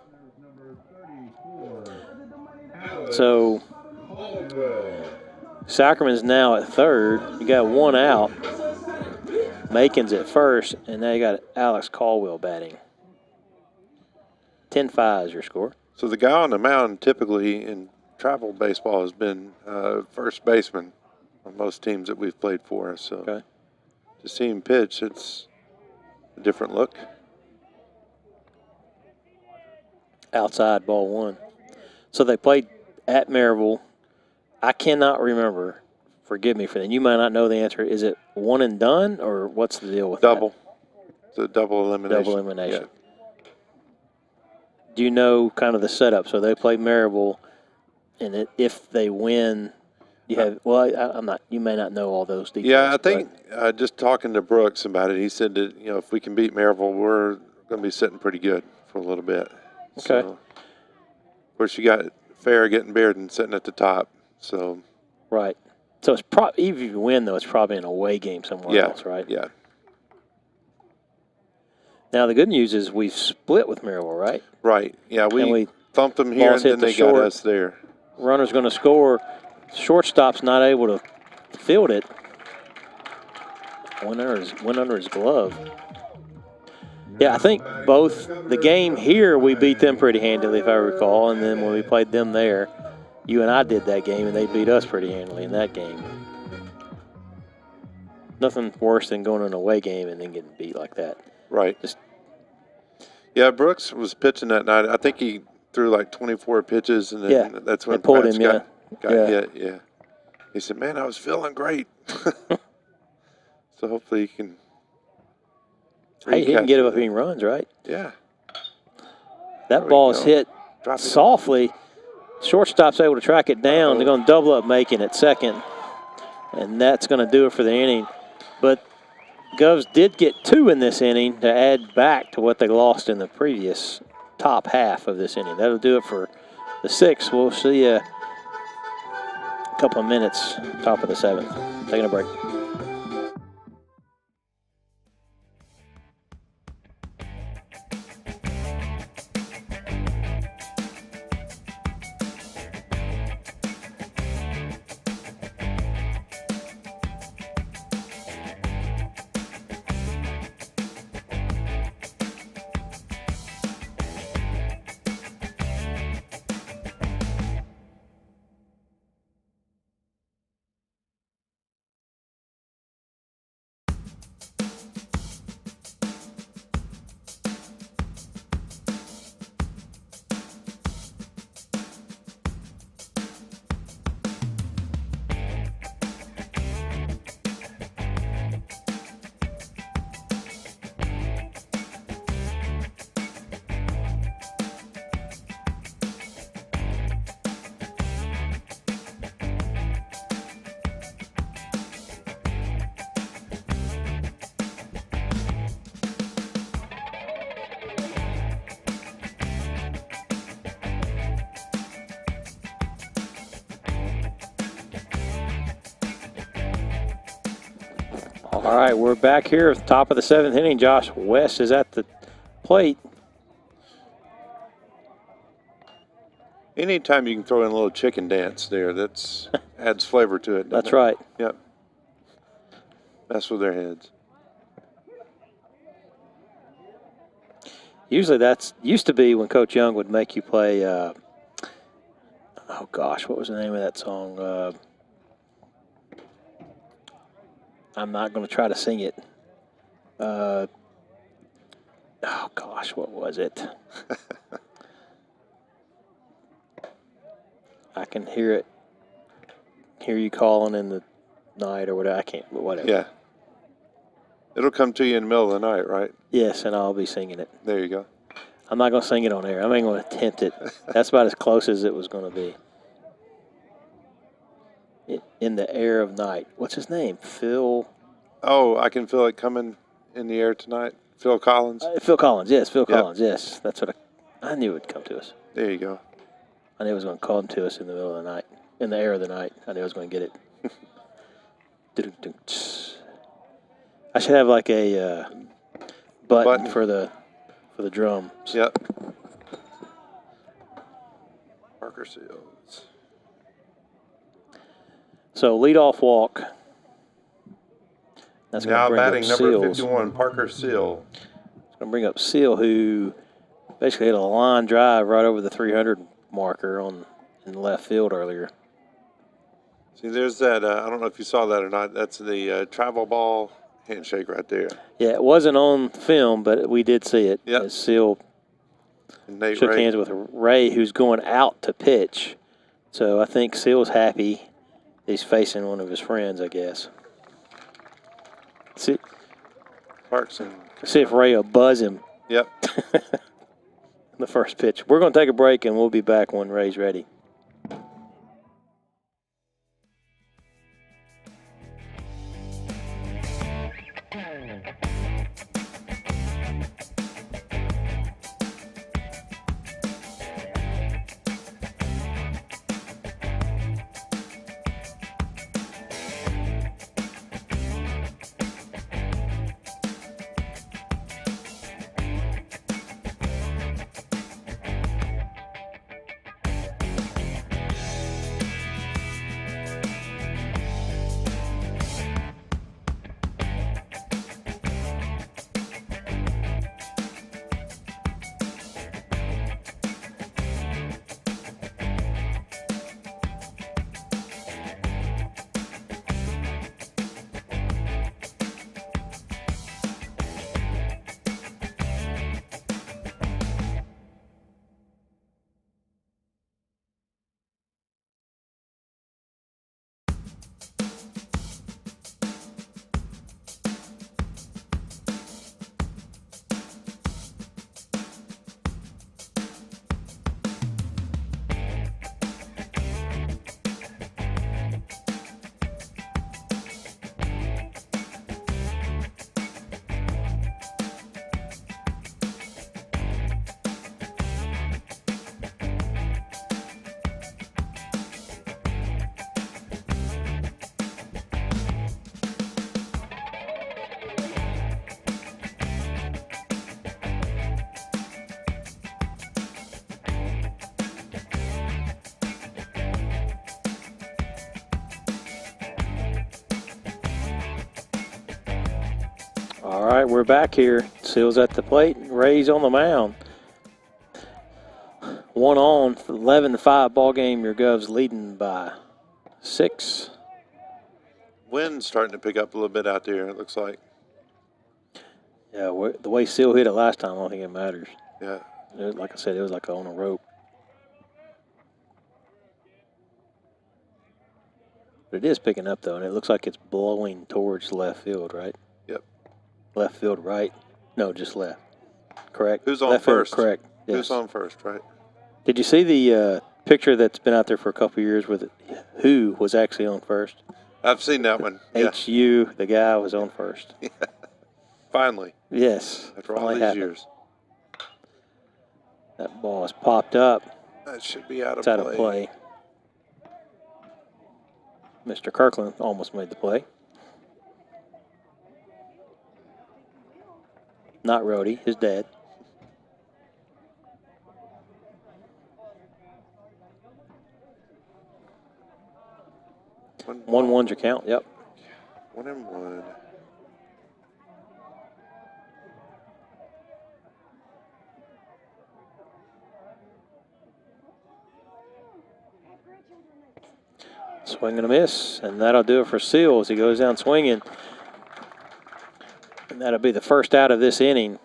Speaker 1: So Sacrament's now at third. You got one out. Macon's at first, and now you got Alex Caldwell batting. 10-5 is your score.
Speaker 6: So the guy on the mound typically in travel baseball has been first baseman on most teams that we've played for. So
Speaker 1: Okay.
Speaker 6: to see him pitch, it's a different look.
Speaker 1: Outside, ball one. So they played at Maryville. I cannot remember. Forgive me for that. You might not know the answer. Is it one and done, or what's the deal with
Speaker 6: Double. It's a double
Speaker 1: that?
Speaker 6: elimination.
Speaker 1: Double elimination.
Speaker 6: Yeah.
Speaker 1: Do you know kind of the setup? So they play Maryville, and if they win, you have. Well, I'm not. You may not know all those details.
Speaker 6: Yeah, I think just talking to Brooks about it, he said that if we can beat Maryville, we're going to be sitting pretty good for a little bit.
Speaker 1: Okay.
Speaker 6: So, of course, you got Fair getting Bearden sitting at the top. So.
Speaker 1: Right. So it's even if you win, though, it's probably an away game somewhere else, right?
Speaker 6: Yeah.
Speaker 1: Now the good news is we've split with Maryville, right?
Speaker 6: Right. Yeah,
Speaker 1: And
Speaker 6: we thumped them here,
Speaker 1: ball's
Speaker 6: and
Speaker 1: hit
Speaker 6: then
Speaker 1: the
Speaker 6: they
Speaker 1: short.
Speaker 6: got us there.
Speaker 1: Runner's going to score. Shortstop's not able to field it. Went under his glove. Yeah, I think both the game here we beat them pretty handily, if I recall, and then when we played them there, you and I did that game, and they beat us pretty handily in that game. Nothing worse than going to an away game and then getting beat like that.
Speaker 6: Right.
Speaker 1: Just
Speaker 6: Yeah, Brooks was pitching that night. I think he threw like 24 pitches, and then that's when
Speaker 1: they pulled
Speaker 6: Pratt's
Speaker 1: him,
Speaker 6: got hit. Yeah. He said, "Man, I was feeling great." So hopefully he can.
Speaker 1: Hey, he can
Speaker 6: recapture
Speaker 1: get up
Speaker 6: that.
Speaker 1: any runs, right?
Speaker 6: Yeah.
Speaker 1: That
Speaker 6: we
Speaker 1: ball is
Speaker 6: go.
Speaker 1: hit
Speaker 6: Drop it.
Speaker 1: softly. Shortstop's able to track it down. They're going to double up Macon at second, and that's going to do it for the inning. But Govs did get 2 in this inning to add back to what they lost in the previous top half of this inning. That'll do it for the 6th. We'll see you a couple of minutes, top of the 7th. Taking a break. All right, we're back here at the top of the 7th inning. Josh West is at the plate.
Speaker 6: Anytime you can throw in a little chicken dance there, that's adds flavor to it.
Speaker 1: That's
Speaker 6: doesn't it?
Speaker 1: right.
Speaker 6: Yep. Mess with their heads.
Speaker 1: Usually that's used to be when Coach Young would make you play, oh gosh, what was the name of that song? I'm not going to try to sing it. Oh gosh, what was it? I can hear you calling in the night or whatever. I can't, but whatever.
Speaker 6: Yeah. It'll come to you in the middle of the night, right?
Speaker 1: Yes, and I'll be singing it.
Speaker 6: There you go.
Speaker 1: I'm not going to sing it on air. I'm not going to attempt it. That's about as close as it was going to be. In the air of night. What's his name? Phil.
Speaker 6: Oh, I can feel it coming in the air tonight. Phil Collins.
Speaker 1: Phil Collins. Yes, Phil
Speaker 6: Yep.
Speaker 1: Collins. Yes, that's what I knew it would come to us.
Speaker 6: There you go.
Speaker 1: I knew it was going to come to us in the middle of the night, in the air of the night. I knew I was going to get it. I should have like a button for the drums.
Speaker 6: Yep. Parker Seals.
Speaker 1: So leadoff walk. That's
Speaker 6: Now
Speaker 1: going to bring
Speaker 6: batting
Speaker 1: up
Speaker 6: number
Speaker 1: Seals.
Speaker 6: 51, Parker Seal.
Speaker 1: It's going to bring up Seal, who basically hit a line drive right over the 300 marker in the left field earlier.
Speaker 6: See, there's that. I don't know if you saw that or not. That's the travel ball handshake right there.
Speaker 1: Yeah, it wasn't on film, but we did see it.
Speaker 6: Yep.
Speaker 1: As Seal
Speaker 6: And Nate
Speaker 1: shook
Speaker 6: Ray.
Speaker 1: hands with Ray, who's going out to pitch. So I think Seal's happy. He's facing one of his friends, I guess. See if Ray will buzz him.
Speaker 6: Yep.
Speaker 1: The first pitch. We're going to take a break, and we'll be back when Ray's ready. All right, we're back here. Seals at the plate. Ray's on the mound. 1 on, 11-5 ball game. Your Govs leading by 6.
Speaker 6: Wind's starting to pick up a little bit out there, it looks like.
Speaker 1: Yeah, the way Seal hit it last time, I don't think it matters.
Speaker 6: Yeah.
Speaker 1: Like I said, it was like on a rope. But it is picking up, though, and it looks like it's blowing towards left field, right?
Speaker 6: Yep.
Speaker 1: Left field, right? No, just left. Correct?
Speaker 6: Who's on
Speaker 1: left
Speaker 6: first?
Speaker 1: Field, correct. Yes.
Speaker 6: Who's on first, right?
Speaker 1: Did you see the picture that's been out there for a couple of years with who was actually on first?
Speaker 6: I've seen that one. Yeah.
Speaker 1: HU, the guy was on first.
Speaker 6: Finally.
Speaker 1: Yes.
Speaker 6: After all
Speaker 1: finally
Speaker 6: these
Speaker 1: happened.
Speaker 6: years.
Speaker 1: That ball has popped up.
Speaker 6: That should be out of
Speaker 1: It's out of play. Mr. Kirkland almost made the play. Not Rhodey, his dad. One's your count, yep.
Speaker 6: 1-1.
Speaker 1: Swing and a miss, and that'll do it for Seal as he goes down swinging. And that'll be the first out of this inning.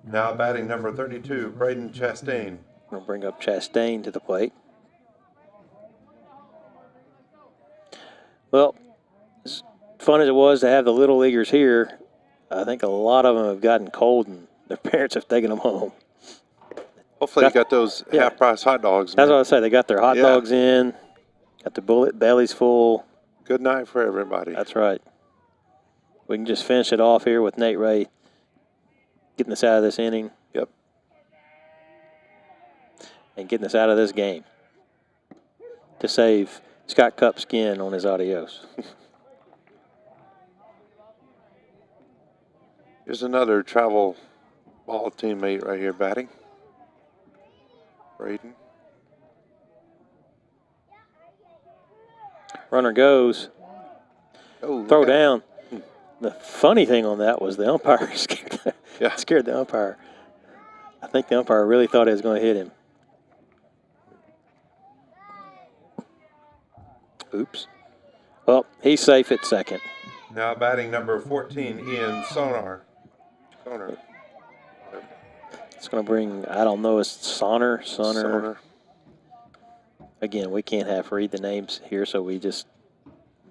Speaker 6: Now batting number 32, Braden Chastain.
Speaker 1: We'll bring up Chastain to the plate. Well, as fun as it was to have the little leaguers here, I think a lot of them have gotten cold and Their parents have taken them home.
Speaker 6: Hopefully you got those half-price hot dogs.
Speaker 1: That's
Speaker 6: man.
Speaker 1: what I say. They got their hot dogs in, got their bullet bellies full.
Speaker 6: Good night for everybody.
Speaker 1: That's right. We can just finish it off here with Nate Ray getting us out of this inning.
Speaker 6: Yep.
Speaker 1: And getting us out of this game to save Scott Cupp's skin on his adios.
Speaker 6: Here's another travel ball teammate right here batting. Braden.
Speaker 1: Runner goes.
Speaker 6: Oh,
Speaker 1: Throw down. The funny thing on that was the umpire scared the umpire. I think the umpire really thought he was going to hit him. Oops. Well, he's safe at second.
Speaker 6: Now batting number 14, Ian Sonar.
Speaker 1: It's going to bring, I don't know, it's Sonner. Again, we can't read the names here, so we just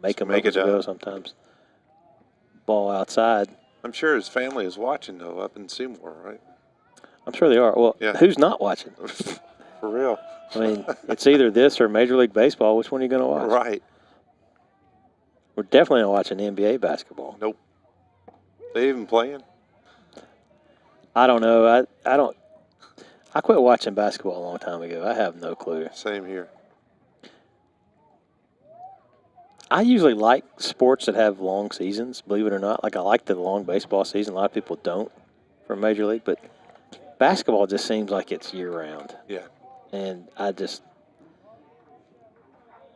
Speaker 1: make them up as we go sometimes. Ball outside.
Speaker 6: I'm sure his family is watching, though, up in Seymour, right?
Speaker 1: I'm sure they are. Well, who's not watching?
Speaker 6: For real.
Speaker 1: I mean, it's either this or Major League Baseball. Which one are you going to watch?
Speaker 6: Right.
Speaker 1: We're definitely not watching NBA basketball.
Speaker 6: Nope. They even playing?
Speaker 1: I don't know. I quit watching basketball a long time ago. I have no clue.
Speaker 6: Same here.
Speaker 1: I usually like sports that have long seasons, believe it or not. Like, I like the long baseball season. A lot of people don't for Major League, but basketball just seems like it's year-round.
Speaker 6: Yeah.
Speaker 1: And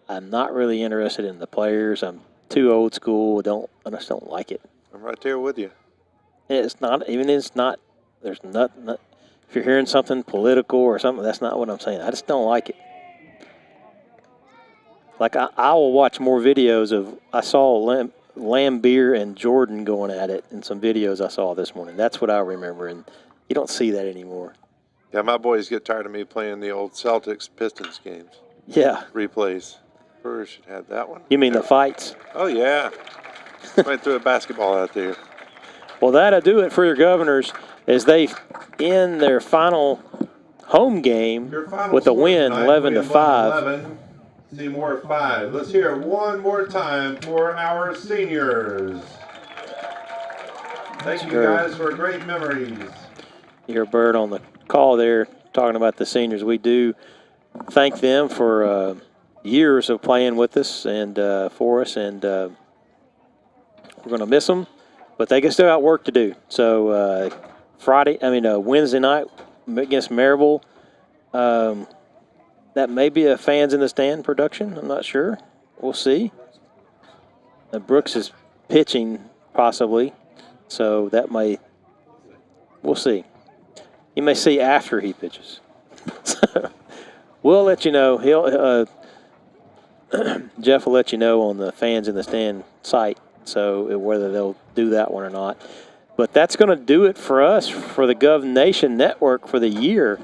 Speaker 1: I'm not really interested in the players. I'm too old school. I just don't like it.
Speaker 6: I'm right there with you.
Speaker 1: There's not, if you're hearing something political or something, that's not what I'm saying. I just don't like it. Like, I will watch more videos of, I saw Lambeer and Jordan going at it in some videos I saw this morning. That's what I remember, and you don't see that anymore.
Speaker 6: Yeah, my boys get tired of me playing the old Celtics-Pistons games.
Speaker 1: Yeah.
Speaker 6: Replays. Spurs should have that one.
Speaker 1: You mean the fights?
Speaker 6: Oh, yeah. Somebody threw a basketball out there.
Speaker 1: Well, that'll do it for your Governors as they end their final home game with a win, 11-5.
Speaker 2: Seymour 5. Let's hear it one more time for our seniors. Thank you guys for great memories.
Speaker 1: You hear Bird on the call there talking about the seniors. We do thank them for years of playing with us and for us, and we're going to miss them, but they still got work to do. So Wednesday night against Maryville. That may be a Fans in the Stand production. I'm not sure. We'll see. Brooks is pitching possibly, so we'll see. You may see after he pitches. We'll let you know. Jeff will let you know on the Fans in the Stand site, so whether they'll do that one or not. But that's going to do it for us for the Gov Nation Network for the year.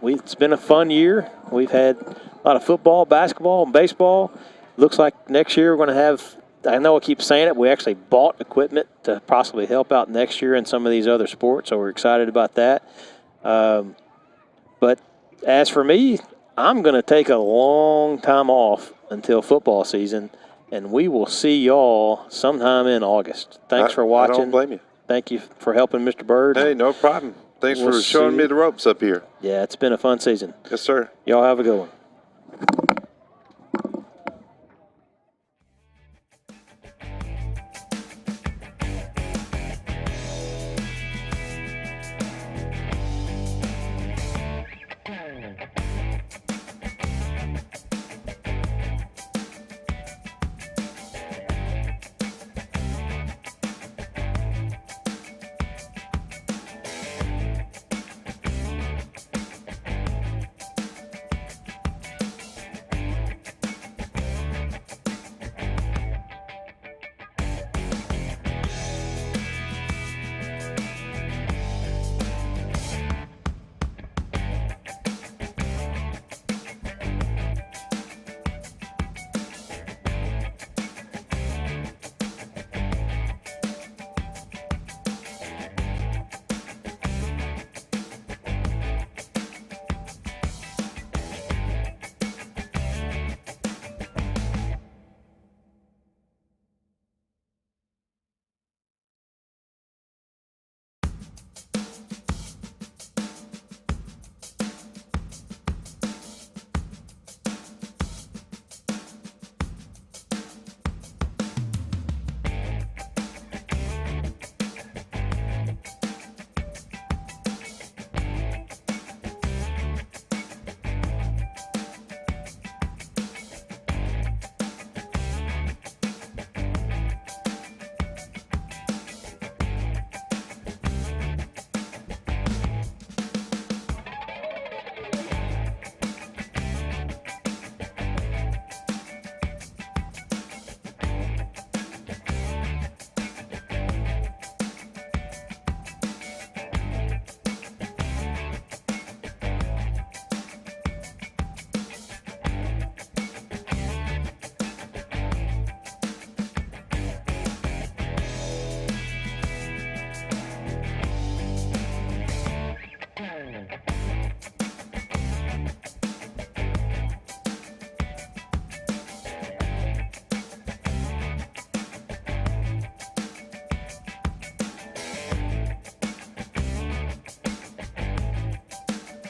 Speaker 1: It's been a fun year. We've had a lot of football, basketball, and baseball. Looks like next year we're going to have, I know I keep saying it, we actually bought equipment to possibly help out next year in some of these other sports, so we're excited about that. But as for me, I'm going to take a long time off until football season, and we will see y'all sometime in August. Thanks for watching.
Speaker 6: I don't blame you.
Speaker 1: Thank you for helping Mr. Bird.
Speaker 6: Hey, no problem. Thanks for showing me the ropes up here.
Speaker 1: Yeah, it's been a fun season.
Speaker 6: Yes, sir.
Speaker 1: Y'all have a good one.